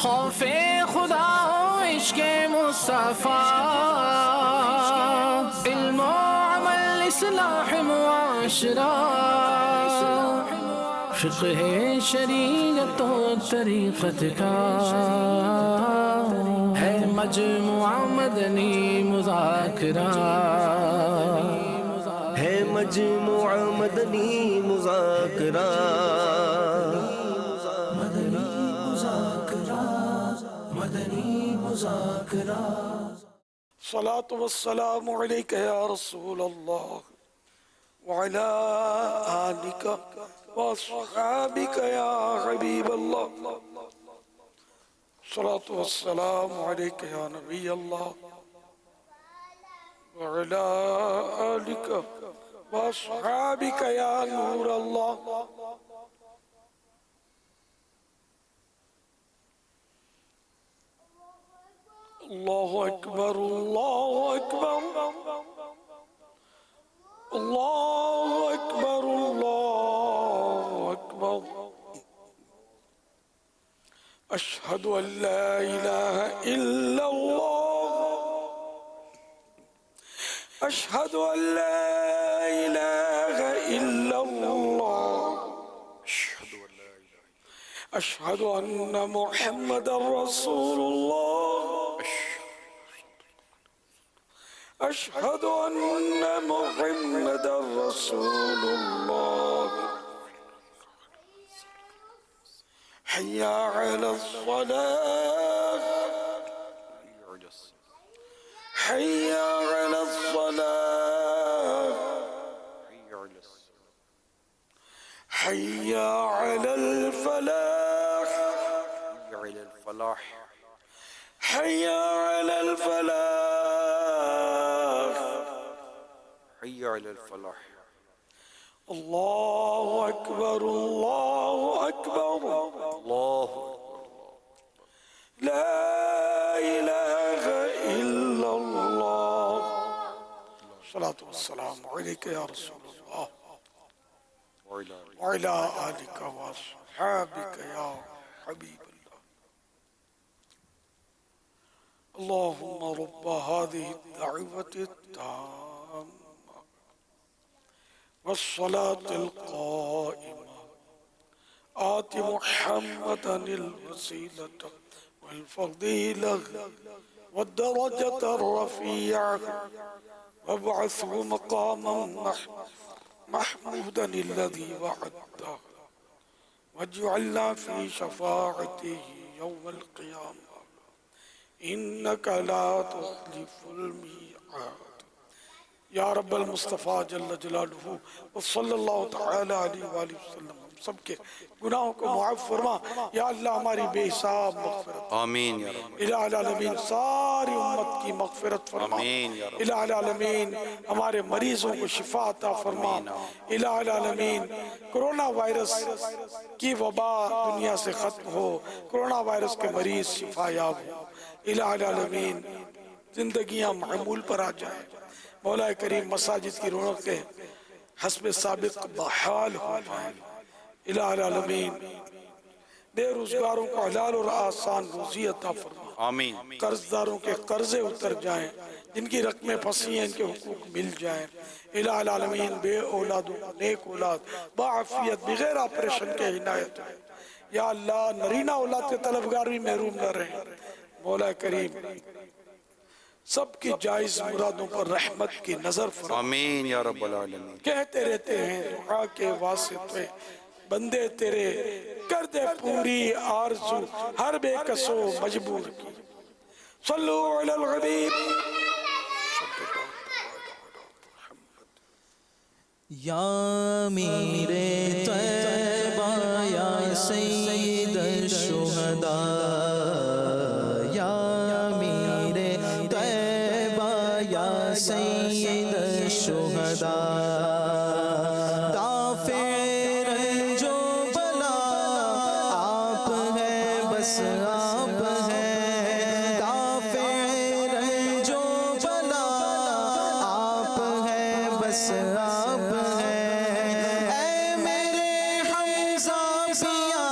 خوف خدا و عشق مصطفیٰ، علم و عمل اصلاح معاشرہ، فقہ شریعت و طریقت کا ہے مجموعہ مدنی مذاکرہ، ہے مجموعہ مدنی مذاکرہ، الصلاة والسلام عليك يا رسول الله وعلى آلك وأصحابك يا حبيب الله. الصلاة والسلام عليك يا نبي الله وعلى آلك وأصحابك يا نور الله. الله أكبر الله أكبر الله أكبر الله أكبر. أشهد أن لا إله إلا الله، أشهد أن لا إله إلا الله، أشهد أن محمدا رسول الله، أشهد أن محمدا رسول الله. حي على الصلاة، حي على الصلاة، حي على الفلاح، حي على الفلاح، حي على الفلاح. الله أكبر الله أكبر الله لا إله إلا الله. الصلاة والسلام عليك يا رسول الله وعلى آلك وأصحابك يا حبيب الله. اللهم رب هذه الدعوة التامة والصلاة القائمة آت محمدا الوسيلة والفضيلة والدرجة الرفيعة وابعثه مقاما محمودا الذي وعده واجعلنا في شفاعته يوم القيامة إنك لا تخلف الميعاد. یا رب المصطفیٰ جل جلالہ وصلی اللہ تعالی علیہ وآلہ وسلم ہم سب کے گناہوں کو معاف فرما. یا اللہ ہماری بے حساب مغفرت آمین یا رب. الہ العالمین ساری امت کی مغفرت فرما. آمین یا رب. الہ العالمین ہمارے مریضوں کو شفا عطا فرما. الہ العالمین کرونا وائرس کی وبا دنیا سے ختم ہو، کرونا وائرس کے مریض شفا یاب ہو. الہ العالمین زندگیاں معمول پر آ جائیں. مولا کریم مساجد کی رونقیں حسب سابق بحال ہو جائیں. الہ العالمین بے روزگاروں کو حلال اور آسان روزی عطا فرما. آمین. قرضداروں کے قرضے اتر جائیں، جن کی رقمیں پھنسی ہیں ان کے حقوق مل جائیں. الہ العالمین بے اولادوں کو نیک اولاد باعافیت بغیر آپریشن کے عنایت ہے. یا اللہ نرینہ اولاد کے طلبگار بھی محروم نہ رہیں. مولا کریم سب کی جائز مرادوں پر رحمت کی نظر فرما. آمین یا رب العالمین. کہتے رہتے ہیں دعا کے واسطے بندے تیرے کر دے پوری آرزو ہر بے کسو مجبور کی. صلو علی الحبیب. یا میرے طیبہ یا سید الشہداء، سید الشہداء، دافع رنج و بلا آپ ہیں، بس آپ ہیں. دافع رنج و بلا آپ ہیں، بس آپ ہیں. اے میرے حمزہ پیا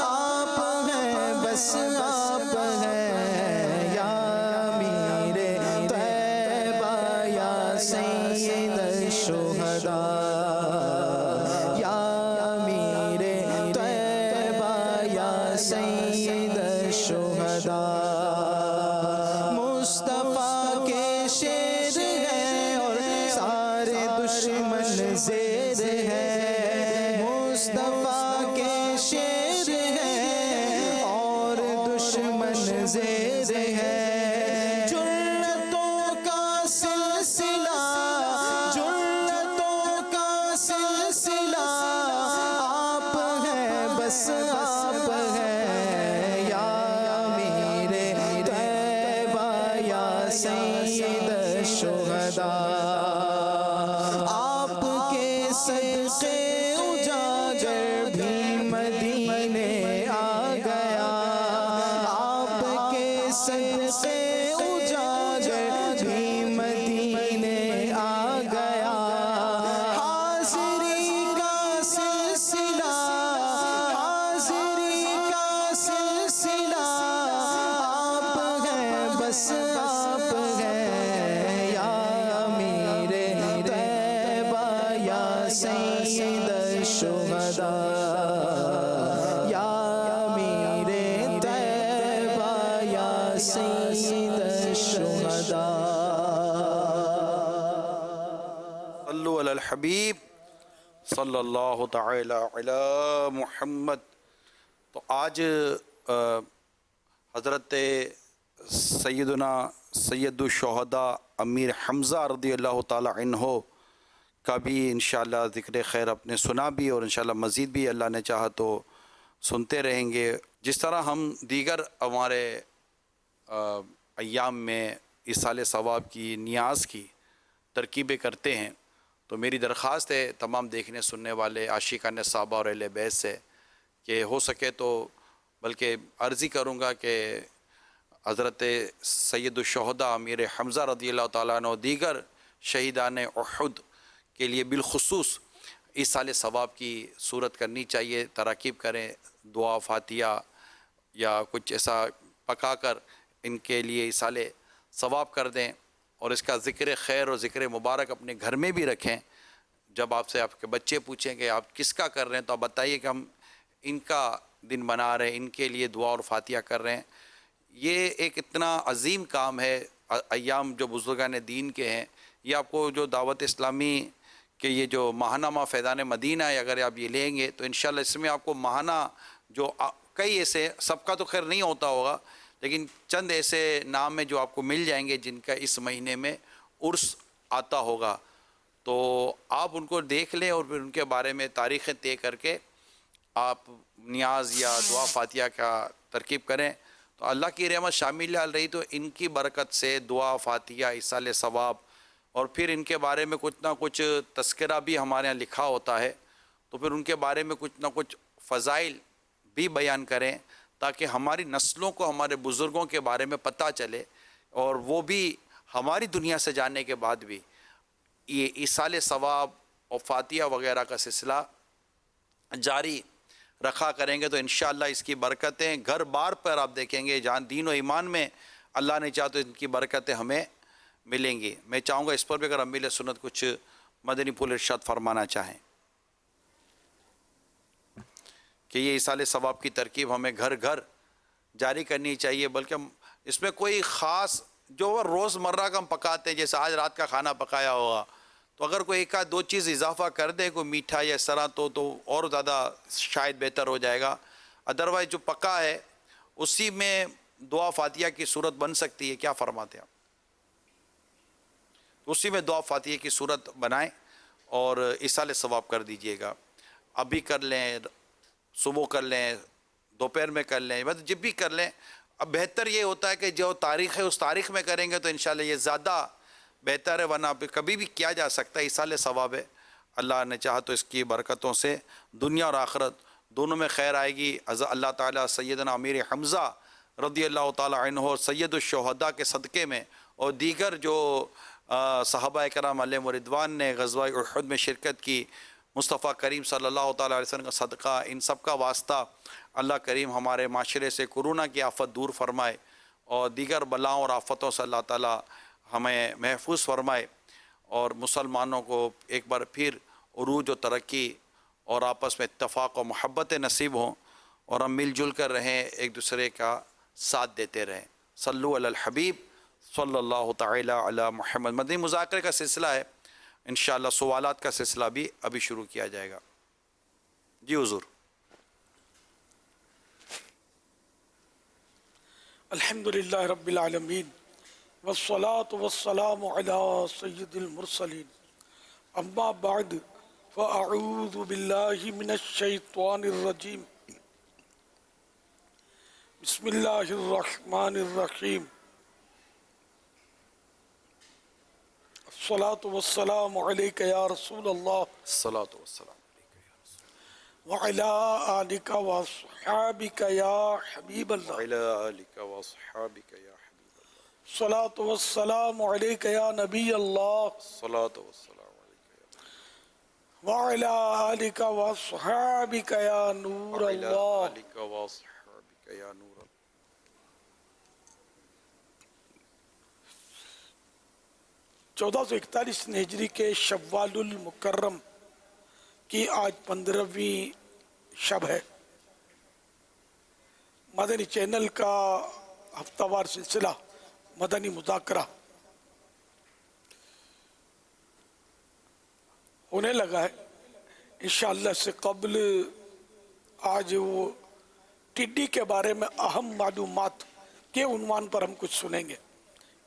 آپ ہیں، بس شہداء مصطفیٰ کے شیر ہیں اور سارے دشمن زیر ہے مصطفیٰ کے شیر ہیں اور دشمن زیر ہے جرتوں کا سلسلہ جرتوں کا سلسلہ آپ ہیں بس آپ ہیں یا میرے طیبہ یا سید الشہداء آپ کے صدقے اجاگر بھی مدینے آ گیا آپ کے صدقے اجاگر بھی مدینے آ گیا حاضری کا سلسلہ حاضری کا سلسلہ آپ ہیں بس آپ ہیں یا میرے طیبہ یا سید الشہداء یا میرے طیبہ یا سید الشہداء صلو علی الحبیب صلی اللہ تعالی علی محمد. تو آج حضرت سیدنا سید الشہداء امیر حمزہ رضی اللہ تعالی عنہ کا بھی انشاءاللہ ذکر خیر اپنے سنا بھی اور انشاءاللہ مزید بھی اللہ نے چاہا تو سنتے رہیں گے. جس طرح ہم دیگر ہمارے ایام میں ایصال ثواب کی نیاز کی ترکیبیں کرتے ہیں تو میری درخواست ہے تمام دیکھنے سننے والے عاشقان صحابہ اور اہل بیت سے کہ ہو سکے تو بلکہ عرضی کروں گا کہ حضرت سید الشہداء امیر حمزہ رضی اللہ تعالیٰ عنہ دیگر شہیدان احد کے لیے بالخصوص ایصال ثواب کی صورت کرنی چاہیے. تراکیب کریں دعا فاتحہ یا کچھ ایسا پکا کر ان کے لیے ایصال ثواب کر دیں اور اس کا ذکر خیر اور ذکر مبارک اپنے گھر میں بھی رکھیں. جب آپ سے آپ کے بچے پوچھیں کہ آپ کس کا کر رہے ہیں تو آپ بتائیے کہ ہم ان کا دن بنا رہے ہیں ان کے لیے دعا اور فاتحہ کر رہے ہیں. یہ ایک اتنا عظیم کام ہے. ایام جو بزرگان دین کے ہیں یہ آپ کو جو دعوت اسلامی کہ یہ جو ماہنامہ فیضان مدینہ ہے اگر آپ یہ لیں گے تو انشاءاللہ اس میں آپ کو ماہانہ جو کئی ایسے سب کا تو خیر نہیں ہوتا ہوگا لیکن چند ایسے نام ہیں جو آپ کو مل جائیں گے جن کا اس مہینے میں عرس آتا ہوگا تو آپ ان کو دیکھ لیں اور پھر ان کے بارے میں تاریخیں طے کر کے آپ نیاز یا دعا فاتحہ کا ترکیب کریں تو اللہ کی رحمت شامل رہی تو ان کی برکت سے دعا فاتحہ ایصال ثواب اور پھر ان کے بارے میں کچھ نہ کچھ تذکرہ بھی ہمارے یہاں لکھا ہوتا ہے تو پھر ان کے بارے میں کچھ نہ کچھ فضائل بھی بیان کریں تاکہ ہماری نسلوں کو ہمارے بزرگوں کے بارے میں پتہ چلے اور وہ بھی ہماری دنیا سے جانے کے بعد بھی یہ ایصال ثواب اور فاتحہ وغیرہ کا سلسلہ جاری رکھا کریں گے تو انشاءاللہ اس کی برکتیں گھر بار پر آپ دیکھیں گے جہاں دین و ایمان میں اللہ نے چاہا تو ان کی برکتیں ہمیں ملیں گی. میں چاہوں گا اس پر بھی اگر امیل سنت کچھ مدنی پھول ارشاد فرمانا چاہیں کہ یہ ایصال ثواب کی ترکیب ہمیں گھر گھر جاری کرنی چاہیے بلکہ اس میں کوئی خاص جو روز مرہ کا ہم پکاتے ہیں جیسے آج رات کا کھانا پکایا ہوگا تو اگر کوئی ایک آدھ دو چیز اضافہ کر دے کوئی میٹھا یا اس طرح تو اور زیادہ شاید بہتر ہو جائے گا. ادروائز جو پکا ہے اسی میں دعا فاتحہ کی صورت بن سکتی ہے. کیا فرماتے ہیں آپ؟ اسی میں دعا فاتحہ کی صورت بنائیں اور ایصال ثواب کر دیجئے گا. ابھی کر لیں صبح کر لیں دوپہر میں کر لیں مطلب جب بھی کر لیں. اب بہتر یہ ہوتا ہے کہ جو تاریخ ہے اس تاریخ میں کریں گے تو انشاءاللہ یہ زیادہ بہتر ہے ورنہ کبھی بھی کیا جا سکتا ہے. ایصال ثواب ہے اللہ نے چاہا تو اس کی برکتوں سے دنیا اور آخرت دونوں میں خیر آئے گی. اللہ تعالیٰ سیدنا امیر حمزہ رضی اللہ تعالیٰ عنہ اور سید الشہداء کے صدقے میں اور دیگر جو صحابہ کرام علیہم رضوان نے غزوہ احد میں شرکت کی مصطفیٰ کریم صلی اللہ تعالیٰ علیہ وسلم کا صدقہ ان سب کا واسطہ اللہ کریم ہمارے معاشرے سے کورونا کی آفت دور فرمائے اور دیگر بلاؤں اور آفتوں سے اللہ تعالیٰ ہمیں محفوظ فرمائے اور مسلمانوں کو ایک بار پھر عروج و ترقی اور آپس میں اتفاق و محبت نصیب ہوں اور ہم مل جل کر رہیں ایک دوسرے کا ساتھ دیتے رہیں. صلو علی الحبیب صلی اللہ تعالی علی محمد. مدنی مذاکرے کا سلسلہ ہے، انشاءاللہ سوالات کا سلسلہ بھی ابھی شروع کیا جائے گا. جی حضور. الحمدللہ رب العالمین والصلاة والسلام علی سید المرسلین. اما بعد فاعوذ باللہ من الشیطان الرجیم. بسم اللہ الرحمن الرحیم. الصلاة والسلام علیک یا رسول اللہ الصلاۃ والسلام وعلی آلک واصحابک یا حبیب اللہ. علی آلک واصحابک یا حبیب اللہ. الصلاة والسلام علیک یا نبی اللہ الصلاۃ والسلام علیک وعلی آلک واصحابک یا نور علی اللہ. آلک واصحابک یا نور اللہ. چودہ سو اکتالیس ہجری کے شوال المکرم کی آج 15ویں شب ہے. مدنی چینل کا ہفتہ وار سلسلہ مدنی مذاکرہ ہونے لگا ہے. انشاءاللہ اس سے قبل آج وہ ٹڈی کے بارے میں اہم معلومات کے عنوان پر ہم کچھ سنیں گے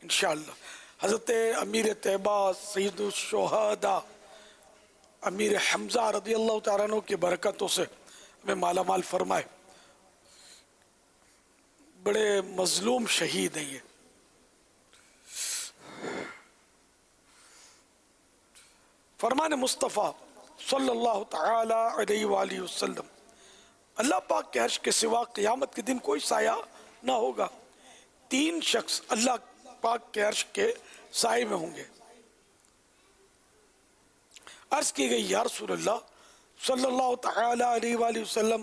انشاءاللہ. حضرت امیر طیبہ سید الشہداء امیر حمزہ رضی اللہ تعالیٰ عنہ کی برکتوں سے ہمیں مالا مال فرمائے. بڑے مظلوم شہید ہیں یہ. فرمان مصطفیٰ صلی اللہ تعالی علیہ وآلہ وسلم: اللہ پاک کے عرش کے سوا قیامت کے دن کوئی سایہ نہ ہوگا. 3 شخص اللہ پاک کے عرش کے سائے میں ہوں گے. عرض کی گئی یا رسول اللہ صلی اللہ تعالی علیہ وآلہ وسلم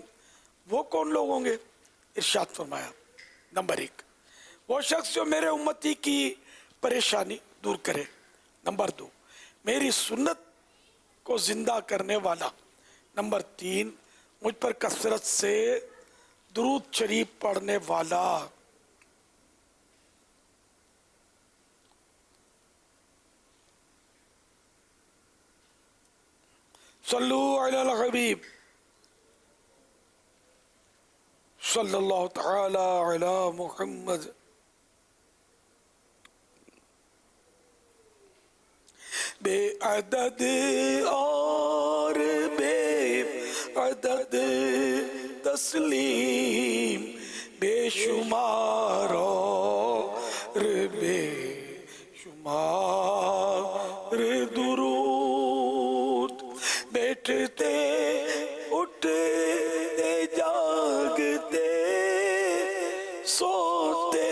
وہ کون لوگ ہوں گے؟ ارشاد فرمایا: نمبر 1 وہ شخص جو میرے امتی کی پریشانی دور کرے. نمبر 2 میری سنت کو زندہ کرنے والا. نمبر 3 مجھ پر کثرت سے درود شریف پڑھنے والا. صلو علی الحبیب صلی اللہ تعالی علی محمد. بے عدد اور بے عدد تسلیم بے شمار اور بے شمار درود بیٹھتے اٹھتے جاگتے سوتے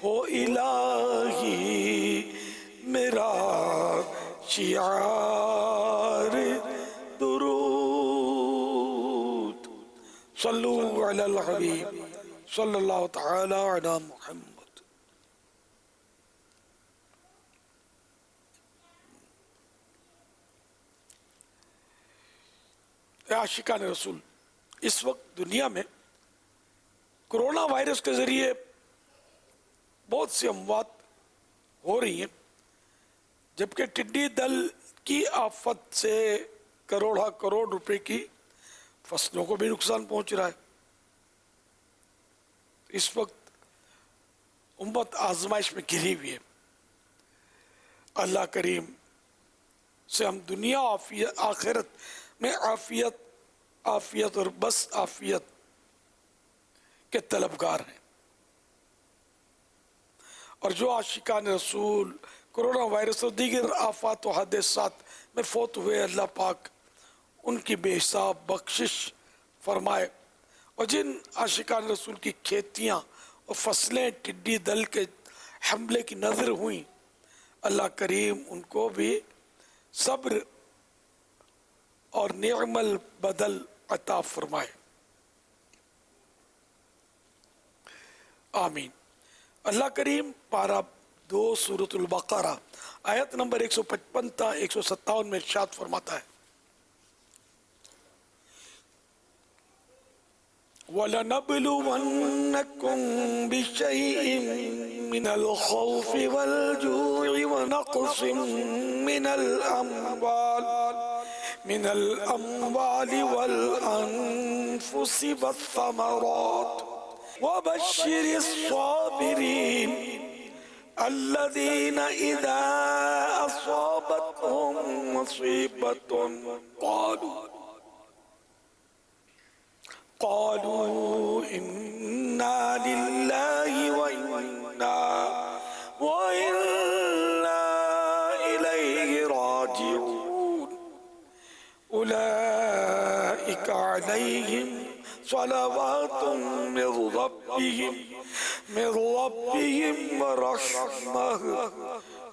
ہو الہی میرا شعار درود. صلو علی الحبیب صلی اللہ تعالی علی محمد. عاشقان رسول، اس وقت دنیا میں کرونا وائرس کے ذریعے بہت سی اموات ہو رہی ہیں، جبکہ ٹڈی دل کی آفت سے کروڑا کروڑ روپے کی فصلوں کو بھی نقصان پہنچ رہا ہے. اس وقت امت آزمائش میں گھری ہوئی ہے. اللہ کریم سے ہم دنیا آخرت میں عافیت اور بس عافیت کے طلبگار ہیں. اور جو عاشقان رسول کرونا وائرس اور دیگر آفات و حادثات میں فوت ہوئے، اللہ پاک ان کی بے حساب بخشش فرمائے. اور جن عاشقان رسول کی کھیتیاں اور فصلیں ٹڈی دل کے حملے کی نظر ہوئیں، اللہ کریم ان کو بھی صبر اور نعم البدل عطا فرمائے. آمین. اللہ کریم پارہ 2 سورۃ البقرہ آیت نمبر 155 تا 157 میں ارشاد فرماتا ہے: وَلَنَبْلُوَنَّكُمْ بِشَيْءٍ مِّنَ الْخَوْفِ وَالْجُوعِ وَنَقْصٍ مِّنَ الْأَمْوَالِ وَالْأَنفُسِ وَالثَّمَرَاتِ وَبَشِّرِ الصَّابِرِينَ الَّذِينَ إِذَا أَصَابَتْهُم مُّصِيبَةٌ قالوا إنا لله وإنا إليه راجعون أولئك عليهم صلوات من ربهم ورحمة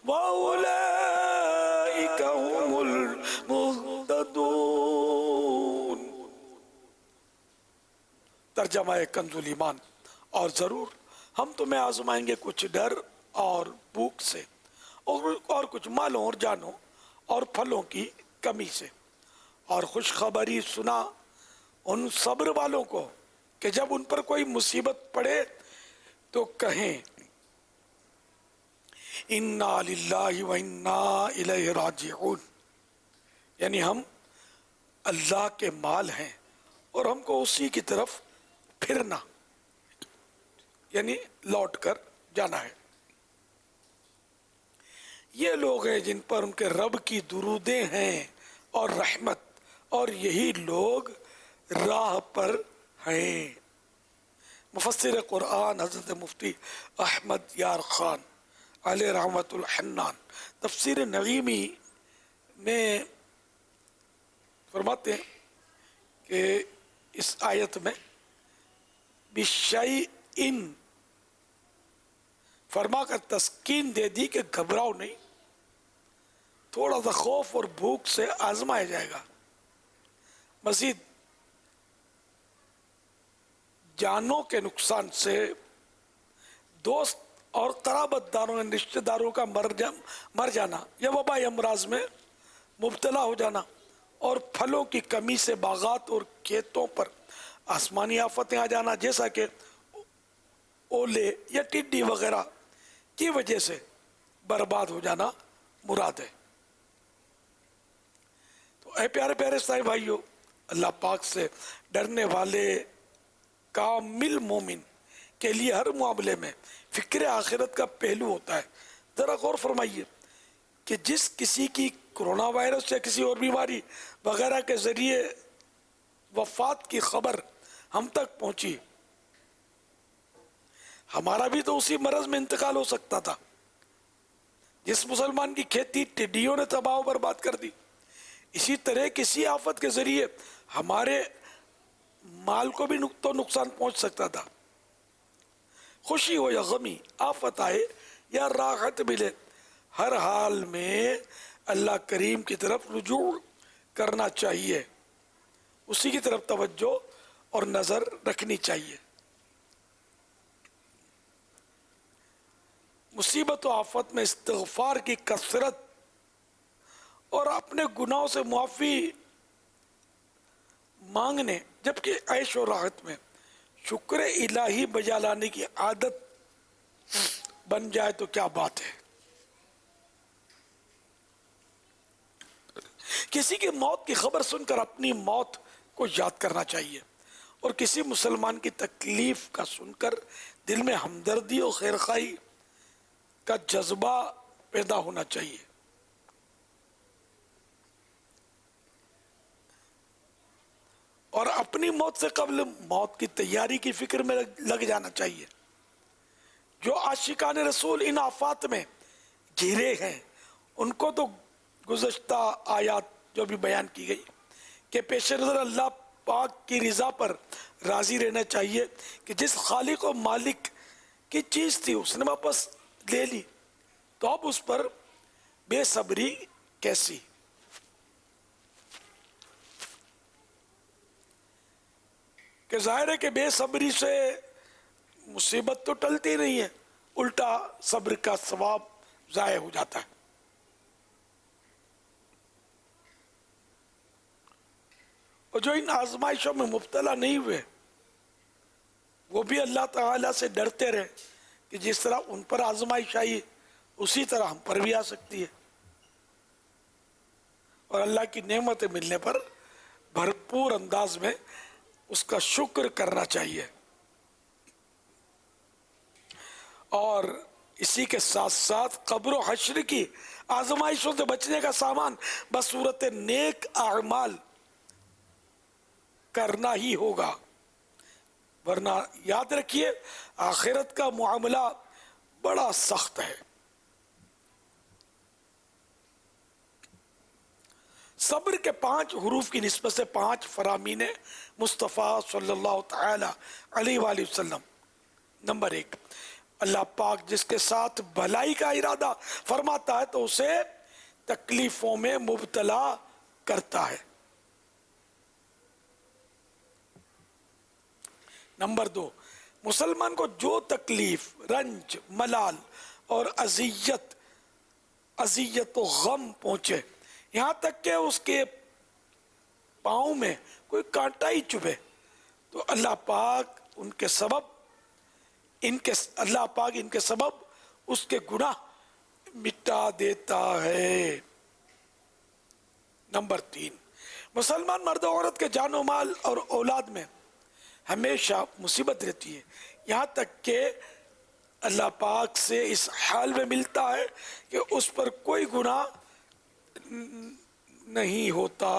وأولئك هم المهتدون. ترجمہ کنز الایمان. اور ضرور ہم تمہیں آزمائیں گے کچھ ڈر اور بھوک سے اور کچھ مالوں اور جانوں اور پھلوں کی کمی سے، اور خوشخبری سنا ان صبر والوں کو کہ جب ان پر کوئی مصیبت پڑے تو کہیں انا للہ و انا الیہ راجعون، یعنی ہم اللہ کے مال ہیں اور ہم کو اسی کی طرف پھرنا، یعنی لوٹ کر جانا ہے. یہ لوگ ہیں جن پر ان کے رب کی درودیں ہیں اور رحمت، اور یہی لوگ راہ پر ہیں. مفسر قرآن حضرت مفتی احمد یار خان علیہ رحمت الحنان تفسیر نغیمی میں فرماتے ہیں کہ اس آیت میں بِشَيْءٍ فرما کر تسکین دے دی کہ گھبراؤ نہیں، تھوڑا سا خوف اور بھوک سے آزمایا جائے گا. مزید جانوں کے نقصان سے، دوست اور قرابت داروں اور رشتہ داروں کا مر جانا یا وبائی امراض میں مبتلا ہو جانا، اور پھلوں کی کمی سے باغات اور کھیتوں پر آسمانی آفتیں آ جانا جیسا کہ اولے یا ٹڈی وغیرہ کی وجہ سے برباد ہو جانا مراد ہے. تو اے پیارے پیارے اسلامی بھائیو، اللہ پاک سے ڈرنے والے کامل مومن کے لیے ہر معاملے میں فکر آخرت کا پہلو ہوتا ہے. ذرا غور فرمائیے کہ جس کسی کی کرونا وائرس یا کسی اور بیماری وغیرہ کے ذریعے وفات کی خبر ہم تک پہنچی، ہمارا بھی تو اسی مرض میں انتقال ہو سکتا تھا. جس مسلمان کی کھیتی ٹڈیوں نے تباہ و برباد کر دی، اسی طرح کسی آفت کے ذریعے ہمارے مال کو بھی تو نقصان پہنچ سکتا تھا. خوشی ہو یا غمی، آفت آئے یا راحت ملے، ہر حال میں اللہ کریم کی طرف رجوع کرنا چاہیے، اسی کی طرف توجہ اور نظر رکھنی چاہیے. مصیبت و آفت میں استغفار کی کثرت اور اپنے گناہوں سے معافی مانگنے، جبکہ عیش و راحت میں شکر الہی بجا لانے کی عادت بن جائے تو کیا بات ہے. کسی کی موت کی خبر سن کر اپنی موت کو یاد کرنا چاہیے، اور کسی مسلمان کی تکلیف کا سن کر دل میں ہمدردی اور خیرخواہی کا جذبہ پیدا ہونا چاہیے. اور اپنی موت سے قبل موت کی تیاری کی فکر میں لگ جانا چاہیے. جو عاشقان رسول ان آفات میں گھرے ہیں ان کو تو گزشتہ آیات جو بھی بیان کی گئی کہ پیش نظر اللہ پاک کی رضا پر راضی رہنا چاہیے کہ جس خالق و مالک کی چیز تھی اس نے واپس لے لی، تو اب اس پر بے صبری کیسی. کہ ظاہر ہے کہ بے صبری سے مصیبت تو ٹلتی نہیں ہے، الٹا صبر کا ثواب ضائع ہو جاتا ہے. اور جو ان آزمائشوں میں مبتلا نہیں ہوئے وہ بھی اللہ تعالیٰ سے ڈرتے رہے کہ جس طرح ان پر آزمائش آئی اسی طرح ہم پر بھی آ سکتی ہے، اور اللہ کی نعمتیں ملنے پر بھرپور انداز میں اس کا شکر کرنا چاہیے۔ اور اسی کے ساتھ ساتھ قبر و حشر کی آزمائشوں سے بچنے کا سامان بصورت نیک اعمال کرنا ہی ہوگا، ورنہ یاد رکھیے آخرت کا معاملہ بڑا سخت ہے۔ صبر کے 5 حروف کی نسبت سے 5 فرامین مصطفیٰ صلی اللہ تعالی علیہ وآلہ وسلم۔ نمبر 1، اللہ پاک جس کے ساتھ بھلائی کا ارادہ فرماتا ہے تو اسے تکلیفوں میں مبتلا کرتا ہے۔ نمبر 2، مسلمان کو جو تکلیف، رنج، ملال اور اذیت و غم پہنچے، یہاں تک کہ اس کے پاؤں میں کوئی کانٹا ہی چبھے، تو اللہ پاک ان کے سبب اس کے گناہ مٹا دیتا ہے۔ نمبر 3، مسلمان مرد و عورت کے جان و مال اور اولاد میں ہمیشہ مصیبت رہتی ہے، یہاں تک کہ اللہ پاک سے اس حال میں ملتا ہے کہ اس پر کوئی گناہ نہیں ہوتا۔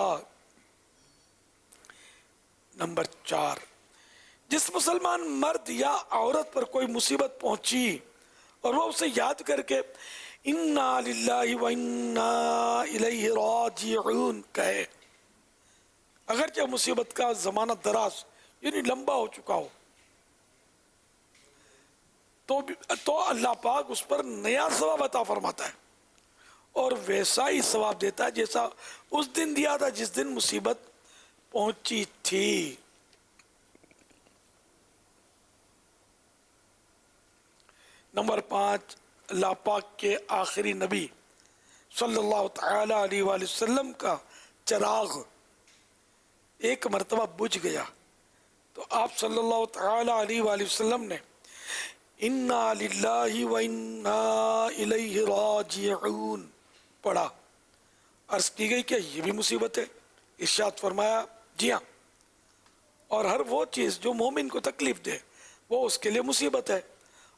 نمبر 4، جس مسلمان مرد یا عورت پر کوئی مصیبت پہنچی اور وہ اسے یاد کر کے انا للہ و انا الیہ راجعون کہے، اگرچہ مصیبت کا زمانہ دراز یعنی لمبا ہو چکا ہو، تو اللہ پاک اس پر نیا ثواب عطا فرماتا ہے اور ویسا ہی ثواب دیتا ہے جیسا اس دن دیا تھا جس دن مصیبت پہنچی تھی۔ نمبر 5، اللہ پاک کے آخری نبی صلی اللہ تعالی علیہ وآلہ وسلم کا چراغ ایک مرتبہ بجھ گیا تو آپ صلی اللہ تعالی علیہ وآلہ وسلم نے انا للہ و انا الیہ راجعون پڑھا۔ عرض کی گئی کہ یہ بھی مصیبت ہے؟ ارشاد فرمایا جی ہاں، اور ہر وہ چیز جو مومن کو تکلیف دے وہ اس کے لیے مصیبت ہے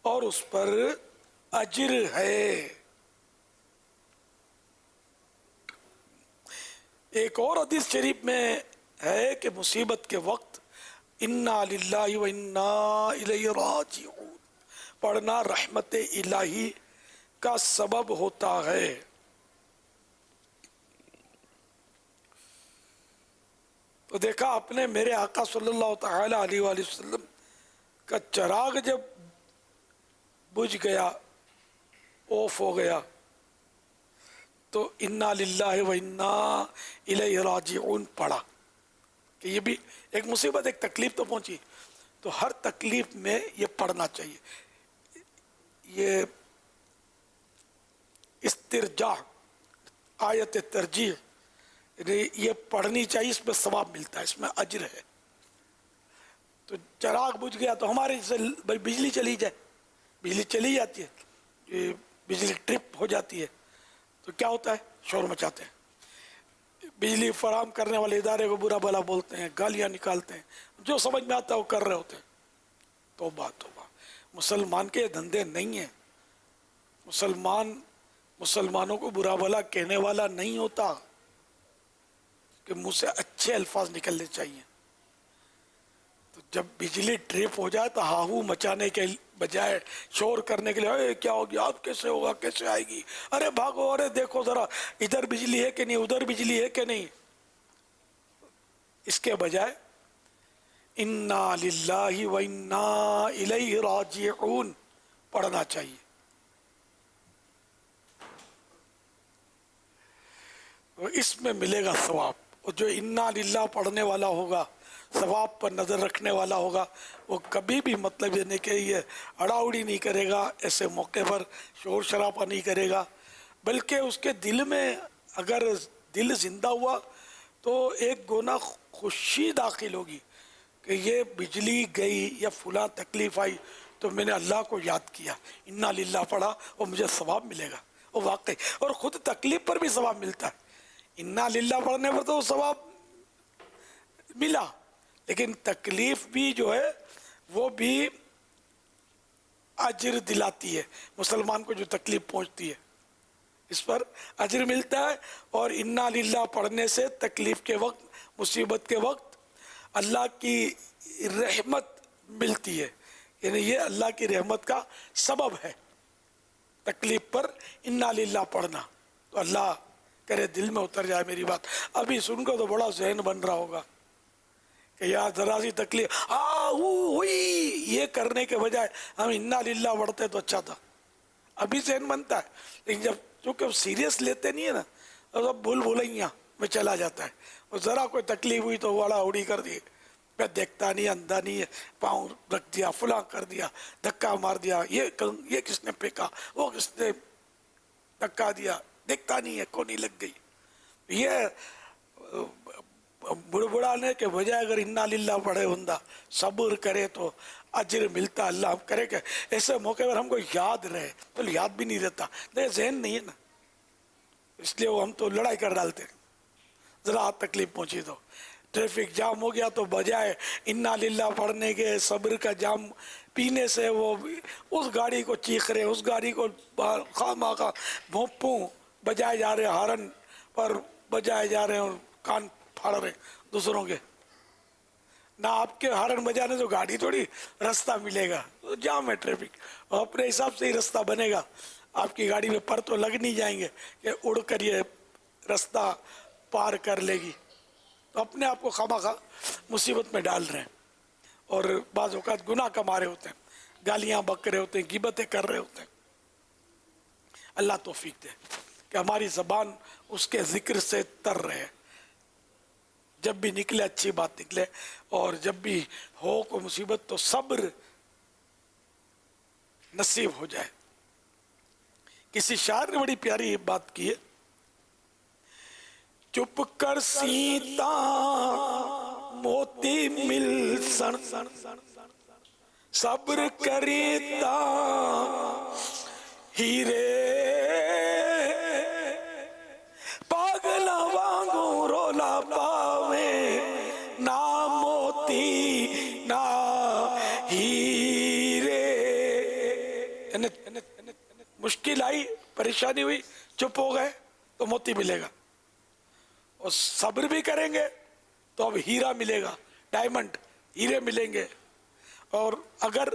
اور اس پر اجر ہے۔ ایک اور حدیث شریف میں ہے کہ مصیبت کے وقت انا للہ و انا الیہ راجعون پڑھنا رحمت الہی کا سبب ہوتا ہے۔ تو دیکھا آپ نے میرے آقا صلی اللہ تعالی علیہ وآلہ وسلم کا چراغ جب بجھ گیا، اوف ہو گیا، تو انا للہ و انا الیہ راجعون پڑھا کہ یہ بھی ایک مصیبت، ایک تکلیف تو پہنچی، تو ہر تکلیف میں یہ پڑھنا چاہیے۔ یہ استرجاع، آیت ترجیح، یہ پڑھنی چاہیے، اس میں ثواب ملتا ہے، اس میں اجر ہے۔ تو چراغ بجھ گیا تو ہمارے سے بجلی چلی جائے، بجلی چلی جاتی ہے، بجلی ٹرپ ہو جاتی ہے تو کیا ہوتا ہے؟ شور مچاتے ہیں، بجلی فراہم کرنے والے ادارے کو برا بھلا بولتے ہیں، گالیاں نکالتے ہیں، جو سمجھ میں آتا ہے وہ کر رہے ہوتے ہیں۔ توبہ توبہ، مسلمان کے دھندے نہیں ہیں، مسلمانوں کو برا بھلا کہنے والا نہیں ہوتا کہ منہ سے اچھے الفاظ نکلنے چاہیے۔ تو جب بجلی ٹرپ ہو جائے تو ہاہو مچانے کے بجائے شور کرنے کے لیے اے کیا ہو گیا، اب کیسے ہوگا، کیسے آئے گی، ارے بھاگو، ارے دیکھو ذرا ادھر بجلی ہے کہ نہیں، ادھر بجلی ہے کہ نہیں، اس کے بجائے انا للہ و انا الیہ راجعون پڑھنا چاہیے۔ تو اس میں ملے گا ثواب، اور جو انا للہ پڑھنے والا ہوگا، ثواب پر نظر رکھنے والا ہوگا، وہ کبھی بھی مطلب یہ نہیں کہ یہ اڑا اڑی نہیں کرے گا، ایسے موقع پر شور شرابہ نہیں کرے گا، بلکہ اس کے دل میں اگر دل زندہ ہوا تو ایک گونا خوشی داخل ہوگی کہ یہ بجلی گئی یا فلاں تکلیف آئی تو میں نے اللہ کو یاد کیا، انا للہ پڑھا اور مجھے ثواب ملے گا، اور واقعی اور خود تکلیف پر بھی ثواب ملتا ہے۔ انا للہ پڑھنے پر تو ثواب ملا، لیکن تکلیف بھی جو ہے وہ بھی اجر دلاتی ہے، مسلمان کو جو تکلیف پہنچتی ہے اس پر اجر ملتا ہے۔ اور انا للہ پڑھنے سے تکلیف کے وقت، مصیبت کے وقت اللہ کی رحمت ملتی ہے، یعنی یہ اللہ کی رحمت کا سبب ہے تکلیف پر انا للہ پڑھنا۔ تو اللہ کرے دل میں اتر جائے میری بات۔ ابھی سن کر تو بڑا ذہن بن رہا ہوگا کہ یار ذرا سی تکلیف ہوئی، یہ کرنے کے بجائے ہم انا للہ پڑھتے تو اچھا تھا، ابھی ذہن بنتا ہے۔ لیکن جب چونکہ سیریس لیتے نہیں ہے نا، اور سب بھول بھلائیاں میں چلا جاتا ہے، اور ذرا کوئی تکلیف ہوئی تو واڑا اڑی کر دیے، میں دیکھتا نہیں، اندھا نہیں ہے، پاؤں رکھ دیا، فلاں کر دیا، دھکا مار دیا، یہ کس نے پھینکا، وہ کس نے دھکا دیا، دیکھتا نہیں ہے، کونی لگ گئی۔ یہ بڑبڑانے کے بجائے اگر انا للہ پڑھے بندہ صبر کرے تو اجر ملتا۔ اللہ ہم کرے کہ ایسے موقع پر ہم کو یاد رہے، تو یاد بھی نہیں رہتا، ذہن نہیں ہے نا، اس لیے وہ ہم تو لڑائی کر ڈالتے ہیں، ذرا تکلیف پہنچی تو۔ ٹریفک جام ہو گیا تو بجائے انا للہ پڑھنے کے صبر کا جام پینے سے وہ اس گاڑی کو چیخ رہے، اس گاڑی کو خواہ بھونپوں بجائے جا رہے، ہارن پر بجائے جا رہے ہیں، کان پھاڑ رہے دوسروں کے۔ نہ آپ کے ہارن بجانے سے گاڑی تھوڑی راستہ ملے گا، جام ہے ٹریفک، اور اپنے حساب سے ہی راستہ بنے گا۔ آپ کی گاڑی میں پر تو لگ نہیں جائیں گے کہ اڑ کر یہ راستہ پار کر لے گی، تو اپنے آپ کو خواہ مصیبت میں ڈال رہے ہیں، اور بعض اوقات گناہ کما رہے ہوتے ہیں، گالیاں بک رہے ہوتے ہیں، غیبتیں کر رہے ہوتے ہیں۔ اللہ توفیق دے کہ ہماری زبان اس کے ذکر سے تر رہے، جب بھی نکلے اچھی بات نکلے، اور جب بھی ہو کوئی مصیبت تو صبر نصیب ہو جائے۔ کسی شاعر نے بڑی پیاری بات کی ہے، چپ کر سیتا موتی مل سن، صبر کریتا ہیرے، پاگلا وانگو رولا پاوے، نہ موتی نہ ہیرے۔ مشکل آئی، پریشانی ہوئی، چپ ہو گئے تو موتی ملے گا، اور صبر بھی کریں گے تو اب ہیرا ملے گا، ڈائمنڈ، ہیرے ملیں گے۔ اور اگر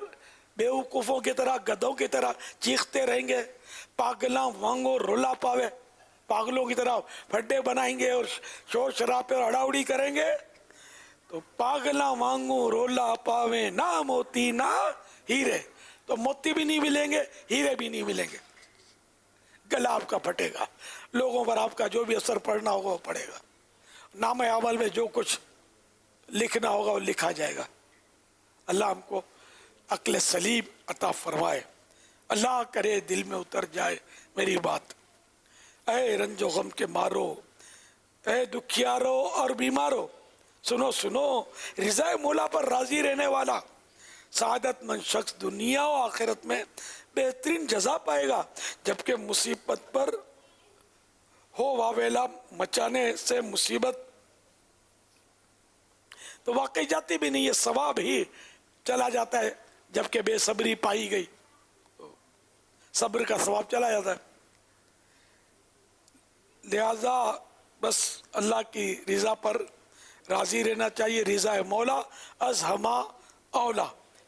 بیوقوفوں کی طرح، گدھوں کی طرح چیختے رہیں گے، پاگلاں وانگو رولا پاوے، پاگلوں کی طرح پھڈے بنائیں گے اور شور شرابے اور اڑاؤڑی کریں گے، تو پاگلاں وانگو رولا پاوے، نہ موتی نہ ہیرے، تو موتی بھی نہیں ملیں گے، ہیرے بھی نہیں ملیں گے، گلا آپ کا پھٹے گا، لوگوں پر آپ کا جو بھی اثر پڑنا ہوگا وہ پڑے گا، نام عمل میں جو کچھ لکھنا ہوگا وہ لکھا جائے گا۔ اللہ ہم کو عقل سلیم عطا فرمائے، اللہ کرے دل میں اتر جائے میری بات۔ اے رنج و غم کے مارو، اے دکھیارو اور بیمارو، سنو سنو، رضا مولا پر راضی رہنے والا سعادت مند شخص دنیا و آخرت میں بہترین جزا پائے گا، جبکہ مصیبت پر ہو واویلا مچانے سے مصیبت تو واقعی جاتی بھی نہیں ہے، ثواب ہی چلا جاتا ہے، جبکہ بے صبری پائی گئی صبر کا ثواب چلا جاتا ہے۔ لہذا بس اللہ کی رضا پر راضی رہنا چاہیے، رضا مولا از ہما اولا،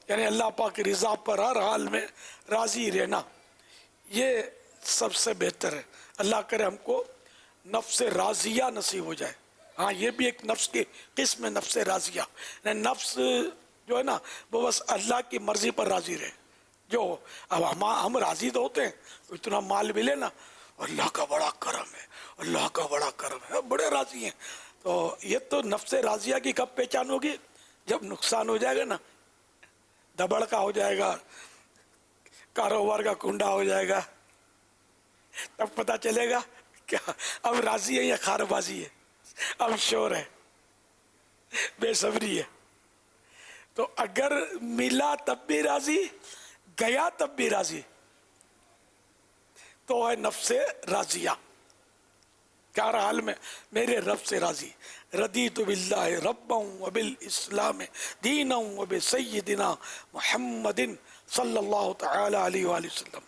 یعنی اللہ پاک کی رضا پر ہر حال میں راضی رہنا، یہ سب سے بہتر ہے۔ اللہ کرے ہم کو نفس راضیہ نصیب ہو جائے۔ ہاں یہ بھی ایک نفس کی قسم ہے، نفس راضیہ، یعنی نفس جو ہے نا وہ بس اللہ کی مرضی پر راضی رہے۔ جو اب ہم راضی تو ہوتے ہیں، اتنا مال ملے نا، اللہ کا بڑا کرم ہے، اللہ کا بڑا کرم ہے، بڑے راضی ہیں، تو یہ تو نفس راضیہ کی کب پہچان ہوگی؟ جب نقصان ہو جائے گا نا، دبڑ کا ہو جائے گا، کاروبار کا کنڈا ہو جائے گا، تب پتہ چلے گا کیا اب راضی ہے یا خار بازی ہے، اب شور ہے، بے صبری ہے۔ تو اگر ملا تب بھی راضی، گیا تب بھی راضی، تو ہے نفس راضیہ. کیا حال میں میرے رب سے راضی. رضیت باللہ ربا وبالاسلام دینا وبسیدنا محمد صلی اللہ تعالی علیہ وآلہ وسلم.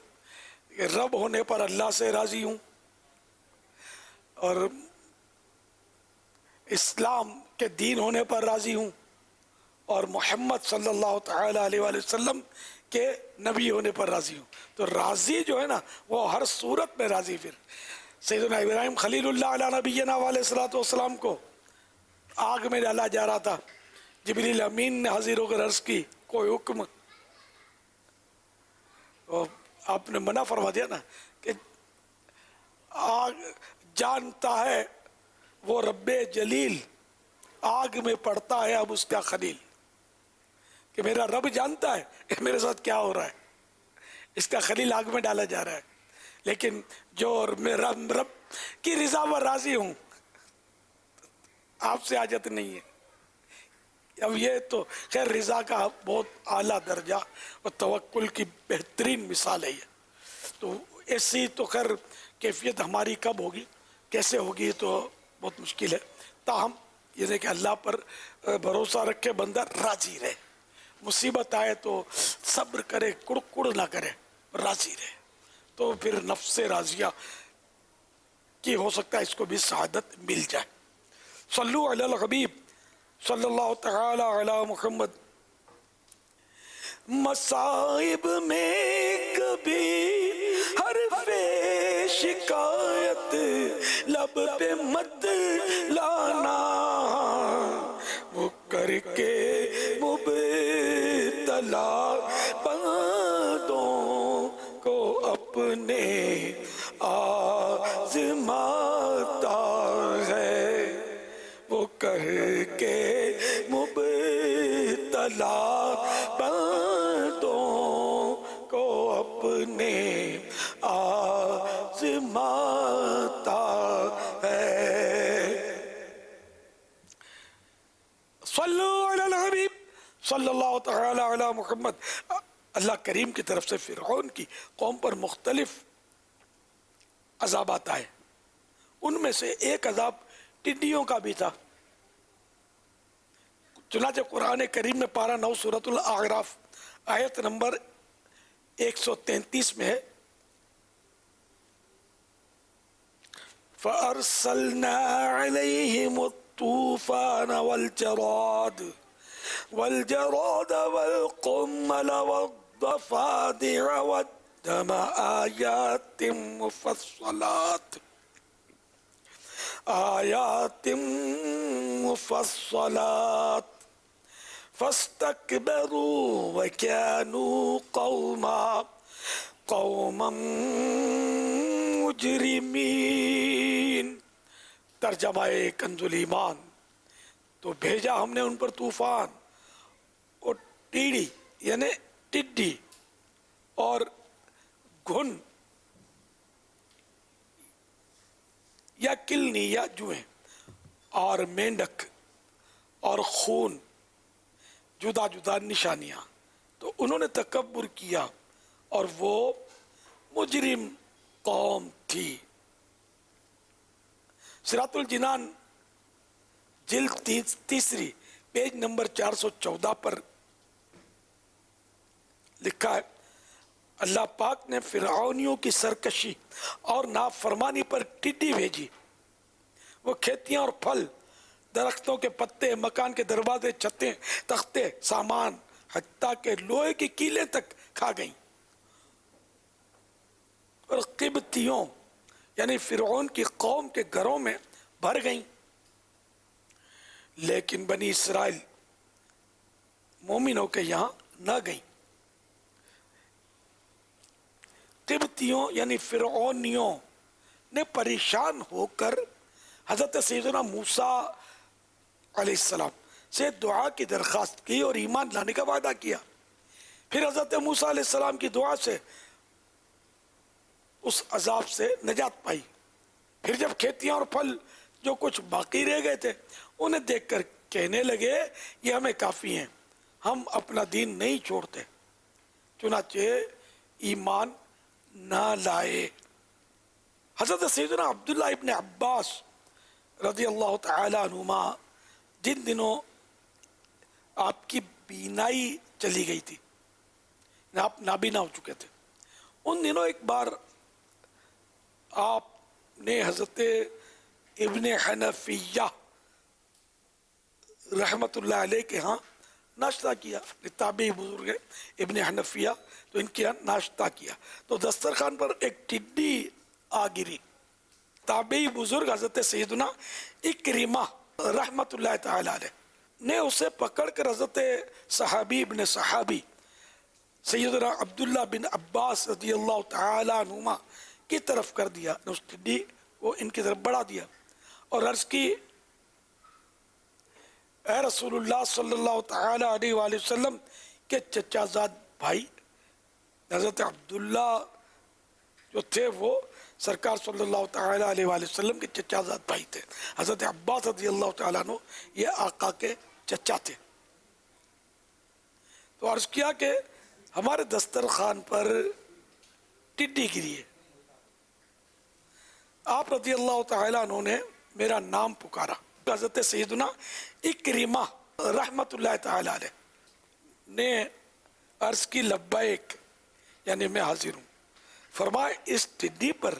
کہ رب ہونے پر اللہ سے راضی ہوں، اور اسلام کے دین ہونے پر راضی ہوں، اور محمد صلی اللہ تعالی علیہ وآلہ وسلم کے نبی ہونے پر راضی ہوں. تو راضی جو ہے نا وہ ہر صورت میں راضی. پھر سیدنا ابراہیم خلیل اللہ علیہ نبینا علیہ الصلوۃ والسلام کو آگ میں ڈالا جا رہا تھا. جبریل امین نے حاضر ہو کر عرض کی کوئی حکم؟ آپ نے منع فرما دیا نا کہ آگ جانتا ہے وہ رب جلیل آگ میں پڑتا ہے اب اس کا خلیل. کہ میرا رب جانتا ہے کہ میرے ساتھ کیا ہو رہا ہے، اس کا خلیل آگ میں ڈالا جا رہا ہے. لیکن جو میرا رب کی رضا پر راضی ہوں، آپ سے حاجت نہیں ہے. اب یہ تو خیر رضا کا بہت اعلیٰ درجہ اور توکل کی بہترین مثال ہے یہ. تو ایسی تو خیر کیفیت ہماری کب ہوگی، کیسے ہوگی، تو بہت مشکل ہے. تاہم یہ کہ اللہ پر بھروسہ رکھے بندہ راضی رہے. مصیبت آئے تو صبر کرے، کڑ نہ کرے، راضی رہے، تو پھر نفس راضیہ کی ہو سکتا ہے اس کو بھی سعادت مل جائے. صلو علی الحبیب صلی اللہ تعالی علی محمد. مصائب میں کبھی حرف شکایت لب پہ مت لانا، وہ کر کے مبتلا بندوں کو اپنے آزماتا ہے، وہ کر کے مبتلا بندوں کو اپنے آزماتا ہے. صلو علی الحبیب صلی اللہ تعالی علی محمد. اللہ کریم کی طرف سے فرعون کی قوم پر مختلف عذابات آئے. ان میں سے ایک عذاب ٹڈیوں کا بھی تھا. چنانچہ قرآن کریم میں پارہ 9 سورۃ الاعراف آیت نمبر 133 میں ہے فَأَرْسَلْنَا عَلَيْهِمُ الطُّوفَانَ وَالْجَرَادَ وَالْقُمَّلَ وَالضَّفَادِعَ وَالدَّمَ آيَاتٍ مُفَصَّلَاتٍ فَاسْتَكْبَرُوا وَكَانُوا قَوْمًا مُجْرِمِينَ. ترجمہ کنز الایمان. تو بھیجا ہم نے ان پر طوفان اور ٹیڑی یعنی ٹڈی اور گھن یا کلنی یا جوئیں اور مینڈک اور خون، جدا جدا نشانیاں. تو انہوں نے تکبر کیا اور وہ مجرم قوم تھی. صراط الجنان جلد 3 پیج نمبر 414 پر لکھا ہے اللہ پاک نے فرعونیوں کی سرکشی اور نافرمانی پر ٹڈی بھیجی. وہ کھیتیاں اور پھل، درختوں کے پتے، مکان کے دروازے، چھتیں، تختے، سامان، حتیٰ کہ لوہے کی کیلیں تک کھا گئیں. اور قبطیوں یعنی فرعون کی قوم کے گھروں میں بھر گئیں. لیکن بنی اسرائیل مومنوں کے یہاں نہ گئیں. قبطیوں یعنی فرعونیوں نے پریشان ہو کر حضرت سیدنا موسیٰ علیہ السلام سے دعا کی درخواست کی اور ایمان لانے کا وعدہ کیا. پھر حضرت موسیٰ علیہ السلام کی دعا سے اس عذاب سے نجات پائی. پھر جب کھیتیاں اور پھل جو کچھ باقی رہ گئے تھے انہیں دیکھ کر کہنے لگے یہ ہمیں کافی ہیں، ہم اپنا دین نہیں چھوڑتے، چنانچہ ایمان نہ لائے۔ حضرت سیدنا عبداللہ ابن عباس رضی اللہ تعالی عنہما جن دنوں آپ کی بینائی چلی گئی تھی، آپ نابینا ہو چکے تھے، ان دنوں ایک بار آپ نے حضرت ابن حنفیہ رحمت اللہ علیہ کے ہاں ناشتہ کیا۔ تابعی بزرگ ہے ابن حنفیہ، تو ان کے ہاں ناشتہ کیا تو دسترخوان پر ایک ٹڈی آ گری۔ تابعی بزرگ حضرت سیدنا اکرمہ رحمت اللہ تعالی علیہ نے اسے پکڑ کر حضرت صحابی ابن صحابی سیدنا عبداللہ بن عباس رضی اللہ تعالی عنہما کی طرف کر دیا، اس ٹڈی کو ان کی طرف بڑھا دیا اور عرض کی، اے رسول اللہ صلی اللہ تعالی علیہ وآلہ وسلم کے چچا زاد بھائی حضرت عبداللہ جو تھے وہ سرکار صلی اللہ تعالی علیہ وآلہ وسلم کے چچا زاد بھائی تھے۔ حضرت عباس رضی اللہ تعالیٰ عنہ یہ آقا کے چچا تھے۔ تو عرض کیا کہ ہمارے دسترخوان پر ٹڈی گری ہے۔ آپ رضی اللہ تعالیٰ عنہ نے میرا نام پکارا۔ حضرت سیدنا اکرمہ رحمت اللہ تعالی علیہ نے عرض کی، لبیک، یعنی میں حاضر ہوں۔ فرمائے اس ٹڈی پر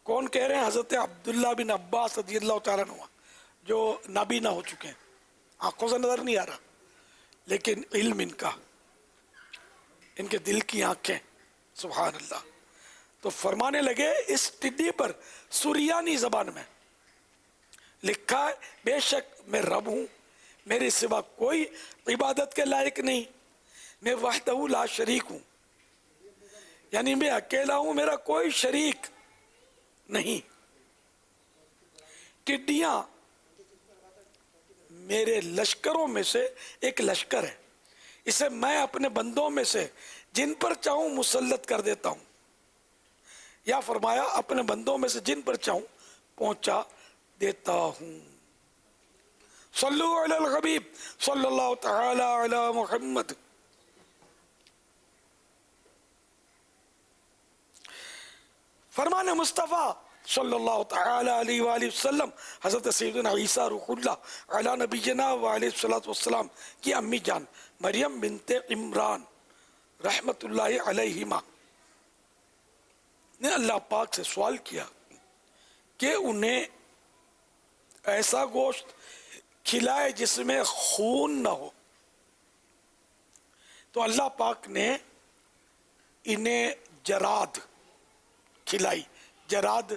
کون کہہ رہے ہیں؟ حضرت عبداللہ بن عباس رضی اللہ تعالیٰ عنہ جو نابینا ہو چکے ہیں، آنکھوں سے نظر نہیں آ رہا لیکن علم ان کا، ان کے دل کی آنکھیں، سبحان اللہ۔ تو فرمانے لگے اس ٹڈی پر سریانی زبان میں لکھا ہے، بے شک میں رب ہوں، میرے سوا کوئی عبادت کے لائق نہیں، میں وحدہ لا شریک ہوں، یعنی میں اکیلا ہوں، میرا کوئی شریک نہیں۔ ٹڈیاں میرے لشکروں میں سے ایک لشکر ہے، اسے میں اپنے بندوں میں سے جن پر چاہوں مسلط کر دیتا ہوں، یا فرمایا اپنے بندوں میں سے جن پر چاہوں پہنچا دیتا ہوں۔ صلو علی الحبیب صلی اللہ تعالی علی محمد۔ فرمان مصطفیٰ صلی اللہ تعالی علیہ وآلہ وسلم حضرت سیدنا عیسیٰ روح اللہ علی نبینا وعلیہ السلام کی امی جان مریم بنت عمران رحمت اللہ علیہما نے اللہ پاک سے سوال کیا کہ انہیں ایسا گوشت کھلائے جس میں خون نہ ہو، تو اللہ پاک نے انہیں جراد کھلائی۔ جراد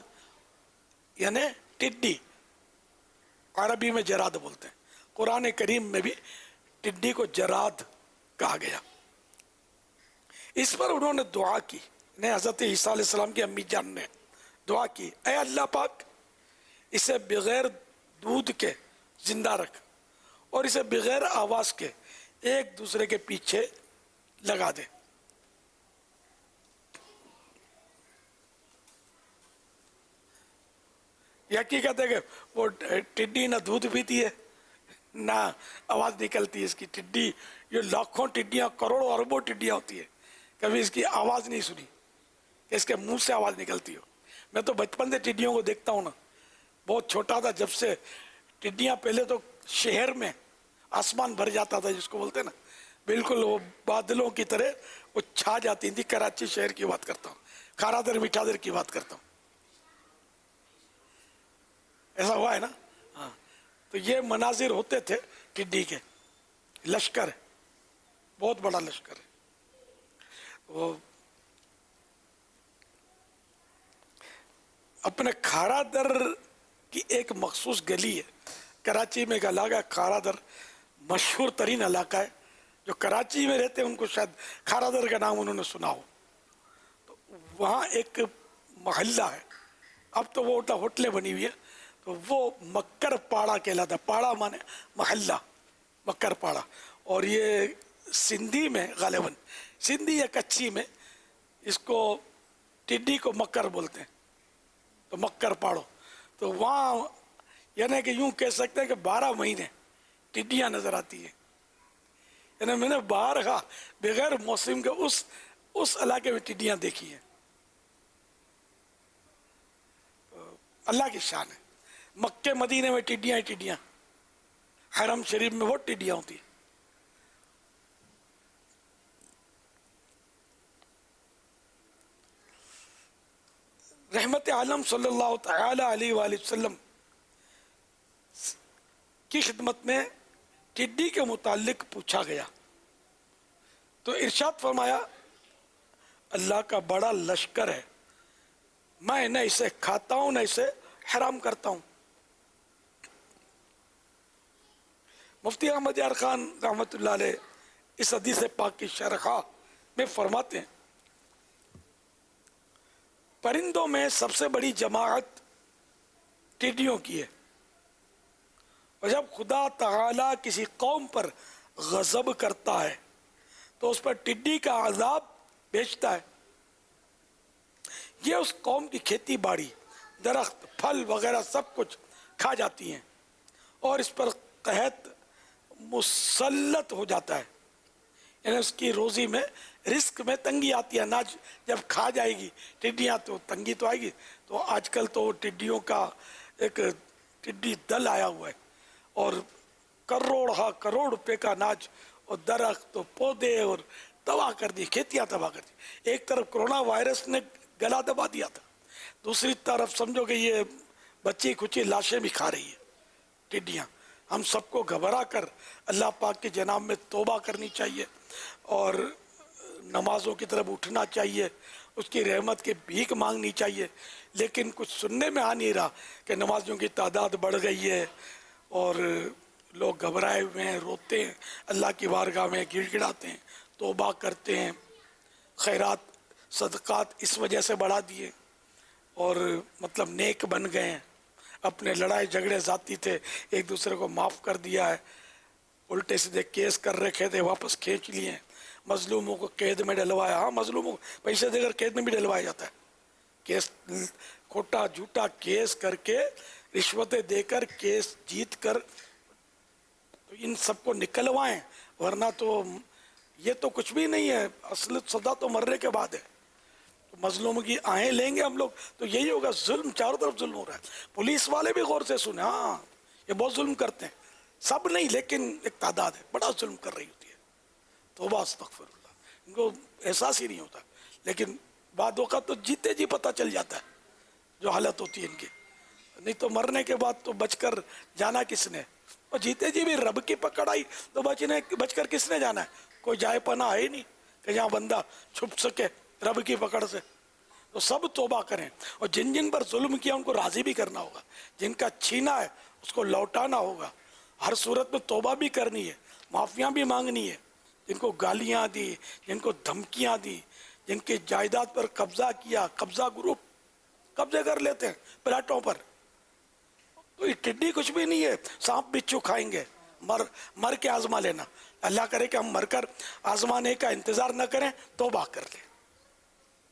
یعنی ٹڈی، عربی میں جراد بولتے ہیں، قرآن کریم میں بھی ٹڈی کو جراد کہا گیا۔ اس پر انہوں نے دعا کی، حضرت عیسیٰ علیہ السلام کی امی جان نے دعا کی، اے اللہ پاک اسے بغیر دودھ کے زندہ رکھ اور اسے بغیر آواز کے ایک دوسرے کے پیچھے لگا دے۔ یہ حقیقت ہے کہ وہ ٹڈی نہ دودھ پیتی ہے نہ آواز نکلتی ہے اس کی۔ ٹڈی یہ لاکھوں ٹڈیاں، کروڑوں اربوں ٹڈیاں ہوتی ہے، کبھی اس کی آواز نہیں سنی کہ اس کے منہ سے آواز نکلتی ہو۔ میں تو بچپن سے ٹڈیوں کو دیکھتا ہوں نا، بہت چھوٹا تھا جب سے ٹڈیاں، پہلے تو شہر میں آسمان بھر جاتا تھا جس کو بولتے ہیں نا، بالکل وہ بادلوں کی طرح وہ چھا جاتی تھی۔ کراچی شہر کی بات کرتا ہوں، کھارادر میٹھادر کی بات کرتا ہوں، ایسا ہوا ہے نا۔ ہاں، تو یہ مناظر ہوتے تھے ٹڈی کے۔ لشکر ہے، بہت بڑا لشکر ہے۔ وہ اپنے کھارادر کی ایک مخصوص گلی ہے، کراچی میں ایک علاقہ ہے کھارادر، مشہور ترین علاقہ ہے۔ جو کراچی میں رہتے ہیں ان کو شاید کھارادر کا نام انہوں نے سنا ہو۔ تو وہاں ایک محلہ ہے، اب تو وہ ہوٹلیں بنی ہوئی ہے، تو وہ مکر پاڑا کہلاتا ہے۔ پاڑا مانے محلہ، مکر پاڑا۔ اور یہ سندھی میں غالباً، سندھی یا کچھی میں اس کو ٹڈی کو مکر بولتے ہیں، تو مکر پاڑو۔ تو وہاں یعنی کہ یوں کہہ سکتے ہیں کہ 12 مہینے ٹڈیاں نظر آتی ہیں۔ یعنی میں نے بارہا بغیر موسم کے اس علاقے میں ٹڈیاں دیکھی ہیں. اللہ کی شان ہے. مکے مدینے میں ٹڈیاں ہی ٹڈیاں، حرم شریف میں بہت ٹڈیاں ہوتی ہیں. رحمت عالم صلی اللہ تعالی علیہ وآلہ وسلم کی خدمت میں ٹڈی کے متعلق پوچھا گیا تو ارشاد فرمایا اللہ کا بڑا لشکر ہے، میں نہ اسے کھاتا ہوں نہ اسے حرام کرتا ہوں. مفتی احمد یار خان رحمۃ اللہ علیہ اس حدیث پاک کی شرح میں فرماتے ہیں پرندوں میں سب سے بڑی جماعت ٹڈیوں کی ہے، اور جب خدا تعالی کسی قوم پر غضب کرتا ہے تو اس پر ٹڈی کا عذاب بھیجتا ہے. یہ اس قوم کی کھیتی باڑی، درخت، پھل وغیرہ سب کچھ کھا جاتی ہیں اور اس پر قحط مسلط ہو جاتا ہے. یعنی اس کی روزی میں، رزق میں تنگی آتی ہے. اناج جب کھا جائے گی ٹڈیاں تو تنگی تو آئے گی. تو آج کل تو ٹڈیوں کا ایک ٹڈی دل آیا ہوا ہے اور کروڑ روپے کا اناج اور درخت اور پودے اور تباہ کر دی، کھیتیاں تباہ کر دی. ایک طرف کرونا وائرس نے گلا دبا دیا تھا، دوسری طرف سمجھو کہ یہ بچی کچی لاشیں بھی کھا رہی ہے ٹڈیاں. ہم سب کو گھبرا کر اللہ پاک کے جناب میں توبہ کرنی چاہیے اور نمازوں کی طرف اٹھنا چاہیے، اس کی رحمت کی بھیک مانگنی چاہیے. لیکن کچھ سننے میں آ نہیں رہا کہ نمازیوں کی تعداد بڑھ گئی ہے اور لوگ گھبرائے ہوئے ہیں، روتے ہیں، اللہ کی بارگاہ میں گڑ گڑاتے ہیں، توبہ کرتے ہیں. خیرات صدقات اس وجہ سے بڑھا دیے اور مطلب نیک بن گئے ہیں. اپنے لڑائی جھگڑے ذاتی تھے ایک دوسرے کو معاف کر دیا ہے، الٹے سیدھے کیس کر رکھے تھے واپس کھینچ لیے ہیں. مظلوموں کو قید میں ڈلوایا. ہاں مظلوموں کو پیسے دے کر قید میں بھی ڈلوایا جاتا ہے. کیس کھوٹا جھوٹا کیس کر کے رشوتیں دے کر کیس جیت کر ان سب کو نکلوائیں، ورنہ تو یہ تو کچھ بھی نہیں ہے. اصل سزا تو مرنے کے بعد ہے. مظلوم کی آہیں لیں گے ہم لوگ تو یہی ہوگا. ظلم چاروں طرف ظلم ہو رہا ہے. پولیس والے بھی غور سے سنیں، ہاں یہ بہت ظلم کرتے ہیں، سب نہیں لیکن ایک تعداد ہے بڑا ظلم کر رہی ہوتی ہے. توبہ استغفر اللہ. ان کو احساس ہی نہیں ہوتا، لیکن بعد اوقات تو جیتے جی پتہ چل جاتا ہے جو حالت ہوتی ہے ان کی. نہیں تو مرنے کے بعد تو بچ کر جانا کس نے؟ اور جیتے جی بھی رب کی پکڑ آئی تو بچ کر کس نے جانا ہے؟ کوئی جائے پناہ ہے ہی نہیں کہ جہاں بندہ چھپ سکے رب کی پکڑ سے. تو سب توبہ کریں اور جن جن پر ظلم کیا ان کو راضی بھی کرنا ہوگا، جن کا چھینا ہے اس کو لوٹانا ہوگا. ہر صورت میں توبہ بھی کرنی ہے، معافیاں بھی مانگنی ہے. جن کو گالیاں دی، جن کو دھمکیاں دی، جن کی جائیداد پر قبضہ کیا، قبضہ گروپ قبضے کر لیتے ہیں پلاٹوں پر. تو یہ ٹڈی کچھ بھی نہیں ہے، سانپ بچھو کھائیں گے. مر کے آزما لینا. اللہ کرے کہ ہم مر کر آزمانے کا انتظار نہ کریں، توبہ کر لیں،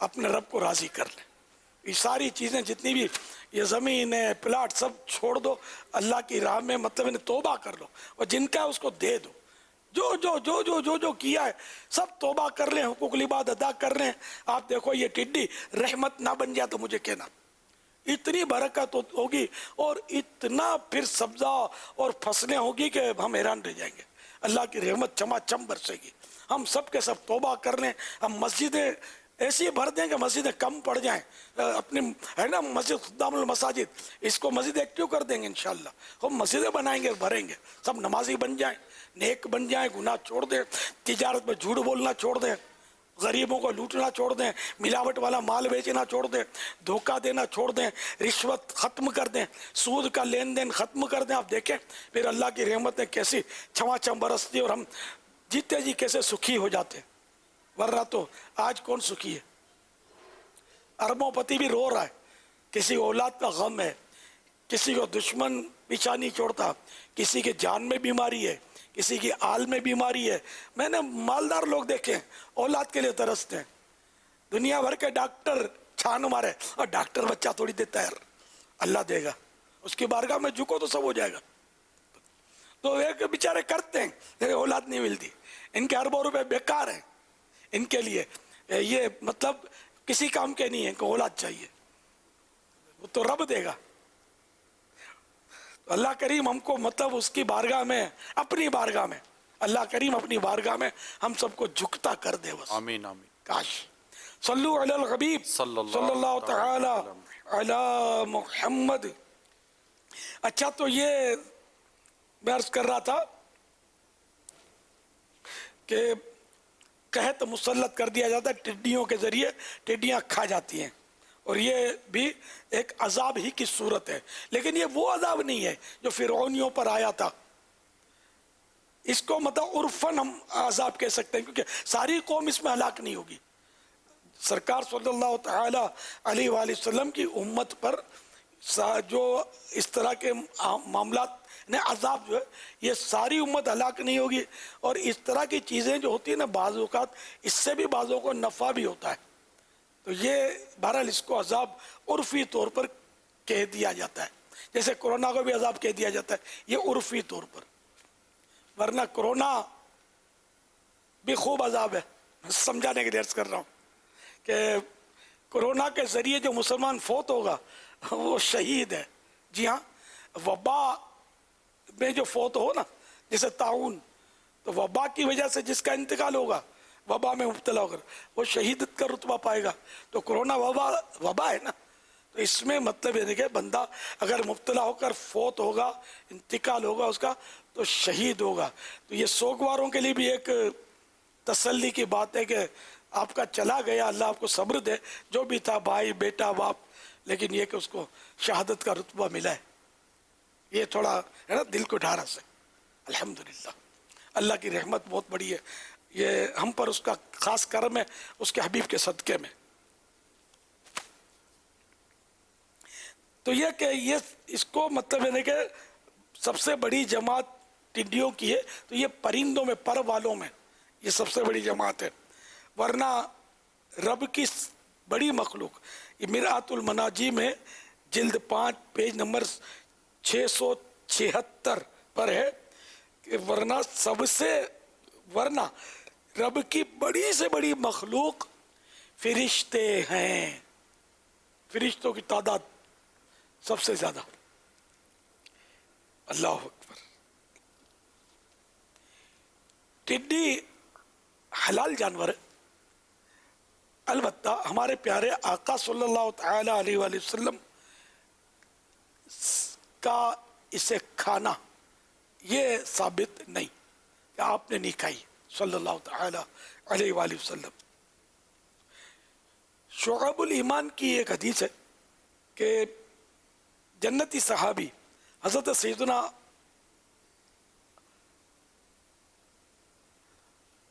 اپنے رب کو راضی کر لیں. یہ ساری چیزیں جتنی بھی یہ زمین ہے پلاٹ سب چھوڑ دو اللہ کی راہ میں، مطلب انہیں توبہ کر لو اور جن کا ہے اس کو دے دو. جو جو جو جو جو جو کیا ہے سب توبہ کر لیں، حقوق العباد ادا کر لیں. آپ دیکھو یہ ٹڈی رحمت نہ بن جائے تو مجھے کہنا. اتنی برکت ہوگی اور اتنا پھر سبزہ اور فصلیں ہوگی کہ ہم حیران رہ جائیں گے. اللہ کی رحمت چما چم برسے گی. ہم سب کے سب توبہ کر لیں. ہم مسجدیں ایسی بھر دیں کہ مسجدیں کم پڑ جائیں. اپنی ہے نا مسجد خدام المساجد، اس کو مسجد ایکٹیو کر دیں گے انشاءاللہ. ہم مسجدیں بنائیں گے، بھریں گے، سب نمازی بن جائیں، نیک بن جائیں، گناہ چھوڑ دیں، تجارت میں جھوٹ بولنا چھوڑ دیں، غریبوں کو لوٹنا چھوڑ دیں، ملاوٹ والا مال بیچنا چھوڑ دیں، دھوکہ دینا چھوڑ دیں، رشوت ختم کر دیں، سود کا لین دین ختم کر دیں. آپ دیکھیں پھر اللہ کی رحمتیں کیسی چھما چھم برستی اور ہم جیتے جی کیسے سکھی ہو جاتے. ورنہ تو آج کون سکھی ہے؟ اربوں پتی بھی رو رہا ہے، کسی اولاد کا غم ہے، کسی کو دشمن پیچھا نہیں چھوڑتا، کسی کے جان میں بیماری ہے، کسی کی آل میں بیماری ہے. میں نے مالدار لوگ دیکھے ہیں اولاد کے لیے ترستے ہیں. دنیا بھر کے ڈاکٹر چھان مارے اور ڈاکٹر بچہ تھوڑی دیتا ہے، اللہ دے گا. اس کی بارگاہ میں جھکو تو سب ہو جائے گا. تو ایک بیچارے کرتے ہیں لیکن اولاد نہیں ملتی، ان کے اربوں روپے بیکار ہیں، ان کے لیے یہ مطلب کسی کام کے نہیں ہے کہ اولاد چاہیے، وہ تو رب دے گا۔ اللہ کریم ہم کو مطلب اس کی بارگاہ میں، اپنی بارگاہ میں، اللہ کریم اپنی بارگاہ میں ہم سب کو جھکتا کر دے بس، آمین آمین۔ کاش۔ صلو علی الحبیب صلی اللہ تعالی علی محمد۔ اچھا، تو یہ میں عرض کر رہا تھا کہ قحط مسلط کر دیا جاتا ہے ٹڈیوں کے ذریعے، ٹڈیاں کھا جاتی ہیں، اور یہ بھی ایک عذاب ہی کی صورت ہے، لیکن یہ وہ عذاب نہیں ہے جو فرعونیوں پر آیا تھا۔ اس کو مطلب عرفاً ہم عذاب کہہ سکتے ہیں، کیونکہ ساری قوم اس میں ہلاک نہیں ہوگی۔ سرکار صلی اللہ تعالی علیہ وآلہ وسلم کی امت پر جو اس طرح کے معاملات نے عذاب جو ہے، یہ ساری امت ہلاک نہیں ہوگی، اور اس طرح کی چیزیں جو ہوتی ہیں نا بعض اوقات اس سے بھی بعضوں کو نفع بھی ہوتا ہے، تو یہ بہرحال اس کو عذاب عرفی طور پر کہہ دیا جاتا ہے، جیسے کرونا کو بھی عذاب کہہ دیا جاتا ہے، یہ عرفی طور پر، ورنہ کرونا بھی خوب عذاب ہے۔ سمجھانے کے لیے عرض کر رہا ہوں کہ کرونا کے ذریعے جو مسلمان فوت ہوگا وہ شہید ہے۔ جی ہاں، وبا میں جو فوت ہو نا، جیسے طاعون، تو وبا کی وجہ سے جس کا انتقال ہوگا، وبا میں مبتلا ہو کر، وہ شہیدت کا رتبہ پائے گا۔ تو کرونا وبا ہے نا، تو اس میں مطلب یہ کہ بندہ اگر مبتلا ہو کر فوت ہوگا، انتقال ہوگا اس کا، تو شہید ہوگا۔ تو یہ سوگواروں کے لیے بھی ایک تسلی کی بات ہے کہ آپ کا چلا گیا، اللہ آپ کو صبر دے، جو بھی تھا بھائی بیٹا باپ، لیکن یہ کہ اس کو شہادت کا رتبہ ملا ہے، یہ تھوڑا ہے نا دل کو ڈھارس ہے۔ الحمدللہ، اللہ کی رحمت بہت بڑی ہے، یہ ہم پر اس کا خاص کرم ہے، اس کے حبیب کے صدقے میں۔ تو یہ کہ یہ اس کو مطلب ہے کہ سب سے بڑی جماعت ٹڈیوں کی ہے، تو یہ پرندوں میں، پر والوں میں یہ سب سے بڑی جماعت ہے، ورنہ رب کی بڑی مخلوق، یہ مرآت المناجی میں جلد 5 پیج نمبر 676 پر ہے کہ ورنہ رب کی بڑی سے بڑی مخلوق فرشتے ہیں، فرشتوں کی تعداد سب سے زیادہ۔ اللہ اکبر۔ ٹڈی حلال جانور ہے، البتہ ہمارے پیارے آقا صلی اللہ تعالی علیہ وآلہ وسلم کا اسے کھانا یہ ثابت نہیں کہ آپ نے نہیں کھائی صلی اللہ تعالی علیہ وآلہ وسلم۔ شعب الایمان کی ایک حدیث ہے کہ جنتی صحابی حضرت سیدنا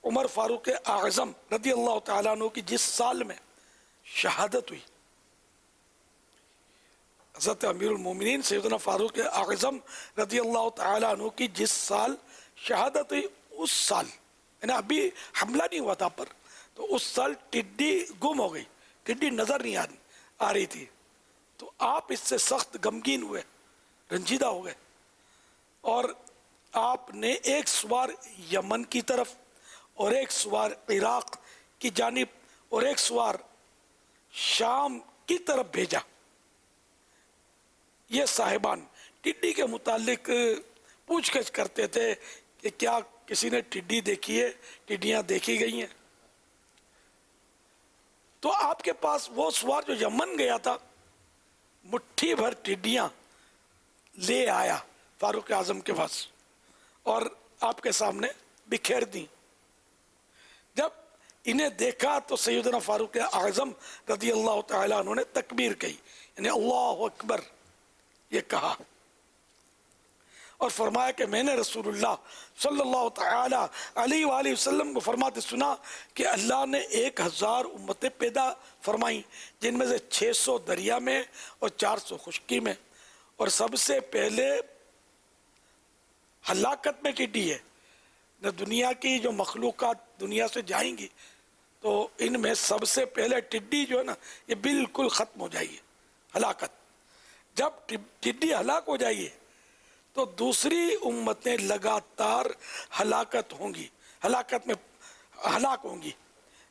عمر فاروق اعظم رضی اللہ تعالیٰ عنہ کی جس سال میں شہادت ہوئی، حضرت امیر المومنین سیدنا فاروق اعظم رضی اللہ تعالیٰ عنہ کی جس سال شہادت ہوئی، اس سال یعنی ابھی حملہ نہیں ہوا تھا پر، تو اس سال ٹڈی گم ہو گئی، ٹڈی نظر نہیں آ رہی تھی، تو آپ اس سے سخت غمگین ہوئے، رنجیدہ ہو گئے، اور آپ نے ایک سوار یمن کی طرف اور ایک سوار عراق کی جانب اور ایک سوار شام کی طرف بھیجا۔ یہ صاحبان ٹڈی کے متعلق پوچھ گچھ کرتے تھے کہ کیا کسی نے ٹڈی دیکھی ہے، ٹڈیاں دیکھی گئی ہیں؟ تو آپ کے پاس وہ سوار جو یمن گیا تھا مٹھی بھر ٹڈیاں لے آیا فاروق اعظم کے پاس اور آپ کے سامنے بکھیر دیں۔ جب انہیں دیکھا تو سیدنا فاروق اعظم رضی اللہ تعالیٰ عنہ نے تکبیر کہی، یعنی اللہ اکبر یہ کہا، اور فرمایا کہ میں نے رسول اللہ صلی اللہ تعالی علیہ وآلہ وسلم کو فرماتے سنا کہ اللہ نے 1000 امتیں پیدا فرمائیں، جن میں سے 600 دریا میں اور 400 خشکی میں، اور سب سے پہلے ہلاکت میں ٹڈی ہے۔ دنیا کی جو مخلوقات دنیا سے جائیں گی تو ان میں سب سے پہلے ٹڈی جو ہے نا یہ بالکل ختم ہو جائے گی، ہلاکت۔ جب ٹڈی ہلاک ہو جائے گی تو دوسری امتیں لگاتار ہلاکت ہوں گی، ہلاکت میں ہلاک ہوں گی،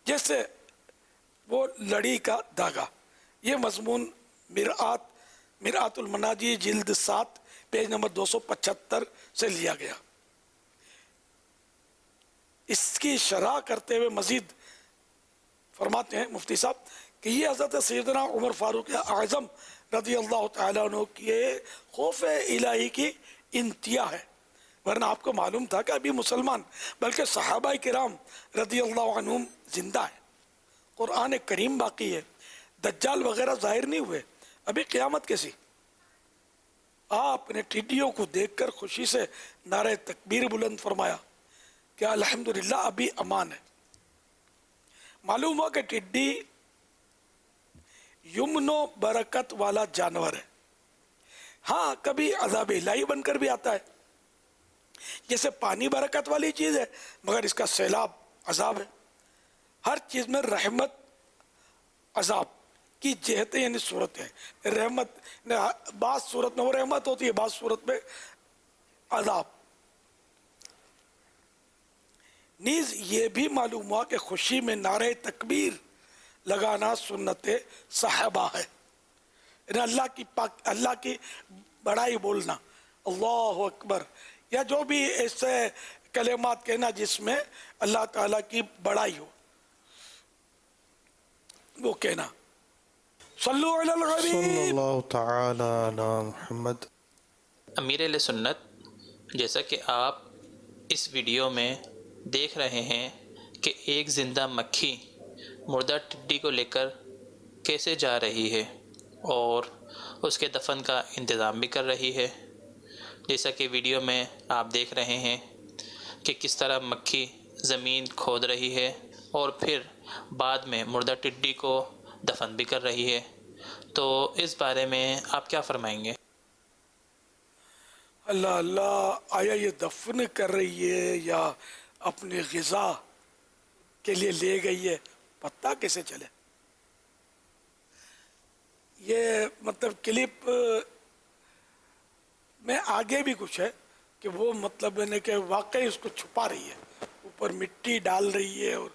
جیسے وہ لڑی کا دھاگا۔ یہ مضمون مرآت المناجی جلد 7 پیج نمبر 275 سے لیا گیا۔ اس کی شرح کرتے ہوئے مزید فرماتے ہیں مفتی صاحب کہ یہ حضرت سیدنا عمر فاروق اعظم رضی اللہ تعالیٰ عنہ کے خوف الہی کی انتہا ہے، ورنہ آپ کو معلوم تھا کہ ابھی مسلمان بلکہ صحابہ کرام رضی اللہ عنہم زندہ ہیں، قرآن کریم باقی ہے، دجال وغیرہ ظاہر نہیں ہوئے، ابھی قیامت کیسی؟ آپ نے ٹڈیوں کو دیکھ کر خوشی سے نعرہ تکبیر بلند فرمایا کہ الحمدللہ ابھی امان ہے۔ معلوم ہوا کہ ٹڈی یمن و برکت والا جانور ہے، ہاں کبھی عذاب الہی بن کر بھی آتا ہے، جیسے پانی برکت والی چیز ہے مگر اس کا سیلاب عذاب ہے۔ ہر چیز میں رحمت عذاب کی جہتیں یعنی صورتیں، رحمت بعض صورت میں وہ رحمت ہوتی ہے، بعض صورت میں عذاب۔ نیز یہ بھی معلوم ہوا کہ خوشی میں نعرہ تکبیر لگانا سنت صحابہ ہے، یعنی اللہ کی بڑائی بولنا، اللہ اکبر، یا جو بھی ایسے کلمات کہنا جس میں اللہ تعالیٰ کی بڑائی ہو وہ کہنا۔ صلو علی صلی الحبیب۔ اللہ تعالی علی محمد۔ امیر اہل سنت، جیسا کہ آپ اس ویڈیو میں دیکھ رہے ہیں کہ ایک زندہ مکھی مردہ ٹڈی کو لے کر کیسے جا رہی ہے اور اس کے دفن کا انتظام بھی کر رہی ہے، جیسا کہ ویڈیو میں آپ دیکھ رہے ہیں کہ کس طرح مکھی زمین کھود رہی ہے اور پھر بعد میں مردہ ٹڈی کو دفن بھی کر رہی ہے۔ تو اس بارے میں آپ کیا فرمائیں گے؟ اللہ اللہ، آیا یہ دفن کر رہی ہے یا اپنی غذا کے لیے لے گئی ہے، پتہ کیسے چلے؟ یہ مطلب کلپ میں آگے بھی کچھ ہے کہ وہ مطلب ہے کہ واقعی اس کو چھپا رہی ہے، اوپر مٹی ڈال رہی ہے اور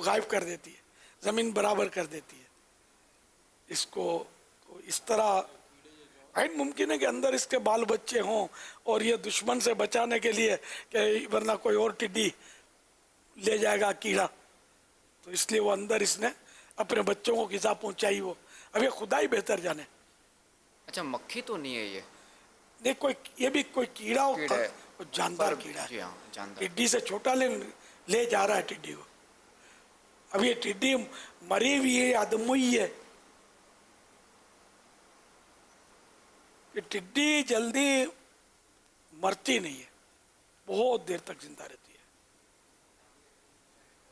غائب کر دیتی ہے، زمین برابر کر دیتی ہے اس کو۔ تو اس طرح عین ممکن ہے کہ اندر اس کے بال بچے ہوں اور یہ دشمن سے بچانے کے لیے کہ ورنہ کوئی اور ٹڈی لے جائے گا کیڑا، تو اس لیے وہ اندر اس نے اپنے بچوں کو غذا پہنچائی۔ وہ اب یہ خدا ہی بہتر جانے۔ اچھا مکھی تو نہیں ہے یہ؟ نہیں، کوئی یہ بھی کوئی کیڑا کیڑا ہے، جاندار کیڑا جی ہے، ہاں جاندار۔ ٹڈی سے چھوٹا لے جا رہا ہے ٹڈی کو۔ اب یہ ٹڈی مری ہوئی ہے ادم ہوئی ہے، کہ ٹڈی جلدی مرتی نہیں ہے، بہت دیر تک زندہ رہتی ہے،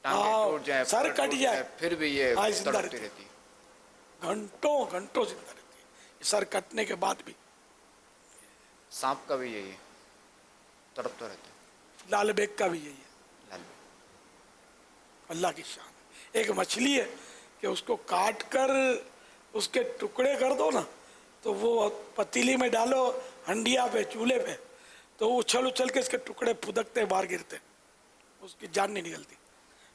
ٹانگیں ٹوٹ جائیں، سر پر کٹ ٹوٹ جائے پھر بھی یہ زندہ تڑپتی رہتی ہے۔ گھنٹوں گھنٹوں زندہ رہتی ہے، سر کٹنے کے بعد بھی۔ سانپ کا بھی یہی ہے، تڑپتا رہتا ہے۔ لال بیگ کا بھی یہی ہے، لال اللہ کی شان ہے۔ ایک مچھلی ہے کہ اس کو کاٹ کر اس کے ٹکڑے کر دو نا، تو وہ پتیلی میں ڈالو ہنڈیا پہ چولہے پہ، تو وہ اچھل کے اس کے ٹکڑے پھدکتے باہر گرتے، اس کی جان نہیں نکلتی،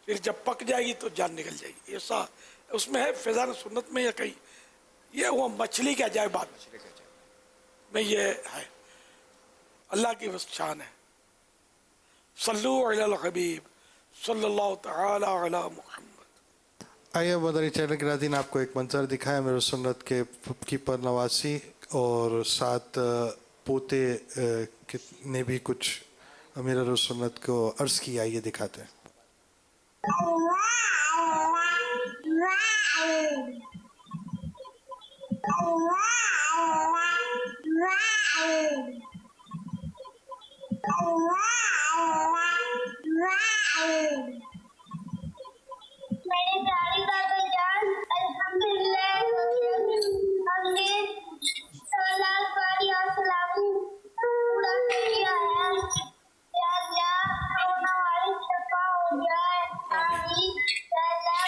پھر جب پک جائے گی تو جان نکل جائے گی۔ ایسا اس میں ہے فیضان سنت میں یا کہیں، یہ وہ مچھلی کے عجائبات میں یہ ہے، اللہ کی بس شان ہے۔ صلو علی الحبیب صلی اللہ تعالی علی محمد۔ آئیے مدنی چینل کے ناظرین، آپ کو ایک منظر دکھایا میرے سنت کے کی پر نواسی اور ساتھ پوتے نے بھی کچھ امیر سنت کو عرض کیا، آئیے دکھاتے ہیں۔ میرے پیارے دادا جان، الحمدللہ ہم نے 100 لاکھ بار یا سلام پورا کر لیا ہے۔ یا اللہ کورونا وائرس شفا ہو جائے، آمین۔ یا اللہ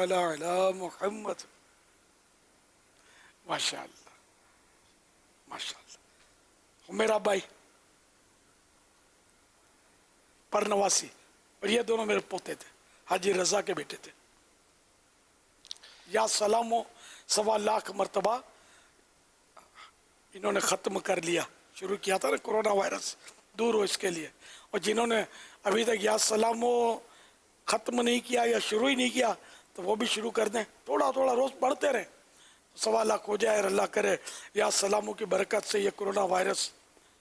تعالی علی محمد. ماشاء اللہ ماشاء اللہ. میرا بھائی پرنواسی اور یہ دونوں میرے پوتے تھے, حاجی رضا کے بیٹے تھے. یا سلام ہو 1.25 لاکھ مرتبہ انہوں نے ختم کر لیا. شروع کیا تھا نا کرونا وائرس دور ہو اس کے لیے, اور جنہوں نے ابھی تک یا سلام ہو ختم نہیں کیا یا شروع ہی نہیں کیا تو وہ بھی شروع کر دیں. تھوڑا تھوڑا روز پڑھتے رہیں, 1.25 لاکھ ہو جائے, اور اللہ کرے یا سلاموں کی برکت سے یہ کرونا وائرس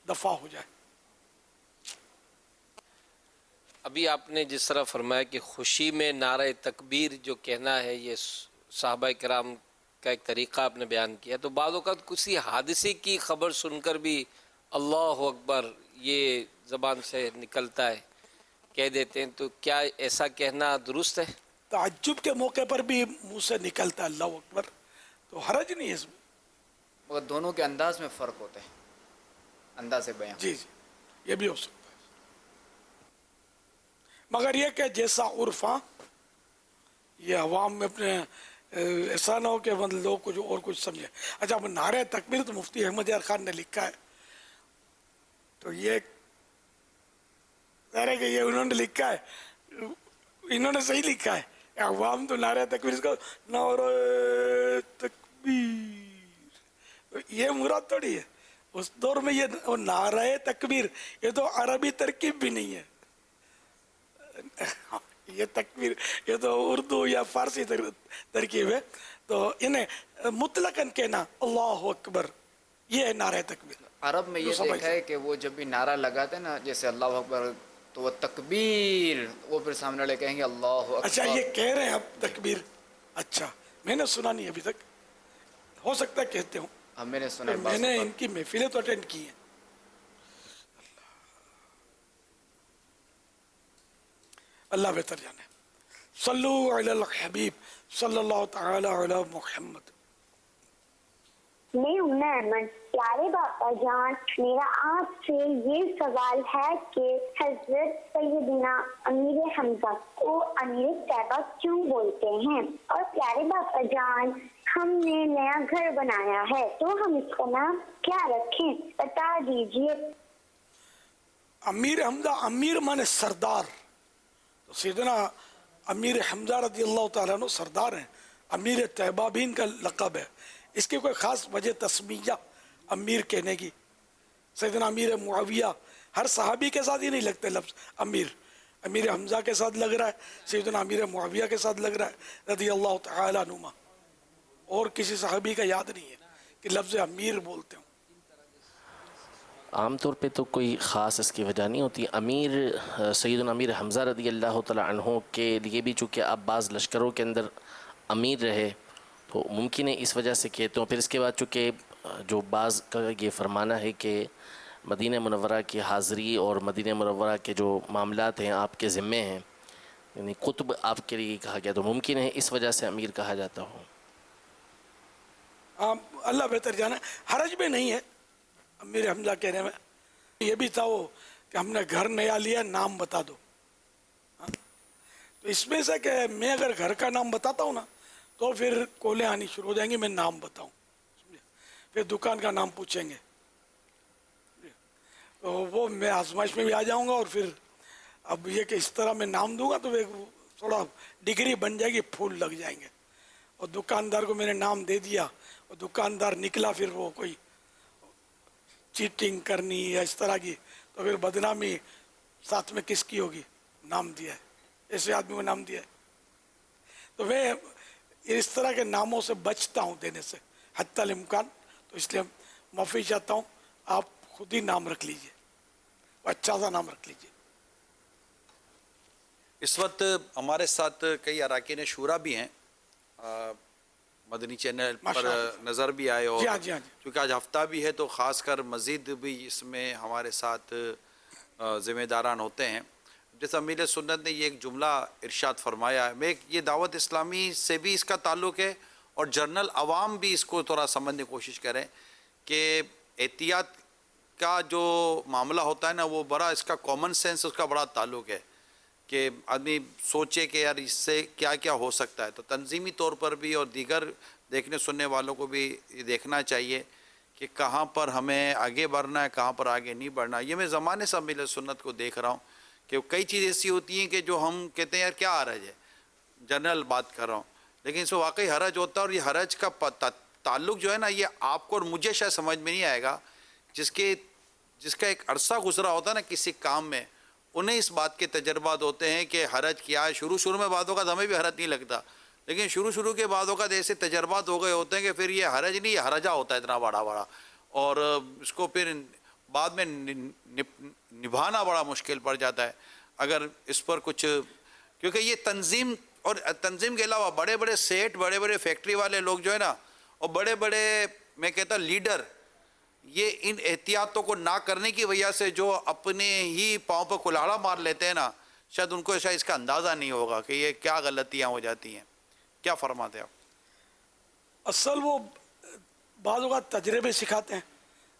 دفع ہو جائے. ابھی آپ نے جس طرح فرمایا کہ خوشی میں نعرہ تکبیر جو کہنا ہے یہ صحابہ کرام کا ایک طریقہ آپ نے بیان کیا, تو بعض اوقات کسی حادثے کی خبر سن کر بھی اللہ اکبر یہ زبان سے نکلتا ہے, کہہ دیتے ہیں, تو کیا ایسا کہنا درست ہے؟ تعجب کے موقع پر بھی منہ سے نکلتا اللہ اکبر, تو حرج نہیں ہے اس میں. مگر دونوں کے انداز میں فرق ہوتا ہے, انداز بیان. جی جی یہ بھی ہو سکتا ہے, مگر یہ کہ جیسا عرف, ہاں یہ عوام میں اپنے ایسا نہ ہو کہ مطلب لوگ کچھ اور کچھ سمجھے. اچھا نعرہ تکبیر تو مفتی احمد یار خان نے لکھا ہے, تو یہ ظاہر ہے کہ یہ انہوں نے لکھا ہے, انہوں نے صحیح لکھا ہے. عوام تو نعرہ تکبیر کا نعرہ تکبیر یہ مراد تھوڑی ہے. اس دور میں یہ نعرہ تکبیر یہ تو عربی ترکیب بھی نہیں ہے, یہ تکبیر یہ تو اردو یا فارسی ترکیب ہے. تو انہیں مطلقاً کہنا اللہ اکبر یہ ہے نعرہ تکبیر. عرب میں یہ دیکھا ہے کہ وہ جب بھی نعرہ لگاتے ہیں نا, جیسے اللہ اکبر, تو وہ تکبیر, وہ پھر سامنے والے کہیں گے اللہ اکبر. اچھا یہ کہہ رہے ہیں اب تکبیر, اچھا میں نے سنا نہیں ابھی تک, ہو سکتا ہے کہتے ہوں. ہم میں نے سنا, میں نے ان کی محفلیں تو اٹینڈ کی ہیں. اللہ بہتر جانے. صلو علی الحبیب صلی اللہ تعالی علی محمد. میں ہوں احمد. پیارے باپا جان, میرا آپ سے یہ سوال ہے کہ حضرت سیدنا امیر حمزہ کو امیر طیبہ کیوں بولتے ہیں؟ اور پیارے باپا جان ہم نے نیا گھر بنایا ہے تو ہم اس کا نام کیا رکھیں بتا دیجئے. امیر حمزہ, امیر مانے سردار, تو سیدنا امیر حمزہ رضی اللہ تعالیٰ عنہ سردار ہیں. امیر طیبہ بھی ان کا لقب ہے. اس کی کوئی خاص وجہ تسمیہ امیر کہنے کی؟ سیدنا امیر معاویہ, ہر صحابی کے ساتھ ہی نہیں لگتے لفظ امیر. امیر حمزہ کے ساتھ لگ رہا ہے, سیدنا امیر معاویہ کے ساتھ لگ رہا ہے رضی اللہ تعالیٰ عنہما, اور کسی صحابی کا یاد نہیں ہے کہ لفظ امیر بولتے ہوں. عام طور پہ تو کوئی خاص اس کی وجہ نہیں ہوتی. امیر سیدنا امیر حمزہ رضی اللہ تعالیٰ عنہ کے لیے بھی چونکہ آپ بعض لشکروں کے اندر امیر رہے تو ممکن ہے اس وجہ سے کہتے ہوں. پھر اس کے بعد چونکہ جو بعض کا یہ فرمانا ہے کہ مدینہ منورہ کی حاضری اور مدینہ منورہ کے جو معاملات ہیں آپ کے ذمے ہیں, یعنی قطب آپ کے لیے کہا گیا, تو ممکن ہے اس وجہ سے امیر کہا جاتا ہو. اللہ بہتر جانا. حرج بھی نہیں ہے امیر حمزہ کہنے میں. یہ بھی تھا وہ کہ ہم نے گھر نیا لیا, نام بتا دو. تو اس میں سے کہ میں اگر گھر کا نام بتاتا ہوں نا تو پھر کولیں آنی شروع ہو جائیں گی, میں نام بتاؤں, پھر دکان کا نام پوچھیں گے, تو وہ میں آزمائش میں بھی آ جاؤں گا. اور پھر اب یہ کہ اس طرح میں نام دوں گا تو تھوڑا ڈگری بن جائے گی, پھول لگ جائیں گے. اور دکاندار کو میں نے نام دے دیا اور دکاندار نکلا پھر وہ کوئی چیٹنگ کرنی یا اس طرح کی, تو پھر بدنامی ساتھ میں کس کی ہوگی؟ نام دیا ہے, ایسے آدمی کو نام دیا ہے. تو میں اس طرح کے ناموں سے بچتا ہوں دینے سے حتی الامکان. تو اس لیے معافی چاہتا ہوں, آپ خود ہی نام رکھ لیجئے, اچھا سا نام رکھ لیجئے. اس وقت ہمارے ساتھ کئی اراکین شورا بھی ہیں, مدنی چینل پر نظر بھی آئے, اور چونکہ آج ہفتہ بھی ہے تو خاص کر مزید بھی اس میں ہمارے ساتھ ذمہ داران ہوتے ہیں. جیسا امیر سنت نے یہ ایک جملہ ارشاد فرمایا ہے, میں یہ دعوت اسلامی سے بھی اس کا تعلق ہے اور جرنل عوام بھی اس کو تھوڑا سمجھنے کی کوشش کریں کہ احتیاط کا جو معاملہ ہوتا ہے نا وہ بڑا, اس کا کامن سینس اس کا بڑا تعلق ہے کہ آدمی سوچے کہ یار اس سے کیا کیا ہو سکتا ہے. تو تنظیمی طور پر بھی اور دیگر دیکھنے سننے والوں کو بھی دیکھنا چاہیے کہ کہاں پر ہمیں آگے بڑھنا ہے, کہاں پر آگے نہیں بڑھنا. یہ میں زمانے سے اہل سنت کو دیکھ رہا ہوں کہ کئی چیزیں ایسی ہوتی ہیں کہ جو ہم کہتے ہیں یار کیا حرج ہے, جنرل بات کر رہا ہوں, لیکن اس میں واقعی حرج ہوتا ہے. اور یہ حرج کا تعلق جو ہے نا, یہ آپ کو اور مجھے شاید سمجھ میں نہیں آئے گا, جس کا ایک عرصہ گزرا ہوتا ہے نا کسی کام میں, انہیں اس بات کے تجربات ہوتے ہیں کہ حرج کیا ہے. شروع میں بعد اوقات ہمیں بھی حرج نہیں لگتا, لیکن شروع کے بعد اوقات ایسے تجربات ہو گئے ہوتے ہیں کہ پھر یہ حرج نہیں, یہ حرجہ ہوتا ہے اتنا بڑا, اور اس کو پھر بعد میں نبھانا بڑا مشکل پڑ جاتا ہے اگر اس پر کچھ, کیونکہ یہ تنظیم اور تنظیم کے علاوہ بڑے بڑے سیٹ, بڑے بڑے فیکٹری والے لوگ جو ہے نا, اور بڑے بڑے میں کہتا ہوں لیڈر, یہ ان احتیاطوں کو نہ کرنے کی وجہ سے جو اپنے ہی پاؤں پر کلاڑا مار لیتے ہیں نا, شاید ان کو شاید اس کا اندازہ نہیں ہوگا کہ یہ کیا غلطیاں ہو جاتی ہیں. کیا فرماتے ہیں آپ؟ اصل وہ بعض اوقات تجربے سکھاتے ہیں.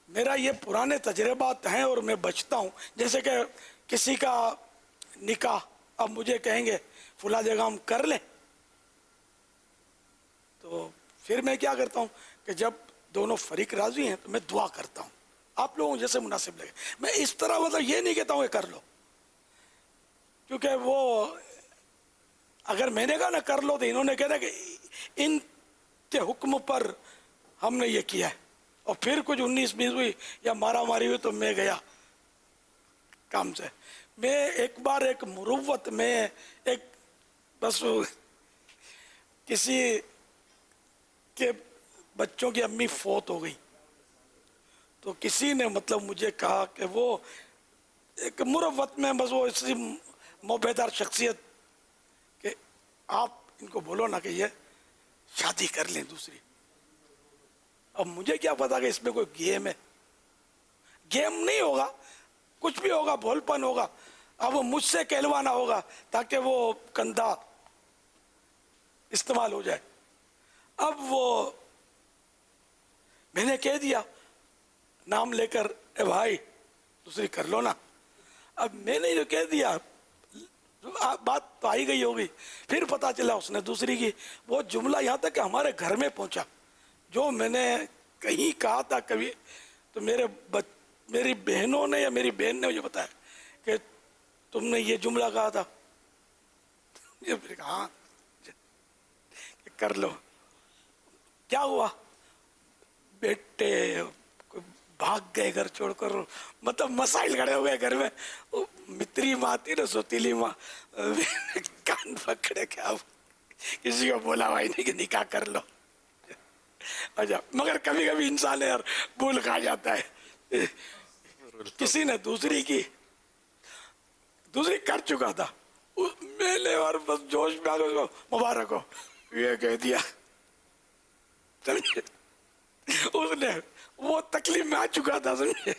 میرا یہ پرانے تجربات ہیں اور میں بچتا ہوں. جیسے کہ کسی کا نکاح, اب مجھے کہیں گے فلاں جگہ ہم کر لیں, تو پھر میں کیا کرتا ہوں کہ جب دونوں فریق راضی ہیں تو میں دعا کرتا ہوں, آپ لوگوں جیسے مناسب لگے. میں اس طرح مطلب یہ نہیں کہتا ہوں کہ کر لو, کیونکہ وہ اگر میں نے کہا نا کر لو تو انہوں نے کہا کہ ان کے حکم پر ہم نے یہ کیا ہے, اور پھر کچھ 19-20 ہوئی یا مارا ماری ہوئی تو میں گیا کام سے. میں ایک بار ایک مروت میں ایک بس کسی کے بچوں کی امی فوت ہو گئی, تو کسی نے مطلب مجھے کہا کہ وہ ایک مروت میں بس وہ اسی موبیدار شخصیت کہ آپ ان کو بولو نا کہ یہ شادی کر لیں دوسری. اب مجھے کیا پتا کہ اس میں کوئی گیم ہے, گیم نہیں ہوگا, کچھ بھی ہوگا, بھول پن ہوگا. اب مجھ سے کہلوانا ہوگا تاکہ وہ کندھا استعمال ہو جائے. اب وہ میں نے کہہ دیا نام لے کر, اے بھائی دوسری کر لو نا. اب میں نے جو کہہ دیا بات تو آئی گئی ہوگی, پھر پتا چلا اس نے دوسری کی. وہ جملہ یہاں تک کہ ہمارے گھر میں پہنچا, جو میں نے کہیں کہا تھا کبھی, تو میری بہنوں نے یا میری بہن نے مجھے بتایا کہ تم نے یہ جملہ کہا تھا. ہاں کر لو. کیا ہوا, بیٹے بھاگ گئے گھر چھوڑ کر, مطلب مسائل کھڑے ہو گئے گھر میں. متری ماں تھی نا, سوتیلی ماں, کان پکڑے کیا کسی کو بولا بھائی نہیں کہ نکاح کر لو. اچھا, مگر کبھی کبھی انسان یار بھول کھا جاتا ہے. کسی نے دوسری کی, دوسری کر چکا تھا, میں نے اور بس جوش میں آ گیا مبارک ہو یہ کہہ دیا. اس نے وہ تکلیف میں آ چکا تھا, سمجھے,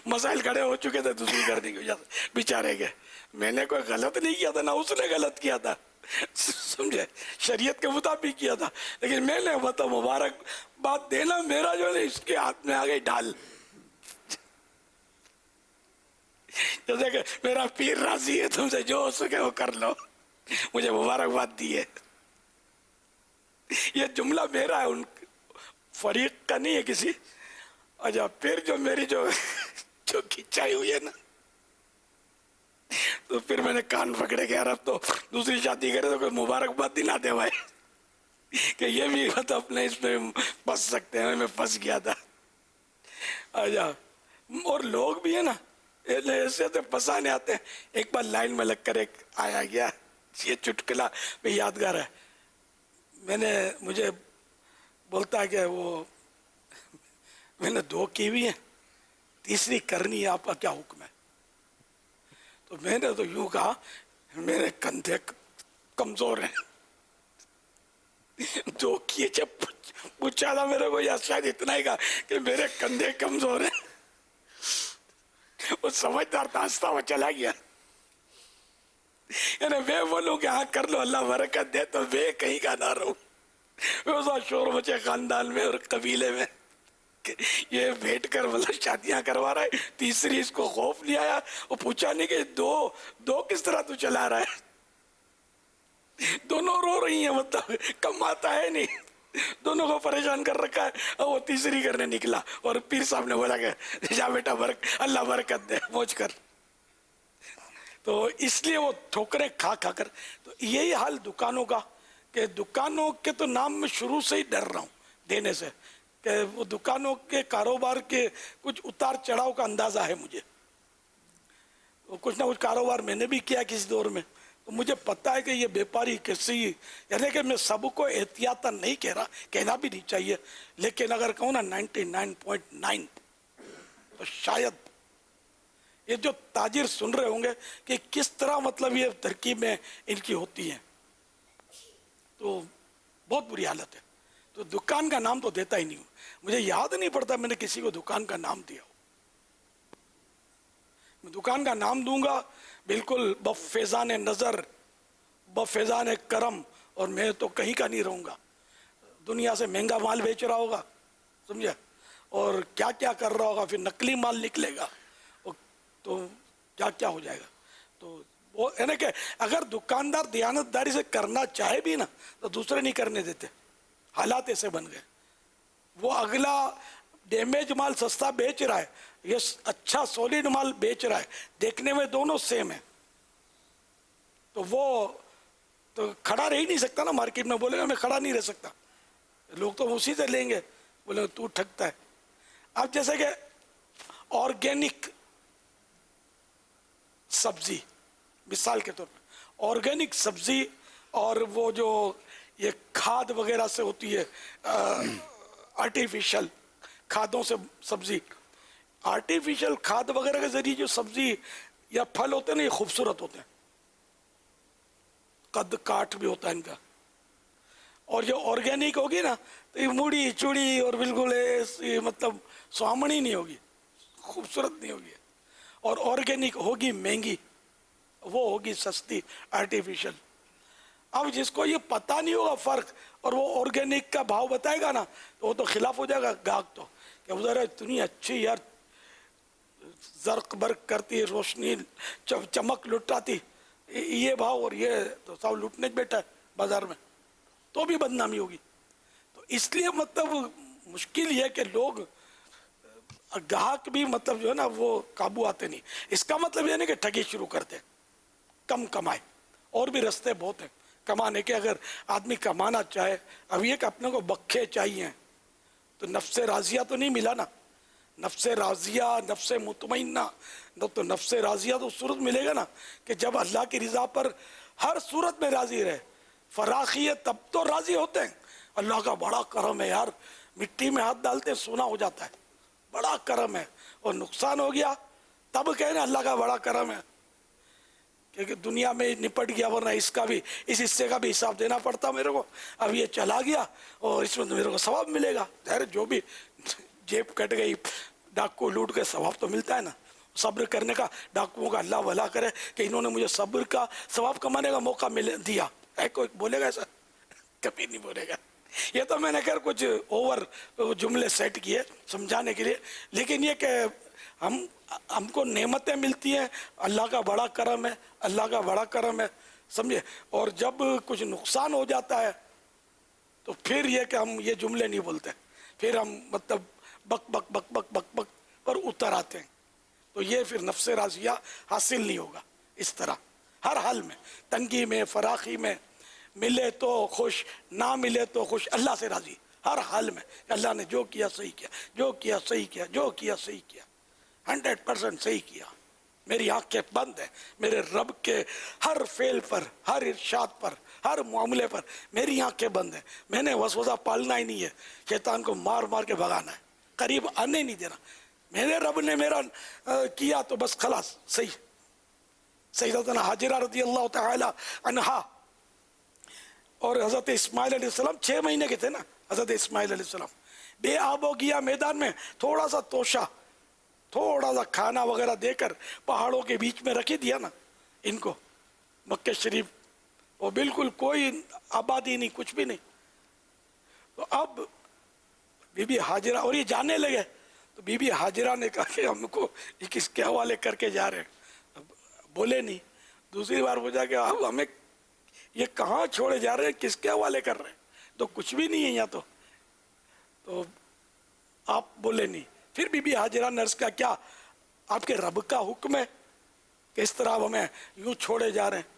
مسائل کھڑے ہو چکے تھے دوسری کرنے کی وجہ سے بیچارے کے. میں نے کوئی غلط نہیں کیا تھا, نہ اس نے غلط کیا تھا, سمجھے, شریعت کے مطابق کیا تھا. لیکن میں نے مطلب مبارک بات دینا میرا جو ہے اس کے ہاتھ میں آ گئی ڈال. جیسے کہ میرا پیر راضی ہے, تم سے جو ہو سکے وہ کر لو, مجھے مبارکباد دی ہے. یہ جملہ میرا ہے, ان فریق کا نہیں ہے کسی. اچھا, پھر جو میری جو کھچائی ہوئی ہے نا, تو پھر میں نے کان پکڑے کہ یار اب تو دوسری شادی کرے تو کوئی مبارکباد دلا دے بھائی, کہ یہ بھی مطلب اپنے اس میں پھنس سکتے ہیں. میں پھنس گیا تھا. اچھا, اور لوگ بھی ہے نا ایسے تو پھنسانے آتے ہیں. ایک بار لائن میں لگ کر ایک آیا گیا, یہ چٹکلا بھی یادگار ہے. مجھے بولتا ہے کہ وہ میں نے 2 کی ہوئی ہیں, تیسری کرنی ہے, آپ کا کیا حکم ہے؟ تو میں نے تو یوں کہا میرے کندھے کمزور ہیں. 2 کیے جب پوچھا تھا میرے کو, یا شاید اتنا ہی کہا کہ میرے کندھے کمزور ہیں. وہ سمجھدار تھا, ہنستا ہوا چلا گیا. یعنی میں بولوں کہ ہاں کر لو اللہ برکت دے, تو میں کہیں کا نہ رہوں. شور مچے خاندان میں اور قبیلے میں یہ بیٹھ کر مطلب شادیاں کروا رہا ہے. تیسری اس کو خوف نہیں آیا, وہ پوچھا نہیں کہ دو کس طرح تو چلا رہا ہے. دونوں رو رہی ہیں, مطلب کماتا ہے نہیں, دونوں کو پریشان کر رکھا ہے. اور وہ تیسری کرنے نکلا اور پیر صاحب نے بولا کہ جا بیٹا اللہ برکت دے, موج کر. تو اس لیے وہ ٹھوکریں کھا کر. تو یہی حال دکانوں کا, کہ دکانوں کے تو نام میں شروع سے ہی ڈر رہا ہوں دینے سے, کہ وہ دکانوں کے کاروبار کے کچھ اتار چڑھاؤ کا اندازہ ہے مجھے. کچھ نہ کچھ کاروبار میں نے بھی کیا کسی دور میں, تو مجھے پتا ہے کہ یہ بیپاری کیسی, یعنی کہ میں سب کو احتیاطاً نہیں کہہ رہا, کہنا بھی نہیں چاہیے, لیکن اگر کہوں نا 99.9 تو شاید یہ جو تاجر سن رہے ہوں گے کہ کس طرح مطلب یہ ترکیبیں ان کی ہوتی ہیں, تو بہت بری حالت ہے. تو دکان کا نام تو دیتا ہی نہیں ہوں, مجھے یاد نہیں پڑتا میں نے کسی کو دکان کا نام دیا ہو. میں دکان کا نام دوں گا بالکل بفیضان نظر, بفیضان کرم, اور میں تو کہیں کا نہیں رہوں گا. دنیا سے مہنگا مال بیچ رہا ہوگا, سمجھے, اور کیا کیا کر رہا ہوگا, پھر نقلی مال نکلے گا, تو کیا کیا ہو جائے گا. تو وہ ہے نا کہ اگر دکاندار دیانتداری سے کرنا چاہے بھی نا تو دوسرے نہیں کرنے دیتے. حالات ایسے بن گئے, وہ اگلا ڈیمیج مال سستا بیچ رہا ہے, یہ اچھا سولڈ مال بیچ رہا ہے, دیکھنے میں دونوں سیم ہیں, تو وہ تو کھڑا رہ ہی نہیں سکتا نا مارکیٹ میں. بولے گا میں کھڑا نہیں رہ سکتا, لوگ تو اسی سے لیں گے, بولے تو ٹھگتا ہے. اب جیسے کہ آرگینک سبزی, مثال کے طور پر آرگینک سبزی, اور وہ جو یہ کھاد وغیرہ سے ہوتی ہے, آرٹیفیشل کھادوں سے سبزی, آرٹیفیشل کھاد وغیرہ کے ذریعے جو سبزی یا پھل ہوتے ہیں نا, یہ خوبصورت ہوتے ہیں, قد کاٹ بھی ہوتا ہے ان کا. اور جو آرگینک ہوگی نا تو یہ موڑی چوڑی اور بالکل مطلب سہامنی نہیں ہوگی, خوبصورت نہیں ہوگی. اور آرگینک ہوگی مہنگی, وہ ہوگی سستی آرٹیفیشل. اب جس کو یہ پتہ نہیں ہوگا فرق, اور وہ آرگینک کا بھاؤ بتائے گا نا, تو وہ تو خلاف ہو جائے گا گاہک. تو کہ ذرا اتنی اچھی یار زرق برق کرتی, روشنی چمک لٹاتی, یہ بھاؤ, اور یہ تو سب لوٹنے بیٹھا ہے بازار میں, تو بھی بدنامی ہوگی. تو اس لیے مطلب مشکل یہ ہے کہ لوگ گاہک بھی مطلب جو ہے نا وہ قابو آتے نہیں. اس کا مطلب یہ نہیں کہ ٹھگی شروع کرتے, کم کمائے, اور بھی رستے بہت ہیں کمانے کے. اگر آدمی کمانا چاہے, اب یہ کہ اپنے کو بکھے چاہیے, تو نفس راضیہ تو نہیں ملا نا. نفس راضیہ, نفس مطمئنہ, تو نفس راضیہ تو صورت ملے گا نا کہ جب اللہ کی رضا پر ہر صورت میں راضی رہے. فراخی ہے تب تو راضی ہوتے ہیں. اللہ کا بڑا کرم ہے یار, مٹی میں ہاتھ ڈالتے سونا ہو جاتا ہے, بڑا کرم ہے. اور نقصان ہو گیا تب کہنا اللہ کا بڑا کرم ہے, کہ دنیا میں نپٹ گیا, ورنہ اس کا بھی, اس حصے کا بھی حساب دینا پڑتا میرے کو. اب یہ چلا گیا اور اس میں میرے کو ثواب ملے گا. ظاہر جو بھی جیب کٹ گئی, ڈاکو لوٹ کے ثواب تو ملتا ہے نا. صبر کرنے کا, ڈاکوؤں کا اللہ بھلا کرے کہ انہوں نے مجھے صبر کا ثواب کمانے کا موقع دیا ہے. کوئی بولے گا ایسا؟ کبھی نہیں بولے گا. یہ تو میں نے خیر کچھ اوور جملے سیٹ کیے سمجھانے کے لیے, لیکن یہ کہ ہم کو نعمتیں ملتی ہیں, اللہ کا بڑا کرم ہے, اللہ کا بڑا کرم ہے, سمجھے. اور جب کچھ نقصان ہو جاتا ہے تو پھر یہ کہ ہم یہ جملے نہیں بولتے, پھر ہم مطلب بک بک بک بک بک بک پر اتر آتے ہیں. تو یہ پھر نفس راضیہ حاصل نہیں ہوگا. اس طرح ہر حال میں, تنگی میں, فراخی میں, ملے تو خوش, نہ ملے تو خوش, اللہ سے راضی ہر حال میں. اللہ نے جو کیا صحیح کیا, جو کیا صحیح کیا, جو کیا صحیح کیا, 100% صحیح کیا. میری آنکھیں بند ہیں میرے رب کے ہر فعل پر, ہر ارشاد پر, ہر معاملے پر میری آنکھیں بند ہیں. میں نے وسوسہ پالنا ہی نہیں ہے, شیطان کو مار مار کے بھگانا ہے, قریب آنے نہیں دینا. میرے رب نے میرا کیا تو بس خلاص صحیح. سیدتنا حاجرہ رضی اللہ تعالی عنہا اور حضرت اسماعیل علیہ السلام 6 مہینے کے تھے نا. حضرت اسماعیل علیہ السلام بے آب و گیا میدان میں, تھوڑا سا توشہ, تھوڑا سا کھانا وغیرہ دے کر پہاڑوں کے بیچ میں رکھی دیا نا ان کو, مکہ شریف, وہ بالکل کوئی آبادی نہیں, کچھ بھی نہیں. تو اب بی بی حاجرہ، اور یہ جاننے لگے تو بی بی حاجرہ نے کہا کہ ہم کو یہ کس کے حوالے کر کے جا رہے ہیں؟ اب بولے نہیں. دوسری بار پوچھا کہ اب ہمیں یہ کہاں چھوڑے جا رہے ہیں، کس کے حوالے کر رہے ہیں؟ تو کچھ بھی نہیں ہے یہاں تو آپ بولے نہیں. پھر بی بی حاجرہ نے عرض کہا کیا آپ کے رب کا حکم ہے کہ اس طرح ہمیں یوں چھوڑے جا رہے ہیں؟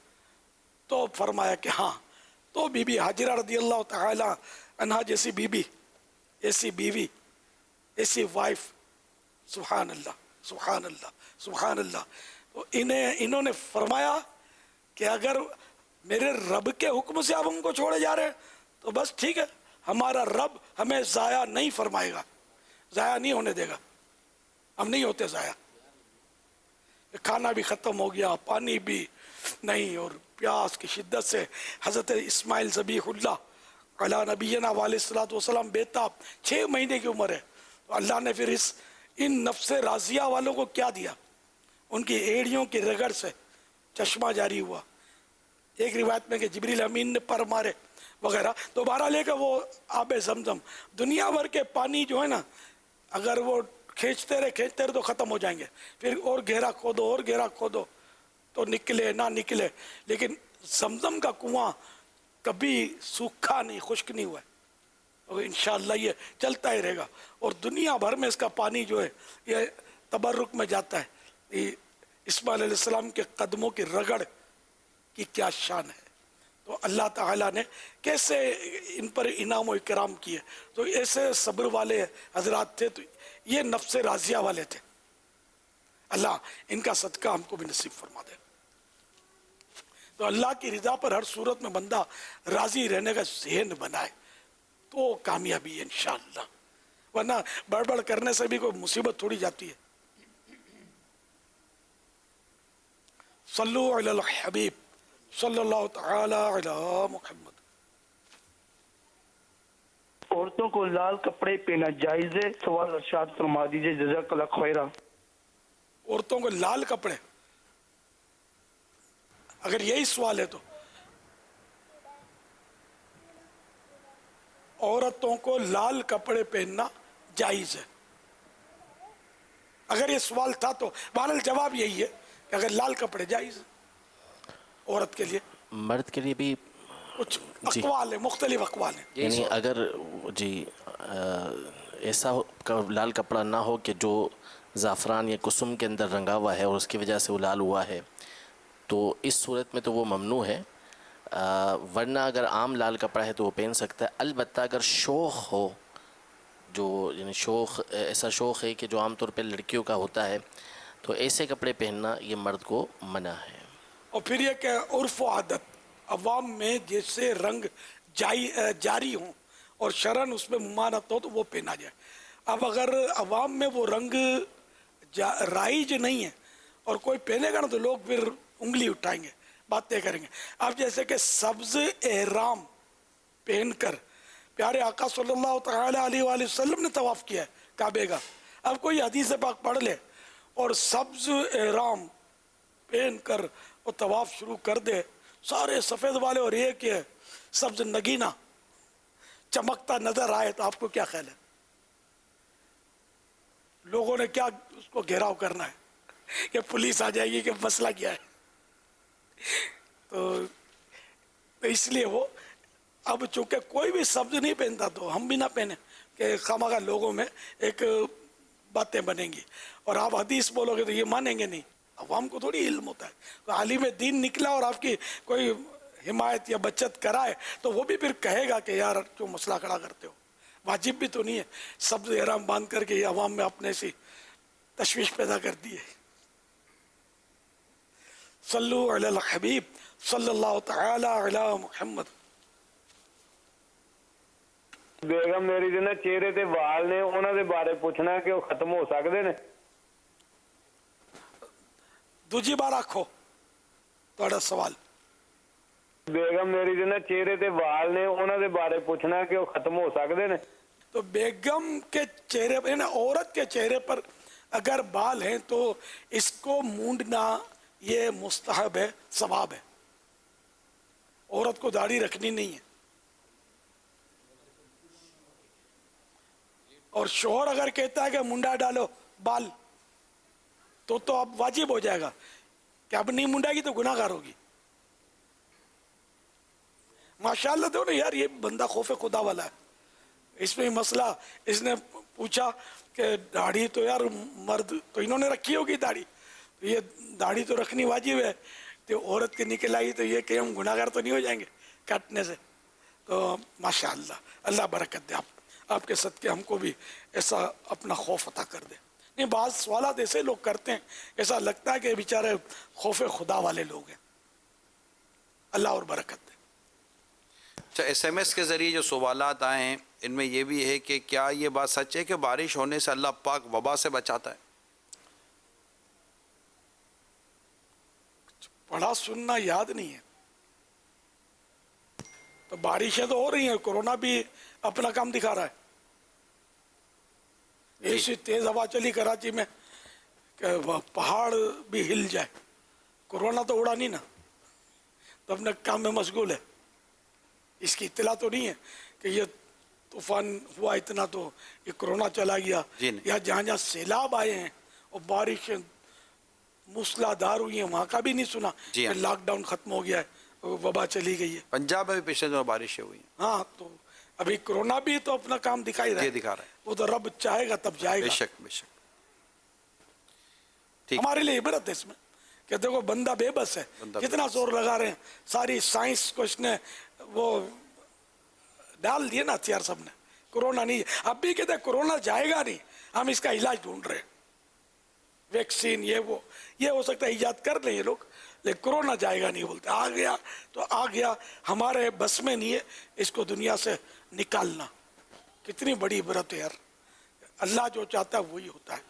تو فرمایا کہ ہاں. تو بی بی حاجرہ رضی اللہ تعالی عنہا جیسی بیوی، ایسی بیوی، ایسی وائف، سبحان اللہ سبحان اللہ سبحان اللہ. تو انہوں نے فرمایا کہ اگر میرے رب کے حکم سے آپ ہم کو چھوڑے جا رہے ہیں تو بس ٹھیک ہے، ہمارا رب ہمیں ضائع نہیں فرمائے گا، ضائع نہیں ہونے دے گا، ہم نہیں ہوتے ضائع. کھانا بھی ختم ہو گیا، پانی بھی نہیں، اور پیاس کی شدت سے حضرت اسماعیل ذبیح اللہ علی نبینا علیہ الصلوۃ والسلام بیتاب 6 مہینے کی عمر ہے. تو اللہ نے پھر ان نفس راضیہ والوں کو کیا دیا؟ ان کی ایڑیوں کی رگڑ سے چشمہ جاری ہوا. ایک روایت میں کہ جبریل امین نے پر مارے وغیرہ. تو بہرحال لے کر وہ آب زمزم، دنیا بھر کے پانی جو ہے نا، اگر وہ کھینچتے رہے تو ختم ہو جائیں گے. پھر اور گہرا کھودو اور گہرا کھودو تو نکلے نہ نکلے، لیکن زمزم کا کنواں کبھی سوکھا نہیں، خشک نہیں ہوا ہے، اور انشاءاللہ یہ چلتا ہی رہے گا. اور دنیا بھر میں اس کا پانی جو ہے یہ تبرک میں جاتا ہے. یہ اسماعیل علیہ السلام کے قدموں کی رگڑ کی کیا شان ہے. تو اللہ تعالیٰ نے کیسے ان پر انعام و اکرام کیے. تو ایسے صبر والے حضرات تھے، تو یہ نفس راضیہ والے تھے. اللہ ان کا صدقہ ہم کو بھی نصیب فرما دے. تو اللہ کی رضا پر ہر صورت میں بندہ راضی رہنے کا ذہن بنائے تو کامیابی ہے انشاءاللہ، ورنہ بڑبڑ کرنے سے بھی کوئی مصیبت تھوڑی جاتی ہے. صلو علی الحبیب صلی اللہ تعالی علی محمد. عورتوں کو لال کپڑے پہنا جائز ہے؟ سوال ارشاد فرما دیجئے، جزاک اللہ خیرہ. عورتوں کو لال کپڑے، اگر یہی سوال ہے تو عورتوں کو لال کپڑے پہننا جائز ہے. اگر یہ سوال تھا تو بہرحال جواب یہی ہے کہ اگر لال کپڑے جائز ہے عورت کے لیے. مرد کے لیے بھی کچھ اقوال ہیں، مختلف اقوال ہیں. یعنی اگر ایسا لال کپڑا نہ ہو کہ جو زعفران یا کسم کے اندر رنگا ہوا ہے اور اس کی وجہ سے وہ لال ہوا ہے، تو اس صورت میں تو وہ ممنوع ہے. ورنہ اگر عام لال کپڑا ہے تو وہ پہن سکتا ہے. البتہ اگر شوخ ہو، جو یعنی شوخ، ایسا شوخ ہے کہ جو عام طور پہ لڑکیوں کا ہوتا ہے، تو ایسے کپڑے پہننا یہ مرد کو منع ہے. اور پھر یہ کہ عرف و عادت عوام میں جیسے رنگ جاری ہوں اور شرعاً اس میں ممانعت ہو تو وہ پہنا جائے. اب اگر عوام میں وہ رنگ رائج نہیں ہے اور کوئی پہنے گا نا تو لوگ پھر انگلی اٹھائیں گے، باتیں کریں گے. اب جیسے کہ سبز احرام پہن کر پیارے آقا صلی اللہ تعالی علیہ وآلہ وسلم نے طواف کیا ہے کعبے کا. اب کوئی حدیث پاک پڑھ لے اور سبز احرام پہن کر وہ طواف شروع کر دے، سارے سفید والے، اور ایک یہ سبز نگینہ چمکتا نظر آئے، تو آپ کو کیا خیال ہے؟ لوگوں نے کیا اس کو گھیراؤ کرنا ہے کہ پولیس آ جائے گی کہ مسئلہ کیا ہے. تو اس لیے وہ اب چونکہ کوئی بھی سبز نہیں پہنتا تو ہم بھی نہ پہنے کہ خواہ لوگوں میں ایک باتیں بنیں گی. اور آپ حدیث بولو گے تو یہ مانیں گے نہیں. عوام کو تھوڑی علم ہوتا ہے. تو عالم دین نکلا اور آپ کی کوئی حمایت یا بچت کرائے تو وہ بھی پھر کہے گا کہ یار کیوں مسئلہ کھڑا کرتے ہو. واجب بھی تو نہیں ہے سبز احرام باندھ کر کے یہ عوام میں اپنے سے تشویش پیدا کر دی ہے. صلو علی الحبیب صلی اللہ تعالی علی محمد. بیگم میری دے نا چہرے تے وال نے، انہاں دے بارے پوچھنا کہ وہ ختم ہو سکدے نے؟ دوجی بار آکھو تہاڈا سوال. بیگم میری دے نا چہرے تے وال نے، انہاں دے بارے پوچھنا کہ وہ ختم ہو سکدے نے؟ تو بیگم کے چہرے پر، یعنی عورت کے چہرے پر اگر بال ہیں تو اس کو مونڈنا یہ مستحب ہے، ثواب ہے. عورت کو داڑھی رکھنی نہیں ہے. اور شوہر اگر کہتا ہے کہ منڈا ڈالو بال تو اب واجب ہو جائے گا کہ اب نہیں منڈائے گی تو گناہ گار ہوگی. ماشاءاللہ دو نا یار، یہ بندہ خوف خدا والا ہے. اس میں مسئلہ اس نے پوچھا کہ داڑھی تو یار مرد تو انہوں نے رکھی ہوگی داڑھی، تو یہ داڑھی تو رکھنی واجب ہے، تو عورت کے نکل آئی تو یہ کہ ہم گناہ گار تو نہیں ہو جائیں گے کاٹنے سے. تو ماشاءاللہ اللہ برکت دے، آپ کے صدقے ہم کو بھی ایسا اپنا خوف عطا کر دے. نہیں، بعض سوالات ایسے لوگ کرتے ہیں ایسا لگتا ہے کہ بیچارے خوف خدا والے لوگ ہیں. اللہ اور برکت دے. اچھا، ایس ایم ایس کے ذریعے جو سوالات آئے ہیں ان میں یہ بھی ہے کہ کیا یہ بات سچ ہے کہ بارش ہونے سے اللہ پاک وبا سے بچاتا ہے؟ پڑھا سننا یاد نہیں ہے. تو بارشیں تو ہو رہی ہیں، کورونا بھی اپنا کام دکھا رہا ہے. ایسی تیز ہوا چلی کراچی میں کہ پہاڑ بھی ہل جائے. کورونا تو اڑا نہیں نا، تو اپنے کام میں مشغول ہے. اس کی اطلاع تو نہیں ہے کہ یہ طوفان ہوا اتنا تو یہ کورونا چلا گیا. یا جہاں جہاں سیلاب آئے ہیں اور بارشیں موسلادھار ہوئی ہیں وہاں کا بھی نہیں سنا کہ لاک ڈاؤن ختم ہو گیا ہے، وبا چلی گئی ہے. پنجاب میں بھی پچھلے دنوں بارشیں ہوئی ہیں. ہاں، تو ابھی کورونا بھی تو اپنا کام دکھائی رہا ہے. دکھا رہا ہے. وہ تو رب چاہے گا تب جائے گا. بے شک بے شک. ہمارے لیے عبرت ہے اس میں کہ دیکھو بندہ بے بس ہے، کتنا زور لگا رہے ہیں. ساری سائنس کو اس نے وہ ڈال دیے نا ہتھیار سب نے. کورونا نہیں، اب بھی کہتے ہیں کورونا جائے گا نہیں، ہم اس کا علاج ڈھونڈ رہے ہیں، ویکسین یہ وہ. یہ ہو سکتا ہے ایجاد کر لیں یہ لوگ، لیکن کورونا جائے گا نہیں بولتے. آ گیا تو آ گیا، ہمارے بس میں نہیں ہے اس کو دنیا سے نکالنا. کتنی بڑی عبرت ہے یار. اللہ جو چاہتا ہے وہی ہوتا ہے،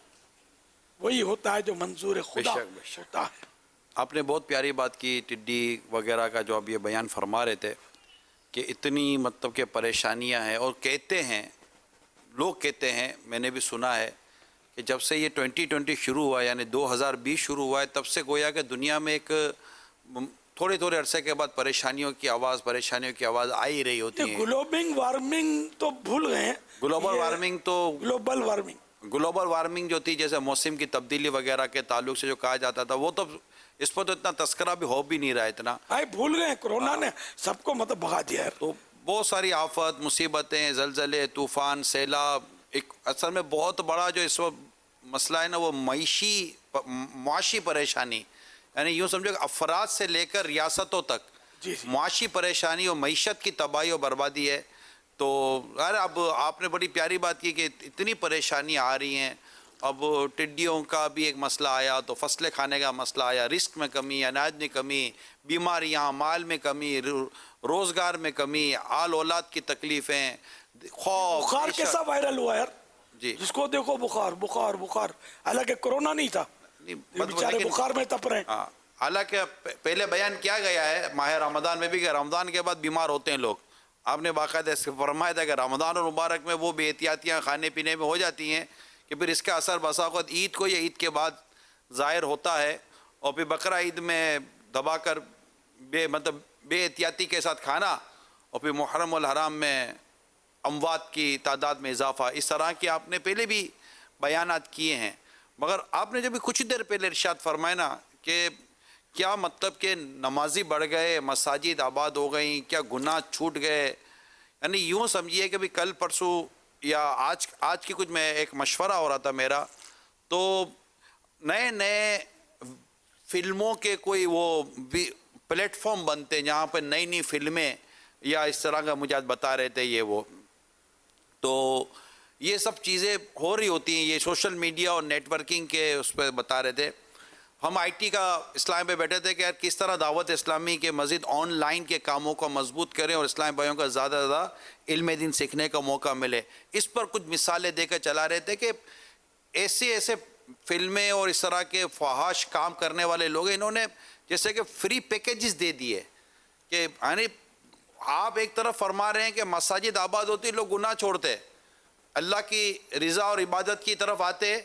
وہی ہوتا ہے جو منظور خدا ہوتا ہے. آپ نے بہت پیاری بات کی ٹڈی وغیرہ کا جو اب یہ بیان فرما رہے تھے کہ اتنی مطلب کہ پریشانیاں ہیں. اور کہتے ہیں لوگ، کہتے ہیں میں نے بھی سنا ہے کہ جب سے یہ 2020 شروع ہوا یعنی 2020 شروع ہوا ہے تب سے گویا کہ دنیا میں ایک تھوڑے تھوڑے عرصے کے بعد پریشانیوں کی آواز آ ہی رہی ہوتی ہے. گلوبل وارمنگ تو بھول گئے ہیں. گلوبل وارمنگ جو تھی جیسے موسم کی تبدیلی وغیرہ کے تعلق سے جو کہا جاتا تھا وہ تو اس پر تو اتنا تذکرہ بھی ہو بھی نہیں رہا اتنا. بھول گئے، کورونا نے سب کو مطلب بھگا دیا ہے. تو بہت ساری آفت، مصیبتیں، زلزلے، طوفان، سیلاب. ایک اصل میں بہت بڑا جو اس وقت مسئلہ ہے نا وہ معاشی پریشانی، یعنی یوں سمجھو کہ افراد سے لے کر ریاستوں تک معاشی پریشانی اور معیشت کی تباہی اور بربادی ہے. تو یار اب آپ نے بڑی پیاری بات کی کہ اتنی پریشانیاں آ رہی ہیں. اب ٹڈیوں کا بھی ایک مسئلہ آیا تو فصلیں کھانے کا مسئلہ آیا، رزق میں کمی، اناج میں کمی، بیماریاں، مال میں کمی، روزگار میں کمی، آل اولاد کی تکلیفیں، خوف. بخار کیسا وائرل ہوا یار، جس کو دیکھو بخار بخار بخار، حالانکہ کورونا نہیں تھا، بیچارے بخار میں تپ رہے ہیں. حالانکہ پہلے بیان کیا گیا ہے ماہ رمضان میں بھی کہ رمضان کے بعد بیمار ہوتے ہیں لوگ. آپ نے باقاعدہ فرمایا تھا کہ رمضان اور مبارک میں وہ بے احتیاطیاں کھانے پینے میں ہو جاتی ہیں کہ پھر اس کا اثر بسا اوقات عید کو یا عید کے بعد ظاہر ہوتا ہے. اور پھر بقرہ عید میں دبا کر بے احتیاطی کے ساتھ کھانا، اور پھر محرم الحرام میں اموات کی تعداد میں اضافہ. اس طرح کے آپ نے پہلے بھی بیانات کیے ہیں. مگر آپ نے جب کچھ دیر پہلے ارشاد فرمایا نا کہ کیا مطلب کہ نمازی بڑھ گئے، مساجد آباد ہو گئیں، کیا گناہ چھوٹ گئے. یعنی یوں سمجھیے کہ بھی کل پرسوں یا آج کی کچھ میں ایک مشورہ ہو رہا تھا میرا، تو نئے فلموں کے کوئی وہ پلیٹ فارم بنتے ہیں جہاں پہ نئی فلمیں یا اس طرح کا مجھے بتا رہے تھے یہ وہ. تو یہ سب چیزیں ہو رہی ہوتی ہیں، یہ سوشل میڈیا اور نیٹ ورکنگ کے اس پہ بتا رہے تھے. ہم آئی ٹی کا اسلام پہ بیٹھے تھے کہ یار کس طرح دعوت اسلامی کے مزید آن لائن کے کاموں کو مضبوط کریں اور اسلام بھائیوں کا زیادہ سے زیادہ علم دین سیکھنے کا موقع ملے. اس پر کچھ مثالیں دے کر چلا رہے تھے کہ ایسے فلمیں اور اس طرح کے فحاش کام کرنے والے لوگ ہیں، انہوں نے جیسے کہ فری پیکیجز دے دیے کہ یعنی آپ ایک طرف فرما رہے ہیں کہ مساجد آباد ہوتی، لوگ گناہ چھوڑتے، اللہ کی رضا اور عبادت کی طرف آتے،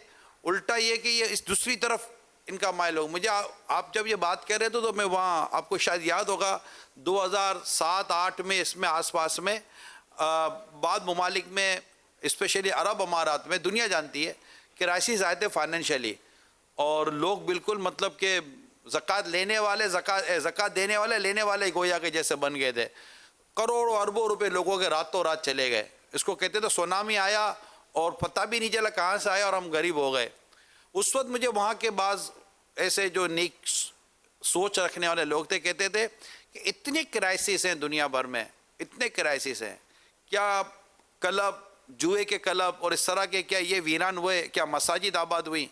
الٹا یہ کہ یہ اس دوسری طرف ان کا مائل ہو. مجھے آپ جب یہ بات کہہ رہے تھے تو میں وہاں آپ کو شاید یاد ہوگا 2007-8 میں اس میں آس پاس میں بعض ممالک میں اسپیشلی عرب امارات میں دنیا جانتی ہے کرائسس آئے تھے فائنینشلی، اور لوگ بالکل مطلب کہ زکوٰۃ لینے والے زکوٰۃ دینے والے لینے والے گویا کے جیسے بن گئے تھے. کروڑوں اربوں روپے لوگوں کے راتوں رات چلے گئے. اس کو کہتے تھے سونامی آیا اور پتہ بھی نہیں چلا کہاں سے آیا اور ہم غریب ہو گئے. اس وقت مجھے وہاں کے بعض ایسے جو نیک سوچ رکھنے والے لوگ تھے کہتے تھے کہ اتنے کرائسس ہیں دنیا بھر میں، اتنے کرائسس ہیں، کیا کلب جوئے کے کلب اور اس طرح کے کیا یہ ویران ہوئے، کیا مساجد آباد ہوئی.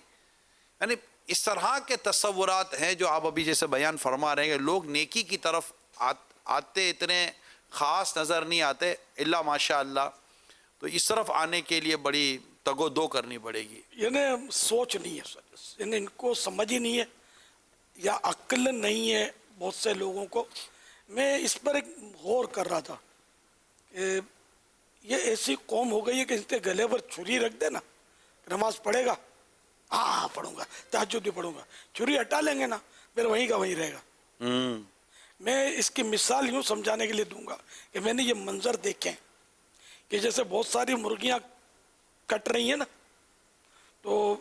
یعنی اس طرح کے تصورات ہیں جو آپ ابھی جیسے بیان فرما رہے ہیں کہ لوگ نیکی کی طرف آتے اتنے خاص نظر نہیں آتے الا ماشاء اللہ. تو اس طرف آنے کے لیے بڑی تگ و دو کرنی پڑے گی. یعنی سوچ نہیں ہے، یعنی ان کو سمجھ ہی نہیں ہے یا عقل نہیں ہے بہت سے لوگوں کو. میں اس پر ایک غور کر رہا تھا کہ یہ ایسی قوم ہو گئی ہے کہ اس کے گلے پر چھری رکھ دے نا، نماز پڑھے گا، ہاں پڑھوں گا، تہجد بھی پڑھوں گا، چھری ہٹا لیں گے نا پھر وہیں کا وہیں رہے گا. میں اس کی مثال یوں سمجھانے کے لیے دوں گا کہ میں نے یہ منظر دیکھے کہ جیسے بہت ساری مرغیاں کٹ رہی ہیں نا، تو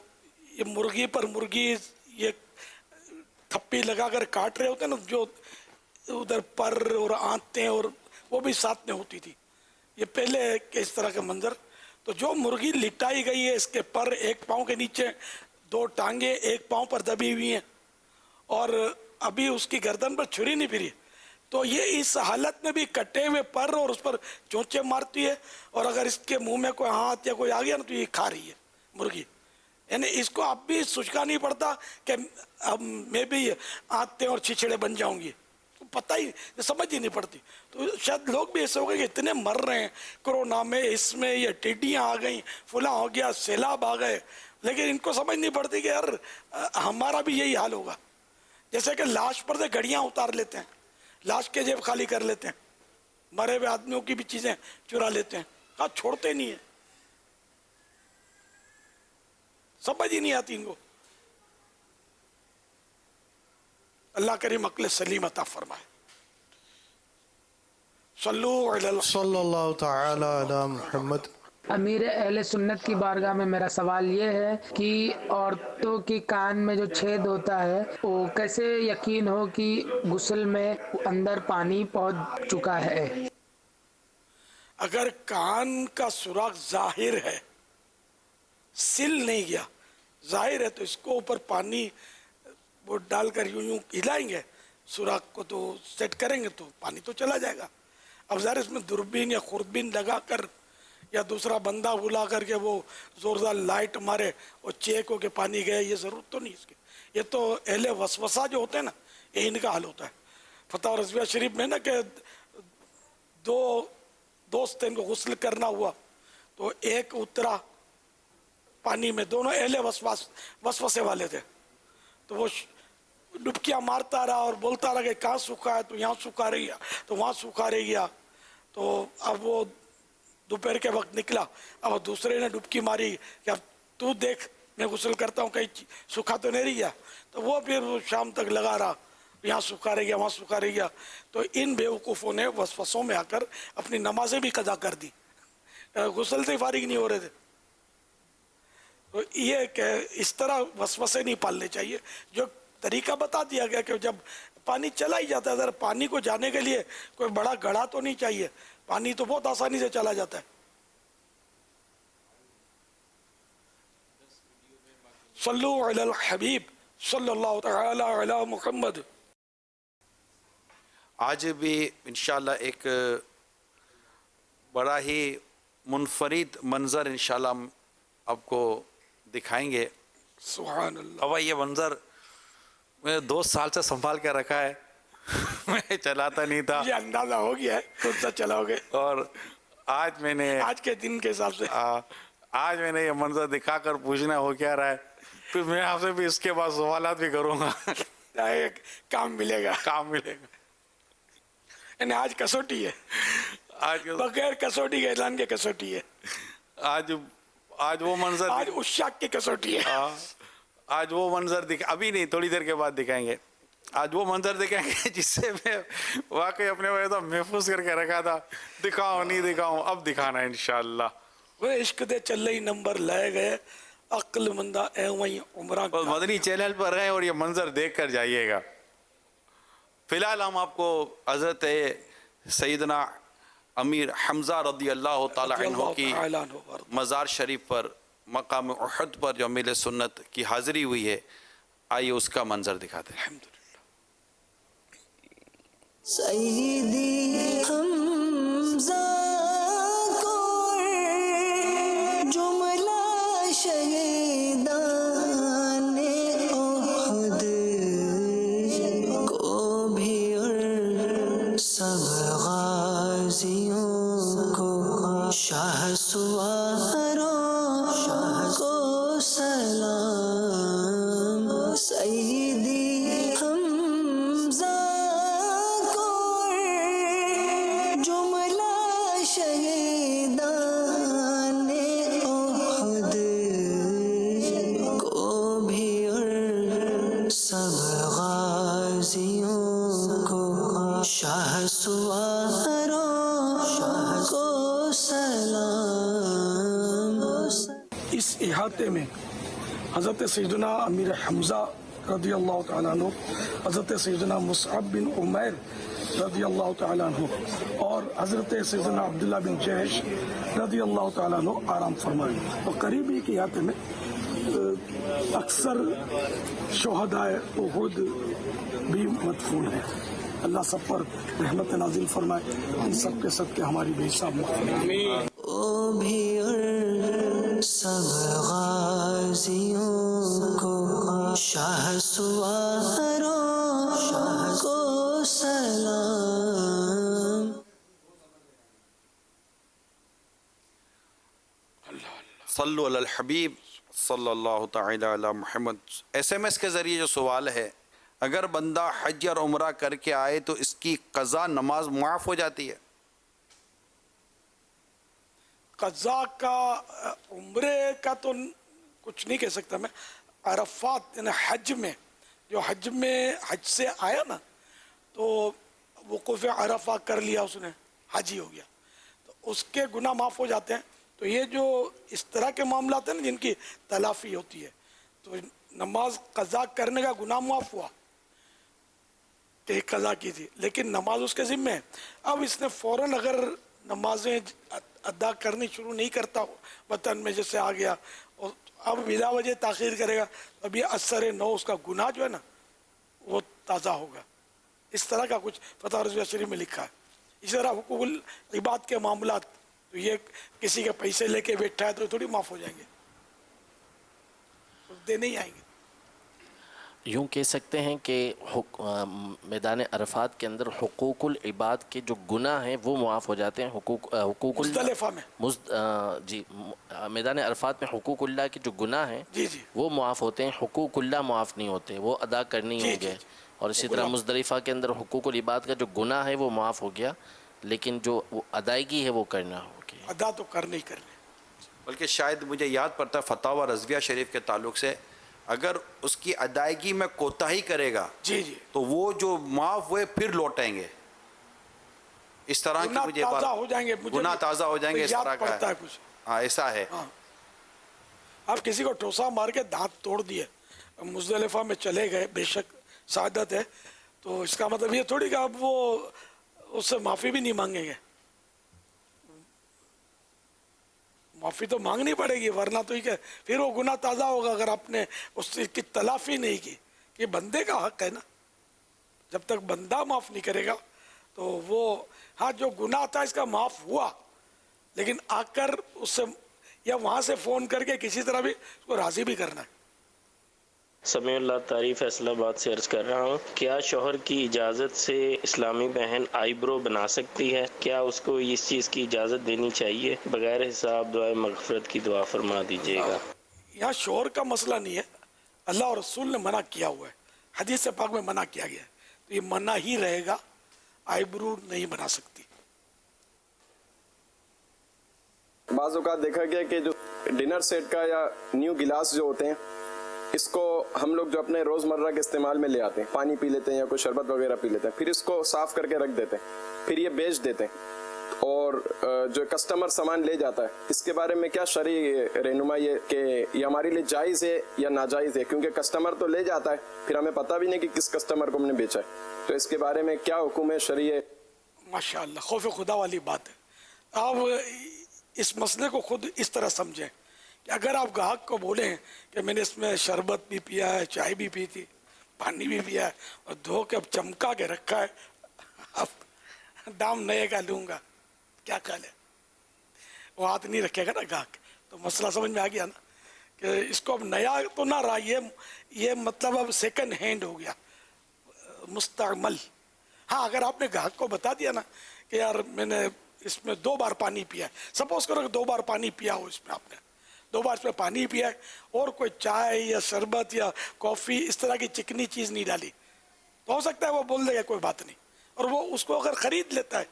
یہ مرغی پر مرغی یہ تھپی لگا کر کاٹ رہے ہوتے ہیں نا، جو ادھر پر اور آنتیں اور وہ بھی ساتھ میں ہوتی تھی. یہ پہلے کہ اس طرح کے منظر. تو جو مرغی لٹائی گئی ہے اس کے پر ایک پاؤں کے نیچے، دو ٹانگیں ایک پاؤں پر دبی ہوئی ہیں اور ابھی اس کی گردن پر چھری نہیں پھری، تو یہ اس حالت میں بھی کٹے ہوئے پر اور اس پر چونچے مارتی ہے، اور اگر اس کے منہ میں کوئی ہاتھ یا کوئی آ گیا نا تو یہ کھا رہی ہے مرغی. یعنی اس کو اب بھی سوچنا نہیں پڑتا کہ اب میں بھی آنتیں اور چھچڑے بن جاؤں گی، پتہ ہی سمجھ ہی نہیں پڑتی. تو شاید لوگ بھی ایسے ہو گئے کہ اتنے مر رہے ہیں کرونا میں، اس میں یہ ٹڈیاں آ گئیں، فلاں ہو گیا، سیلاب آ گئے، لیکن ان کو سمجھ نہیں پڑتی کہ یار ہمارا بھی یہی حال ہوگا. جیسے کہ لاش پر سے گھڑیاں اتار لیتے ہیں، لاش کے جیب خالی کر لیتے ہیں، مرے ہوئے آدمیوں کی بھی چیزیں چرا لیتے ہیں، کہاں چھوڑتے نہیں ہیں. سمجھ ہی نہیں آتی ان کو. اللہ کریم عقل سلیم عطا فرمائے. صلی اللہ تعالی علی محمد. امیر اہل سنت کی بارگاہ میں میرا سوال یہ ہے کہ عورتوں کی کان میں جو چھید ہوتا ہے وہ کیسے یقین ہو کہ غسل میں اندر پانی پہنچ چکا ہے؟ اگر کان کا سوراخ ظاہر ہے، سل نہیں گیا، ظاہر ہے، تو اس کو اوپر پانی وہ ڈال کر یوں ہلائیں گے سوراخ کو تو سیٹ کریں گے تو پانی تو چلا جائے گا. اب ظاہر اس میں دوربین یا خوردبین لگا کر یا دوسرا بندہ بلا کر کے وہ زوردار لائٹ مارے اور چیک ہو کے پانی گئے، یہ ضرورت تو نہیں اس کی. یہ تو اہل وسوسہ جو ہوتے ہیں نا، یہ ان کا حل ہوتا ہے. فتح رضویہ شریف میں نا کہ دو دوست ان کو غسل کرنا ہوا تو ایک اترا پانی میں، دونوں اہل وسوسے والے تھے، تو وہ ڈبکیاں مارتا رہا اور بولتا رہا کہ کہاں سوکھا ہے، تو یہاں سوکھا رہ گیا، تو وہاں سوکھا رہ گیا. تو اب وہ دوپہر کے وقت نکلا، اب دوسرے نے ڈبکی ماری کہ اب تو دیکھ میں غسل کرتا ہوں کہیں سوکھا تو نہیں رہ گیا. تو وہ پھر شام تک لگا رہا، یہاں سوکھا رہ گیا، وہاں سوکھا رہ گیا. تو ان بیوقوفوں نے وسوسوں میں آ کر اپنی نمازیں بھی قضا کر دی، غسل سے فارغ نہیں ہو رہے تھے. تو یہ کہ اس طرح وسوسے نہیں پالنے چاہیے. جو طریقہ بتا دیا گیا کہ جب پانی چلا ہی جاتا ہے، ذرا پانی کو جانے کے لیے کوئی بڑا گڑھا تو نہیں چاہیے، پانی تو بہت آسانی سے چلا جاتا ہے. صلو علی الحبیب صلی اللہ تعالی علی محمد. آج بھی انشاءاللہ ایک بڑا ہی منفرد منظر انشاءاللہ ہم آپ کو دکھائیں گے. سبحان اللہ. اب یہ منظر میں 2 سال سے سنبھال کے رکھا ہے، میں چلاتا نہیں تھا، یہ اندازہ ہو گیا ہے خود سے چلاؤ گے. اور آج میں نے آج کے دن کے حساب سے آج میں نے یہ منظر دکھا کر پوچھنا ہو کیا رہا ہے، پھر میں آپ سے بھی اس کے بعد سوالات بھی کروں گا. کام ملے گا، کام ملے گا. یعنی آج کسوٹی ہے، آج بغیر کسوٹی کے اعلان کے کسوٹی ہے. آج وہ منظر، آج اشاق کی کسوٹی ہے. آج وہ منظر ابھی نہیں، تھوڑی دیر کے بعد دکھائیں گے. آج وہ منظر دکھائیں گے جس سے میں واقعی اپنے وجہ محفوظ کر کے رکھا تھا، دکھاؤں نہیں دکھاؤں، اب دکھانا ہے انشاءاللہ. وہ عشق دے چلے ہی نمبر لائے گئے عقل مندہ اے وہیں عمرہ اور مدنی چینل پر ہیں اور یہ منظر دیکھ کر جائیے گا. فی الحال ہم آپ کو حضرت سیدنا امیر حمزہ رضی اللہ تعالی عنہ کی مزار شریف پر مقام احد پر جو امیر سنت کی حاضری ہوئی ہے، آئیے اس کا منظر دکھاتے ہیں. سیدی حمزہ کو جملہ شہیدان احد کو بھی اور سب غازیوں کو شاہ سواروں کو سلام. سیدی حمزہ شہیدان احد کو بھی اور سب غازیوں کو شاہ سواروں کو سلام. اس احاطے میں حضرت سیدنا امیر حمزہ رضی اللہ تعالیٰ عنہ، حضرت سیدنا مصعب بن عمیر رضی اللہ تعالیٰ عنہ اور حضرت سیدنا عبداللہ بن جہش رضی اللہ تعالیٰ عنہ آرام فرمائے. اور قریبی کے احاطے میں اکثر شہدائے احد بھی مدفون ہیں. اللہ سب پر رحمت نازل فرمائے. ان سب کے صدقے ہماری بے حساب مغفرت. او بھی اور سب غازیوں کو شاہ سواروں کو سلام. صلو علی الحبیب صلی اللہ تعالی علی محمد. SMS کے ذریعے جو سوال ہے، اگر بندہ حج اور عمرہ کر کے آئے تو اس کی قضا نماز معاف ہو جاتی ہے؟ قضا کا عمرے کا تو کچھ نہیں کہہ سکتا میں. عرفات یعنی حج میں جو حج سے آیا نا تو وقوف عرفہ کر لیا اس نے، حاجی ہو گیا، تو اس کے گناہ معاف ہو جاتے ہیں. تو یہ جو اس طرح کے معاملات ہیں نا جن کی تلافی ہوتی ہے، تو نماز قضا کرنے کا گناہ معاف ہوا کہ قضا کی تھی، لیکن نماز اس کے ذمہ ہے. اب اس نے فوراً اگر نمازیں ادا کرنی شروع نہیں کرتا وطن میں جیسے آ گیا اور اب بلا وجہ تاخیر کرے گا، اب یہ اثر نو اس کا گناہ جو ہے نا وہ تازہ ہوگا. اس طرح کا کچھ فتح رضویہ شریف میں لکھا ہے. اسی طرح حقوق العباد کے معاملات، تو یہ کسی کے پیسے لے کے بیٹھا ہے تو تھوڑی معاف ہو جائیں گے، دینے ہی آئیں گے. یوں کہہ سکتے ہیں کہ میدان عرفات کے اندر حقوق العباد کے جو گناہ ہیں وہ معاف ہو جاتے ہیں. حقوق مختلفہ میں جی میدان عرفات میں حقوق اللہ کے جو گناہ ہیں جی وہ معاف ہوتے ہیں، حقوق اللہ معاف نہیں ہوتے، وہ ادا کرنی ہوں گے. اور اسی طرح مزدلفہ کے اندر حقوق العباد کا جو گناہ ہے وہ معاف ہو گیا، لیکن جو ادائیگی ہے وہ کرنا ہوگی. ادا تو کرنے ہی کرنے. بلکہ شاید مجھے یاد پڑتا ہے فتاوی رضویہ شریف کے تعلق سے، اگر اس کی ادائیگی میں کوتاہی کرے گا تو وہ جو معاف ہوئے پھر لوٹیں گے. اس طرح کی مجھے بات ہو جائیں گے، گناہ تازہ ہو جائیں گے، اس طرح کا ہے. ہاں ایسا ہے. آپ کسی کو ٹھوسا مار کے دانت توڑ دیے، مزدلفہ میں چلے گئے، بے شک سعادت ہے، تو اس کا مطلب یہ تھوڑی کہ اب وہ اس سے معافی بھی نہیں مانگیں گے. معافی تو مانگنی پڑے گی، ورنہ تو یہ پھر وہ گناہ تازہ ہوگا اگر آپ نے اس کی تلافی نہیں کی. یہ بندے کا حق ہے نا، جب تک بندہ معاف نہیں کرے گا تو وہ ہاں جو گناہ تھا اس کا معاف ہوا، لیکن آ کر اس سے یا وہاں سے فون کر کے کسی طرح بھی اس کو راضی بھی کرنا ہے. سمیع اللہ طاری فیصل آباد سے عرض کر رہا ہوں، کیا شوہر کی اجازت سے اسلامی بہن آئی برو بنا سکتی ہے؟ کیا اس کو اس چیز کی اجازت دینی چاہیے؟ بغیر حساب دعائے مغفرت کی دعا فرما دیجیے گا. یہاں شوہر کا مسئلہ نہیں ہے، اللہ اور رسول نے منع کیا ہوا ہے، حدیث پاک میں منع کیا گیا ہے، تو یہ منع ہی رہے گا. آئی برو نہیں بنا سکتی. بعض اوقات دیکھا گیا کہ جو ڈنر سیٹ کا یا نیو گلاس جو ہوتے ہیں، اس کو ہم لوگ جو اپنے روزمرہ کے استعمال میں لے آتے ہیں، پانی پی لیتے ہیں یا کوئی شربت وغیرہ پی لیتے ہیں، پھر اس کو صاف کر کے رکھ دیتے ہیں، پھر یہ بیچ دیتے ہیں. اور جو کسٹمر سامان لے جاتا ہے، اس کے بارے میں کیا شرعی رہنمائی ہے کہ یہ ہمارے لیے جائز ہے یا ناجائز ہے؟ کیونکہ کسٹمر تو لے جاتا ہے، پھر ہمیں پتہ بھی نہیں کہ کس کسٹمر کو ہم نے بیچا ہے، تو اس کے بارے میں کیا حکم ہے شرعی ہے؟ ماشاءاللہ، خوف خدا والی بات ہے. آپ اس مسئلے کو خود اس طرح سمجھیں کہ اگر آپ گاہک کو بولیں کہ میں نے اس میں شربت بھی پیا ہے، چائے بھی پی تھی، پانی بھی پیا ہے، اور دھو کے اب چمکا کے رکھا ہے، اب دام نئے کا لوں گا، کیا خیال ہے؟ وہ ہاتھ نہیں رکھے گا نا گاہک. تو مسئلہ سمجھ میں آ گیا نا کہ اس کو اب نیا تو نہ رہا، یہ مطلب اب سیکنڈ ہینڈ ہو گیا، مستعمل. ہاں اگر آپ نے گاہک کو بتا دیا نا کہ یار میں نے اس میں 2 بار پانی پیا ہے، سپوز کرو کہ 2 بار پانی پیا ہو، اس میں آپ نے 2 بار اس میں پانی پیا ہے اور کوئی چائے یا شربت یا کافی اس طرح کی چکنی چیز نہیں ڈالی، تو ہو سکتا ہے وہ بول دے گا کوئی بات نہیں، اور وہ اس کو اگر خرید لیتا ہے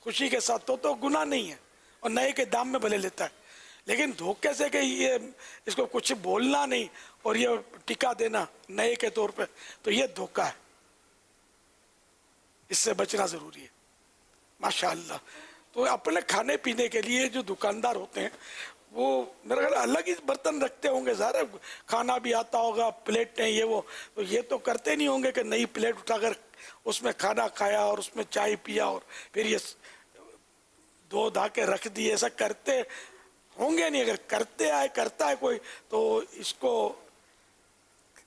خوشی کے ساتھ تو گناہ نہیں ہے، اور نئے کے دام میں بھلے لیتا ہے. لیکن دھوکے سے کہ یہ اس کو کچھ بولنا نہیں اور یہ ٹکا دینا نئے کے طور پہ، تو یہ دھوکہ ہے، اس سے بچنا ضروری ہے. ماشاءاللہ. تو اپنے کھانے پینے کے لیے جو دکاندار ہوتے ہیں وہ میرا خیال الگ ہی برتن رکھتے ہوں گے، ظاہر ہے کھانا بھی آتا ہوگا، پلیٹیں یہ وہ، تو یہ تو کرتے نہیں ہوں گے کہ نئی پلیٹ اٹھا کر اس میں کھانا کھایا اور اس میں چائے پیا اور پھر یہ دھو دھا کے رکھ دی، ایسا کرتے ہوں گے نہیں. اگر کرتا ہے کوئی تو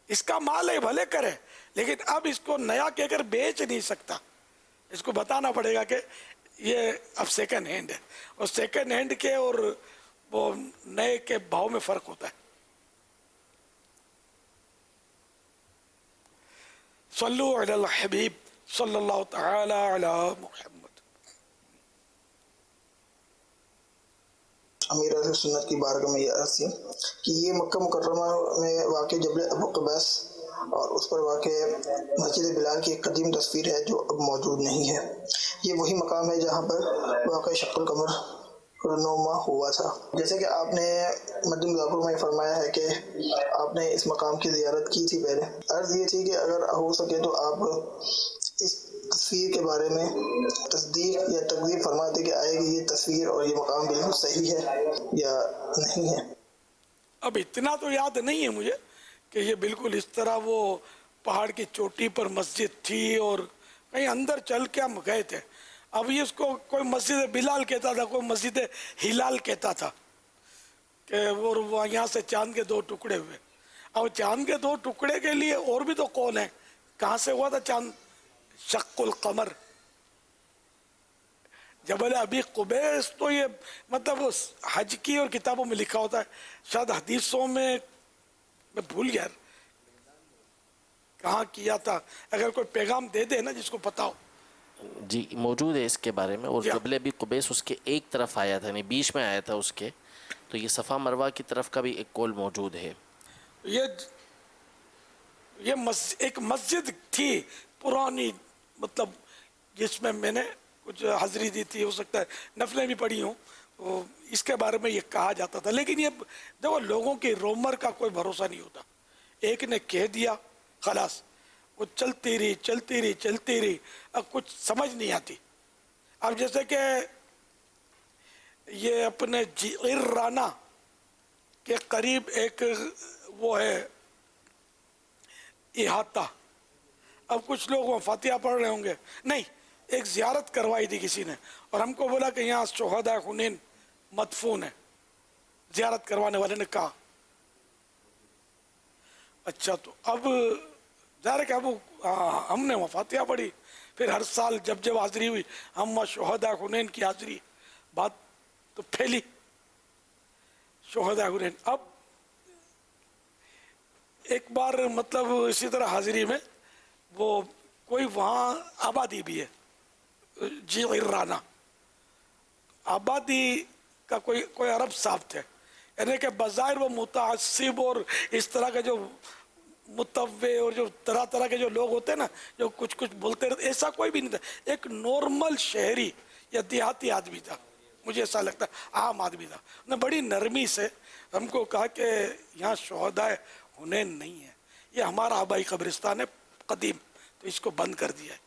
اس کا مال ہے بھلے کرے، لیکن اب اس کو نیا کہہ کر بیچ نہیں سکتا، اس کو بتانا پڑے گا کہ یہ اب سیکنڈ ہینڈ ہے، اور سیکنڈ ہینڈ کے اور وہ نئے کے بھاؤ میں فرق ہوتا ہے. صلو علی الحبیب صلی اللہ تعالی علی محمد. امیر اہل سنت کی بارگاہ میں یہ عرض تھی کہ یہ مکہ مکرمہ میں واقع جبل ابو قبیس اور اس پر واقع مسجد بلال کی ایک قدیم تصویر ہے جو اب موجود نہیں ہے. یہ وہی مقام ہے جہاں پر واقع شق القمر رونما ہوا تھا. جیسے کہ آپ نے مدنی مذاکروں میں فرمایا ہے کہ آپ نے اس مقام کی زیارت کی تھی پہلے. عرض یہ تھی کہ اگر ہو سکے تو آپ اس تصویر کے بارے میں تصدیق یا تکذیب فرماتے کہ آئے گی یہ تصویر اور یہ مقام بالکل صحیح ہے یا نہیں ہے. اب اتنا تو یاد نہیں ہے مجھے کہ یہ بالکل اس طرح وہ پہاڑ کی چوٹی پر مسجد تھی اور کہیں اندر چل کے ہم گئے تھے. اب یہ اس کو کوئی مسجد بلال کہتا تھا، کوئی مسجد ہلال کہتا تھا کہ وہ یہاں سے چاند کے 2 ٹکڑے ہوئے. اب چاند کے 2 ٹکڑے کے لیے اور بھی تو کون ہے، کہاں سے ہوا تھا چاند؟ شق القمر. جبل ابی قبیس تو یہ مطلب حج کی اور کتابوں میں لکھا ہوتا ہے، شاید حدیثوں میں بھول گیا کہاں کیا تھا. اگر کوئی پیغام دے دے نا جس کو پتا ہو. جی موجود ہے اس کے بارے میں، اور جبل ابی قبیس اس کے ایک طرف آیا تھا، یعنی بیچ میں آیا تھا اس کے، تو یہ صفا مروہ کی طرف کا بھی ایک قول موجود ہے. یہ ایک مسجد تھی پرانی، مطلب جس میں میں نے کچھ حاضری دی تھی، ہو سکتا ہے نفلیں بھی پڑھی ہوں، تو اس کے بارے میں یہ کہا جاتا تھا. لیکن یہ دیکھو لوگوں کی رومر کا کوئی بھروسہ نہیں ہوتا. ایک نے کہہ دیا خلاص، وہ چلتی رہی، اب کچھ سمجھ نہیں آتی. اب جیسے کہ یہ اپنے جعرانہ کے قریب ایک وہ ہے احاطہ، اب کچھ لوگ وہاں فاتحہ پڑھ رہے ہوں گے، نہیں ایک زیارت کروائی تھی کسی نے اور ہم کو بولا کہ یہاں شہداء حنین مدفون ہے، زیارت کروانے والے نے کہا. اچھا تو اب ظاہر ہے کہ اب ہم نے وہاں فاتحہ پڑھی، پھر ہر سال جب حاضری ہوئی ہم شہداء حنین کی حاضری، بات تو پھیلی شہداء حنین. اب ایک بار مطلب اسی طرح حاضری میں وہ کوئی وہاں آبادی بھی ہے جعرانہ، آبادی کا کوئی عرب صاحب تھے، یعنی کہ بظاہر وہ متعصب اور اس طرح کے جو متوع اور جو طرح طرح کے جو لوگ ہوتے ہیں نا جو کچھ بولتے رہتے، ایسا کوئی بھی نہیں تھا. ایک نارمل شہری یا دیہاتی آدمی تھا، مجھے ایسا لگتا عام آدمی تھا. نے بڑی نرمی سے ہم کو کہا کہ یہاں شہداء حنین نہیں ہے، یہ ہمارا آبائی قبرستان ہے قدیم، تو اس کو بند کر دیا ہے.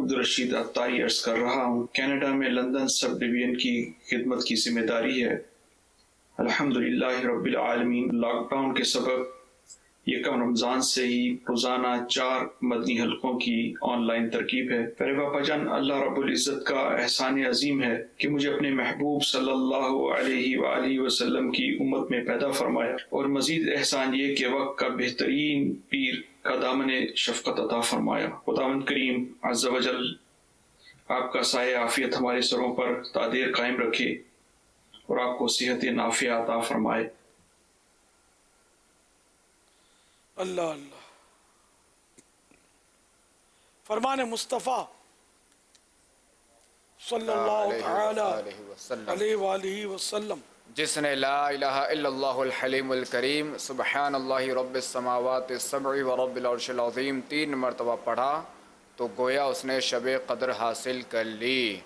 عبدالرشید عطاری عرض کر رہا ہوں۔ کینیڈا میں لندن سب ڈویژن کی خدمت کی ذمہ داری ہے۔ الحمدللہ رب العالمین، لاک ڈاؤن کے سبب یکم رمضان سے ہی روزانہ 4 مدنی حلقوں کی آن لائن ترکیب ہے۔ پیارے باپا جان، اللہ رب العزت کا احسان عظیم ہے کہ مجھے اپنے محبوب صلی اللہ علیہ وآلہ وسلم کی امت میں پیدا فرمایا، اور مزید احسان یہ کہ وقت کا بہترین پیر کا دامن شفقت عطا فرمایا۔ خداوند کریم عز و جل آپ کا سایہ عافیت ہمارے سروں پر تا دیر قائم رکھے اور آپ کو صحت نافعہ عطا فرمائے۔ اللہ اللہ۔ فرمان مصطفیٰ صلی اللہ تعالی علیہ وآلہ وسلم، جس نے لا الہ الا اللہ الحلیم الکریم سبحان اللہ رب السماوات السبع و رب العرش العظیم 3 مرتبہ پڑھا تو گویا اس نے شب قدر حاصل کر لی۔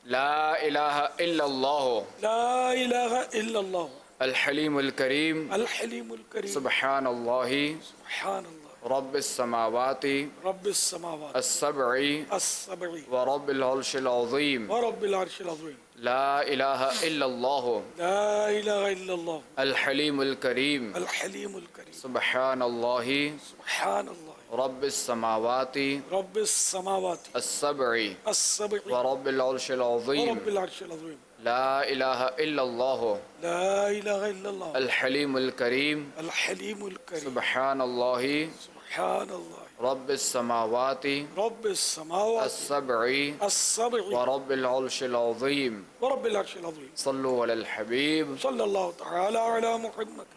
لا الہ الا اللہ، لا الہ الا اللہ الحلیم الکریم، الحلیم الکریم، سبحان اللہ سبحان اللہ رب السماوات رب السماوات السبع السبع و رب العرش العظیم، ورب العرش العظیم، لا الہ الا اللہ لا الہ الا اللہ الحلیم الکریم، الحلیم الکریم، سبحان اللہ سبحان اللہ رب السماوات رب السماوات السبع السبع و رب العرش العظیم، ورب العرش العظیم، لا الہ الا اللہ لا الہ الا اللہ الحلیم الکریم، الحلیم الکریم، سبحان اللہ سبحان اللہ رب السماوات رب السماوات السبع السبع و رب العرش العظیم، ورب العرش العظیم، صلو علی الحبیب صلی اللہ تعالی علی محمد۔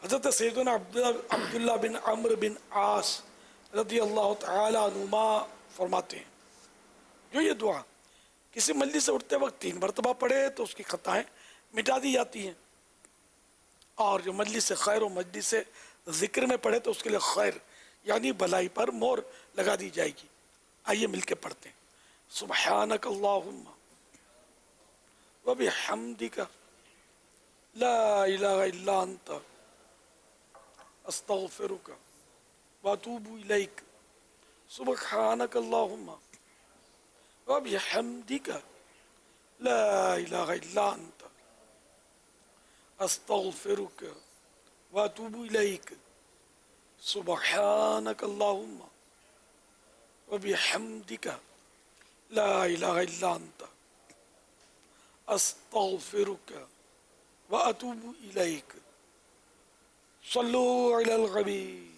حضرت سیدنا عبداللہ بن عمرو بن عاص رضی اللہ تعالی عنہما فرماتے ہیں، جو یہ دعا کسی مجلس سے اٹھتے وقت 3 مرتبہ پڑھے تو اس کی خطائیں مٹا دی جاتی ہیں، اور جو مجلس سے خیر و مجلس سے ذکر میں پڑھے تو اس کے لیے خیر یعنی بھلائی پر مہر لگا دی جائے گی۔ آئیے مل کے پڑھتے ہیں۔ سبحانک اللہم و بحمدک لا الہ الا انت استغفرک واتوب الیک۔ سبحانک اللہم و بحمدک لا الہ الا انت استغفرک واتوب الیک۔ سبحانک اللہم و بحمدک لا الہ الا انت استغفرک واتوب الیک۔ صلو علی الحبیب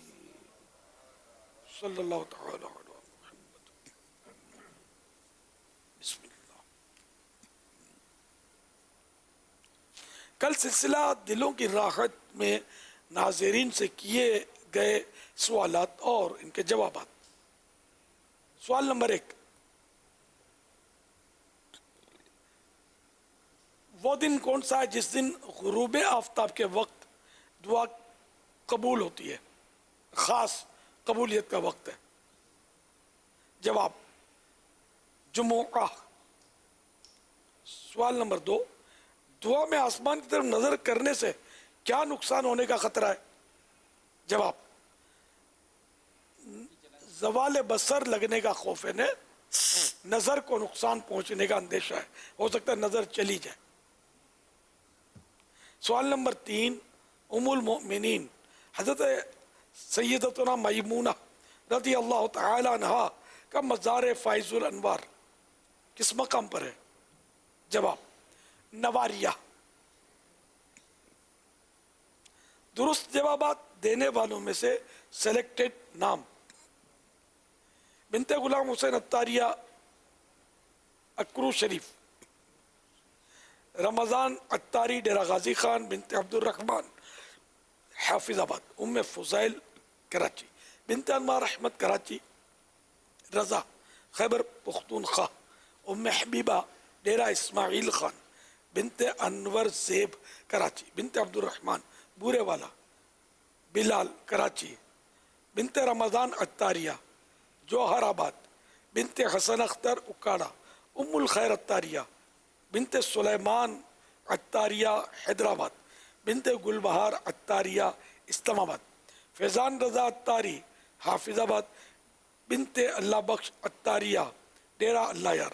صلی اللہ تعالی علی محمد۔ بسم اللہ۔ کل سلسلہ دلوں کی راحت میں ناظرین سے کیے گئے سوالات اور ان کے جوابات۔ سوال نمبر 1، وہ دن کون سا ہے جس دن غروب آفتاب کے وقت دعا قبول ہوتی ہے؟ خاص قبولیت کا وقت ہے۔ جواب، جمعہ۔ سوال نمبر 2، دعا میں آسمان کی طرف نظر کرنے سے کیا نقصان ہونے کا خطرہ ہے؟ جواب، زوال بصر لگنے کا خوف ہے، نظر کو نقصان پہنچنے کا اندیشہ ہے، ہو سکتا ہے نظر چلی جائے۔ سوال نمبر 3، ام المؤمنین حضرت سیدتنا میمونہ رضی اللہ تعالی عنہا کا مزار فائز الانوار کس مقام پر ہے؟ جواب، نواریہ۔ درست جوابات دینے والوں میں سے سلیکٹڈ نام: بنت غلام حسین عطاریہ، اکرو شریف، رمضان عطاری ڈیرہ غازی خان، بنت عبد الرحمن حافظ آباد، ام فضائل کراچی، بنت انوار احمد کراچی، رضا خیبر پختونخوا، ام حبیبہ ڈیرہ اسماعیل خان، بنت انور زیب کراچی، بنت عبد الرحمن بورے والا، بلال کراچی، بنت رمضان عطاریہ جوہر آباد، بنت حسن اختر اکاڑا، ام الخیر عطاریہ، بنت سلیمان عطاریہ حیدرآباد، بنت گلبہار عطاریہ اسلام آباد، فیضان رضا عطاری حافظ آباد، بنت اللہ بخش اتاریہ ڈیرہ اللہ یار،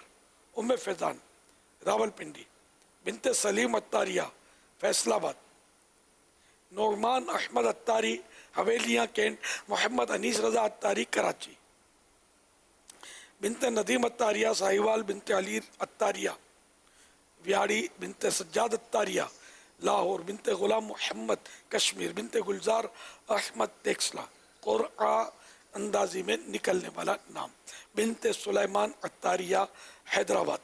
ام فیضان راول پنڈی، بنت سلیم اتاریہ فیصل آباد، نعمان احمد اتاری حویلیاں کینٹ، محمد انیس رضا اتاری کراچی، بنت ندیم اتاریہ ساہیوال، بنت علی اتاریہ ویاڑی، بنت سجاد اتاریہ لاہور، بنت غلام محمد کشمیر، بنت گلزار احمد ٹیکسلا، قرآن اندازی میں نکلنے والا نام، بنت سلیمان اتاریہ حیدرآباد۔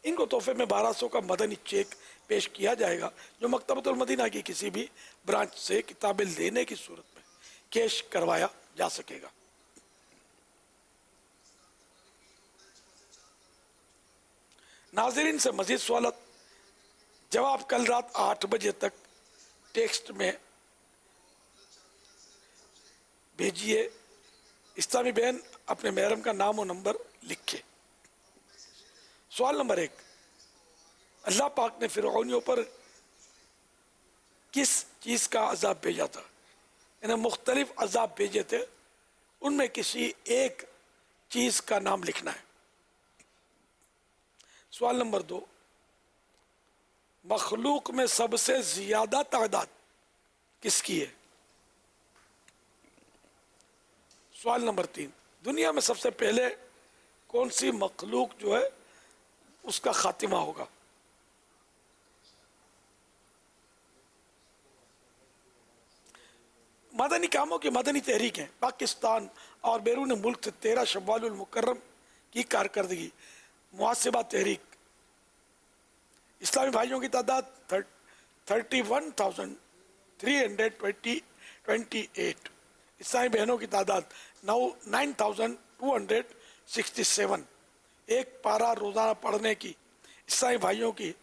ان کو تحفے میں 1200 کا مدنی چیک پیش کیا جائے گا، جو مکتبۃ المدینہ کی کسی بھی برانچ سے کتابیں لینے کی صورت میں کیش کروایا جا سکے گا۔ ناظرین سے مزید سوالات جواب کل رات 8 بجے تک ٹیکسٹ میں بھیجیے۔ اسلامی بہن اپنے محرم کا نام و نمبر لکھے۔ سوال نمبر 1، اللہ پاک نے فرعونیوں پر کس چیز کا عذاب بھیجا تھا؟ انہیں مختلف عذاب بھیجے تھے، ان میں کسی ایک چیز کا نام لکھنا ہے۔ سوال نمبر 2، مخلوق میں سب سے زیادہ تعداد کس کی ہے؟ سوال نمبر 3، دنیا میں سب سے پہلے کون سی مخلوق جو ہے اس کا خاتمہ ہوگا؟ مدنی کاموں کی مدنی تحریکیں پاکستان اور بیرون ملک سے 13 شوال المکرم کی کارکردگی، محاسبہ تحریک، اسلامی بھائیوں کی تعداد 31,328، اسلامی بہنوں کی تعداد 9,267، ایک پارہ روزانہ پڑھنے کی اسلامی بھائیوں کی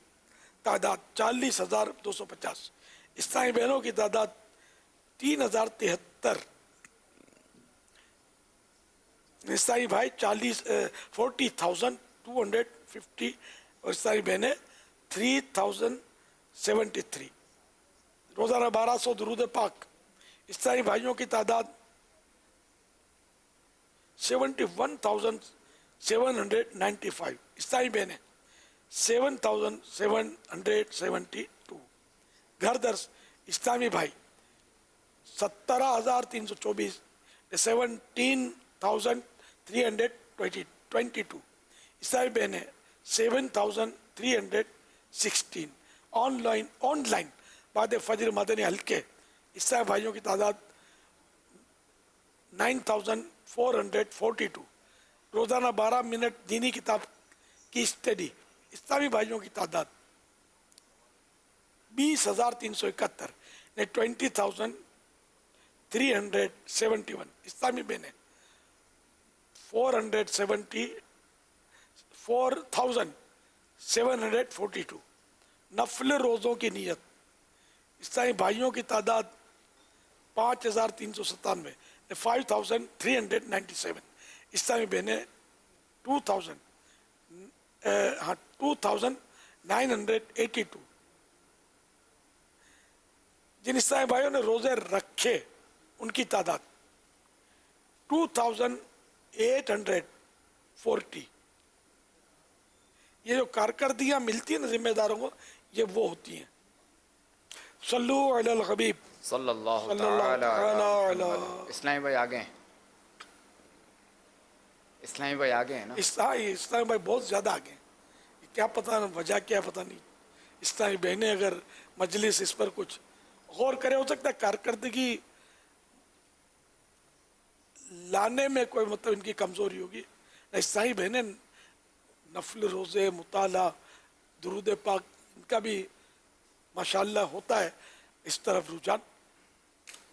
تعداد 40,250، اسلامی بہنوں کی تعداد 3,073، اسلامی بھائی 40,250 اور اسلامی بہنیں 3,073، روزانہ 1200 درود پاک، اسلامی بھائیوں کی تعداد 71,795، اسلامی بہنیں 7,772، گھر درس اسلامی بھائی 17,324، 17,322، اسلامی بہنیں 7,316، آن لائن بعد فجر مدنی حلقے، اسلامی بھائیوں کی تعداد 9,442، روزانہ 12 منٹ دینی کتاب کی اسٹڈی، اسلامی بھائیوں کی تعداد 20,371، 20,371، اسلامی بہنیں 4,742، نفل روزوں کی نیت، اسلامی بھائیوں کی تعداد 5,397، 5,397، اسلامی بہنیں 2,982، جن اسلامی بھائیوں نے روزے رکھے ان کی تعداد 2,840۔ یہ جو کارکردگیاں ملتی ہیں نا ذمہ داروں کو، یہ وہ ہوتی ہیں۔ صلو علی الحبیب صلی اللہ تعالی علی۔ اسلامی بھائی آگے ہیں، اسلامی بھائی آگے ہیں نا؟ اسلامی بھائی بہت زیادہ آگے ہیں، کیا پتہ وجہ کیا پتہ نہیں۔ اسلامی بہنیں اگر مجلس اس پر کچھ غور کرے، ہو سکتا ہے کارکردگی لانے میں کوئی مطلب ان کی کمزوری ہوگی۔ اسلامی بہنیں نفل روزے، مطالعہ، درود پاک، ان کا بھی ماشاءاللہ ہوتا ہے اس طرف رجحان،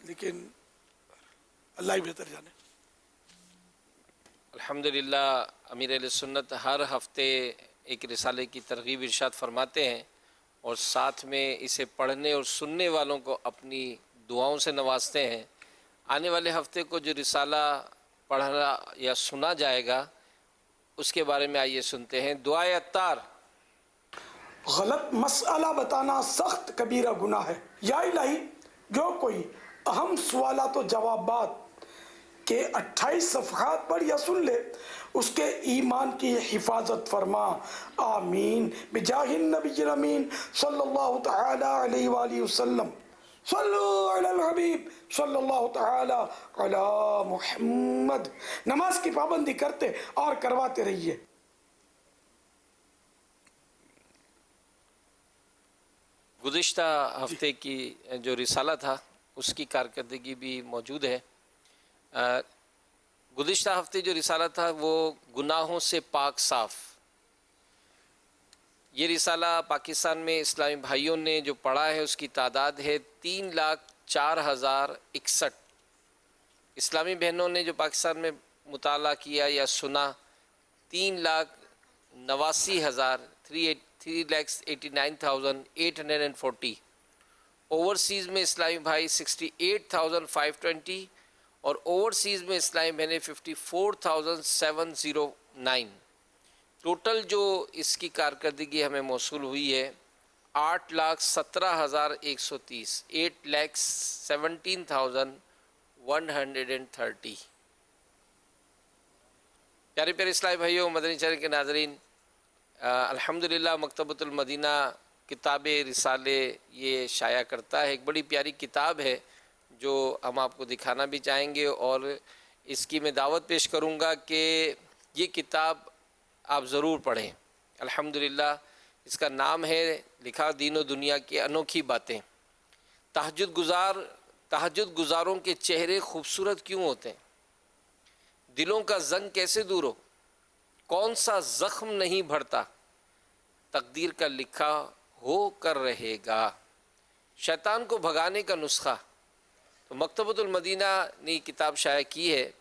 لیکن اللہ ہی بہتر جانے۔ الحمدللہ امیر اہل سنت ہر ہفتے ایک رسالے کی ترغیب ارشاد فرماتے ہیں اور ساتھ میں اسے پڑھنے اور سننے والوں کو اپنی دعاؤں سے نوازتے ہیں۔ آنے والے ہفتے کو جو رسالہ پڑھنا یا سنا جائے گا اس کے بارے میں آئیے سنتے ہیں۔ دعائے عطار۔ غلط مسئلہ بتانا سخت کبیرہ گناہ ہے۔ یا الہی، جو کوئی اہم سوالات و جوابات کہ 28 صفحات پڑھ یا سن لے، اس کے ایمان کی حفاظت فرما، آمین بجاہ النبی الامین صلی اللہ تعالی علیہ وآلہ وسلم۔ صلو علی الحبیب صلی اللہ تعالی علی محمد۔ نماز کی پابندی کرتے اور کرواتے رہیے۔ گزشتہ ہفتے کی جو رسالہ تھا اس کی کارکردگی بھی موجود ہے۔ گزشتہ ہفتے جو رسالہ تھا وہ گناہوں سے پاک صاف، یہ رسالہ پاکستان میں اسلامی بھائیوں نے جو پڑھا ہے اس کی تعداد ہے 3,04,061۔ اسلامی بہنوں نے جو پاکستان میں مطالعہ کیا یا سنا 3,89,840۔ اوورسیز میں اسلامی بھائی 68,520 اور اوورسیز میں اسلامی بہنیں 54,709۔ ٹوٹل جو اس کی کارکردگی ہمیں موصول ہوئی ہے 8,17,130، 8,17,130۔ پیارے پیارے اسلامی بھائیوں، مدنی چینل کے ناظرین، الحمدللہ مکتبۃ المدینہ کتاب رسالے یہ شائع کرتا ہے۔ ایک بڑی پیاری کتاب ہے جو ہم آپ کو دکھانا بھی چاہیں گے، اور اس کی میں دعوت پیش کروں گا کہ یہ کتاب آپ ضرور پڑھیں۔ الحمدللہ اس کا نام ہے، لکھا دین و دنیا کی انوکھی باتیں۔ تہجد گزاروں کے چہرے خوبصورت کیوں ہوتے ہیں؟ دلوں کا زنگ کیسے دور ہو؟ کون سا زخم نہیں بھرتا؟ تقدیر کا لکھا ہو کر رہے گا۔ شیطان کو بھگانے کا نسخہ۔ تو مکتبۃ المدینہ نے یہ کتاب شائع کی ہے،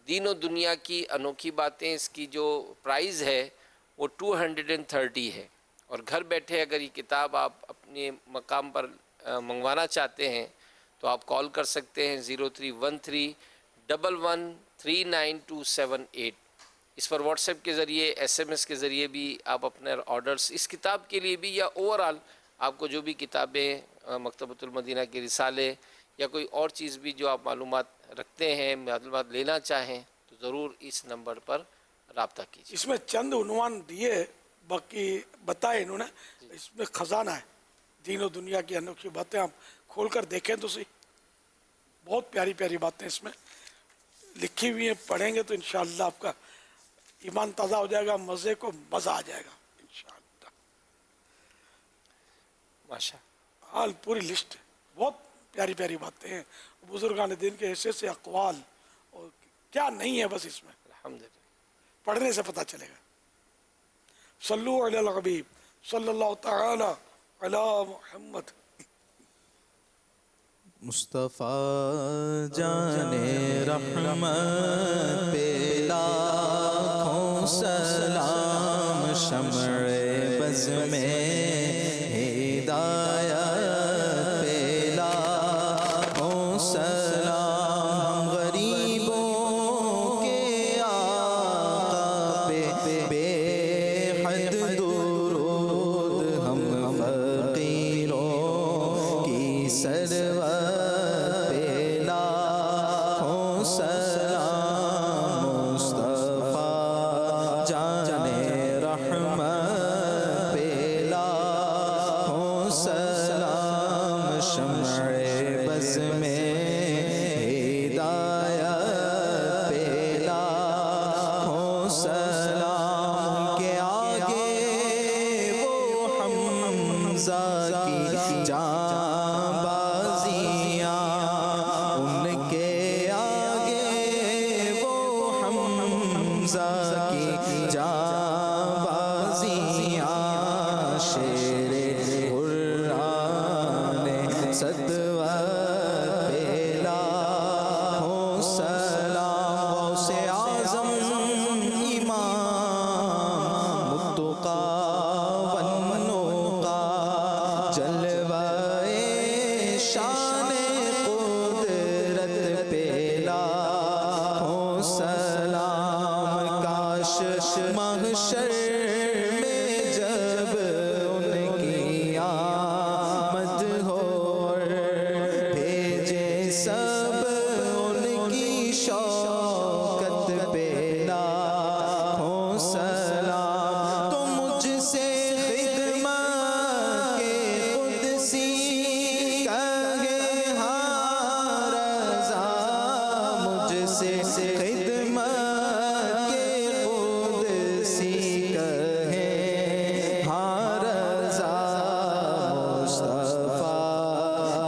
دین و دنیا کی انوکھی باتیں۔ اس کی جو پرائز ہے وہ 230 ہے، اور گھر بیٹھے اگر یہ کتاب آپ اپنے مقام پر منگوانا چاہتے ہیں تو آپ کال کر سکتے ہیں 0313113928۔ اس پر واٹس ایپ کے ذریعے، SMS کے ذریعے بھی آپ اپنے آرڈرز اس کتاب کے لیے بھی یا اوورآل آپ کو جو بھی کتابیں مکتبۃ المدینہ کے رسالے یا کوئی اور چیز بھی جو آپ معلومات رکھتے ہیں، معلومات لینا چاہیں تو ضرور اس نمبر پر رابطہ کیجیے۔ اس میں چند عنوان دیے، باقی بتائے انہوں نے۔ اس میں خزانہ ہے، دین و دنیا کی انوکھی باتیں، آپ کھول کر دیکھیں تو صحیح، بہت پیاری پیاری باتیں اس میں لکھی ہوئی ہیں۔ پڑھیں گے تو انشاءاللہ آپ کا ایمان تازہ ہو جائے گا، مزے کو مزہ آ جائے گا انشاءاللہ۔ ماشاء حال پوری لسٹ ہے، بہت پیاری پیاری باتیں ہیں، بزرگان دین کے حصے سے اقوال، اور کیا نہیں ہے بس اس میں، الحمدللہ پڑھنے سے پتہ چلے گا۔ صلو علی الحبیب صلی اللہ تعالی علی محمد۔ مصطفیٰ جان رحمت پہ لاکھوں سلام، شمع بز میں ہدایت پہ لاکھوں سلام، غریبوں کے آقا پہ بے حد درود، ہم فقیروں کی سرور شیر قرآن صدوہ پہ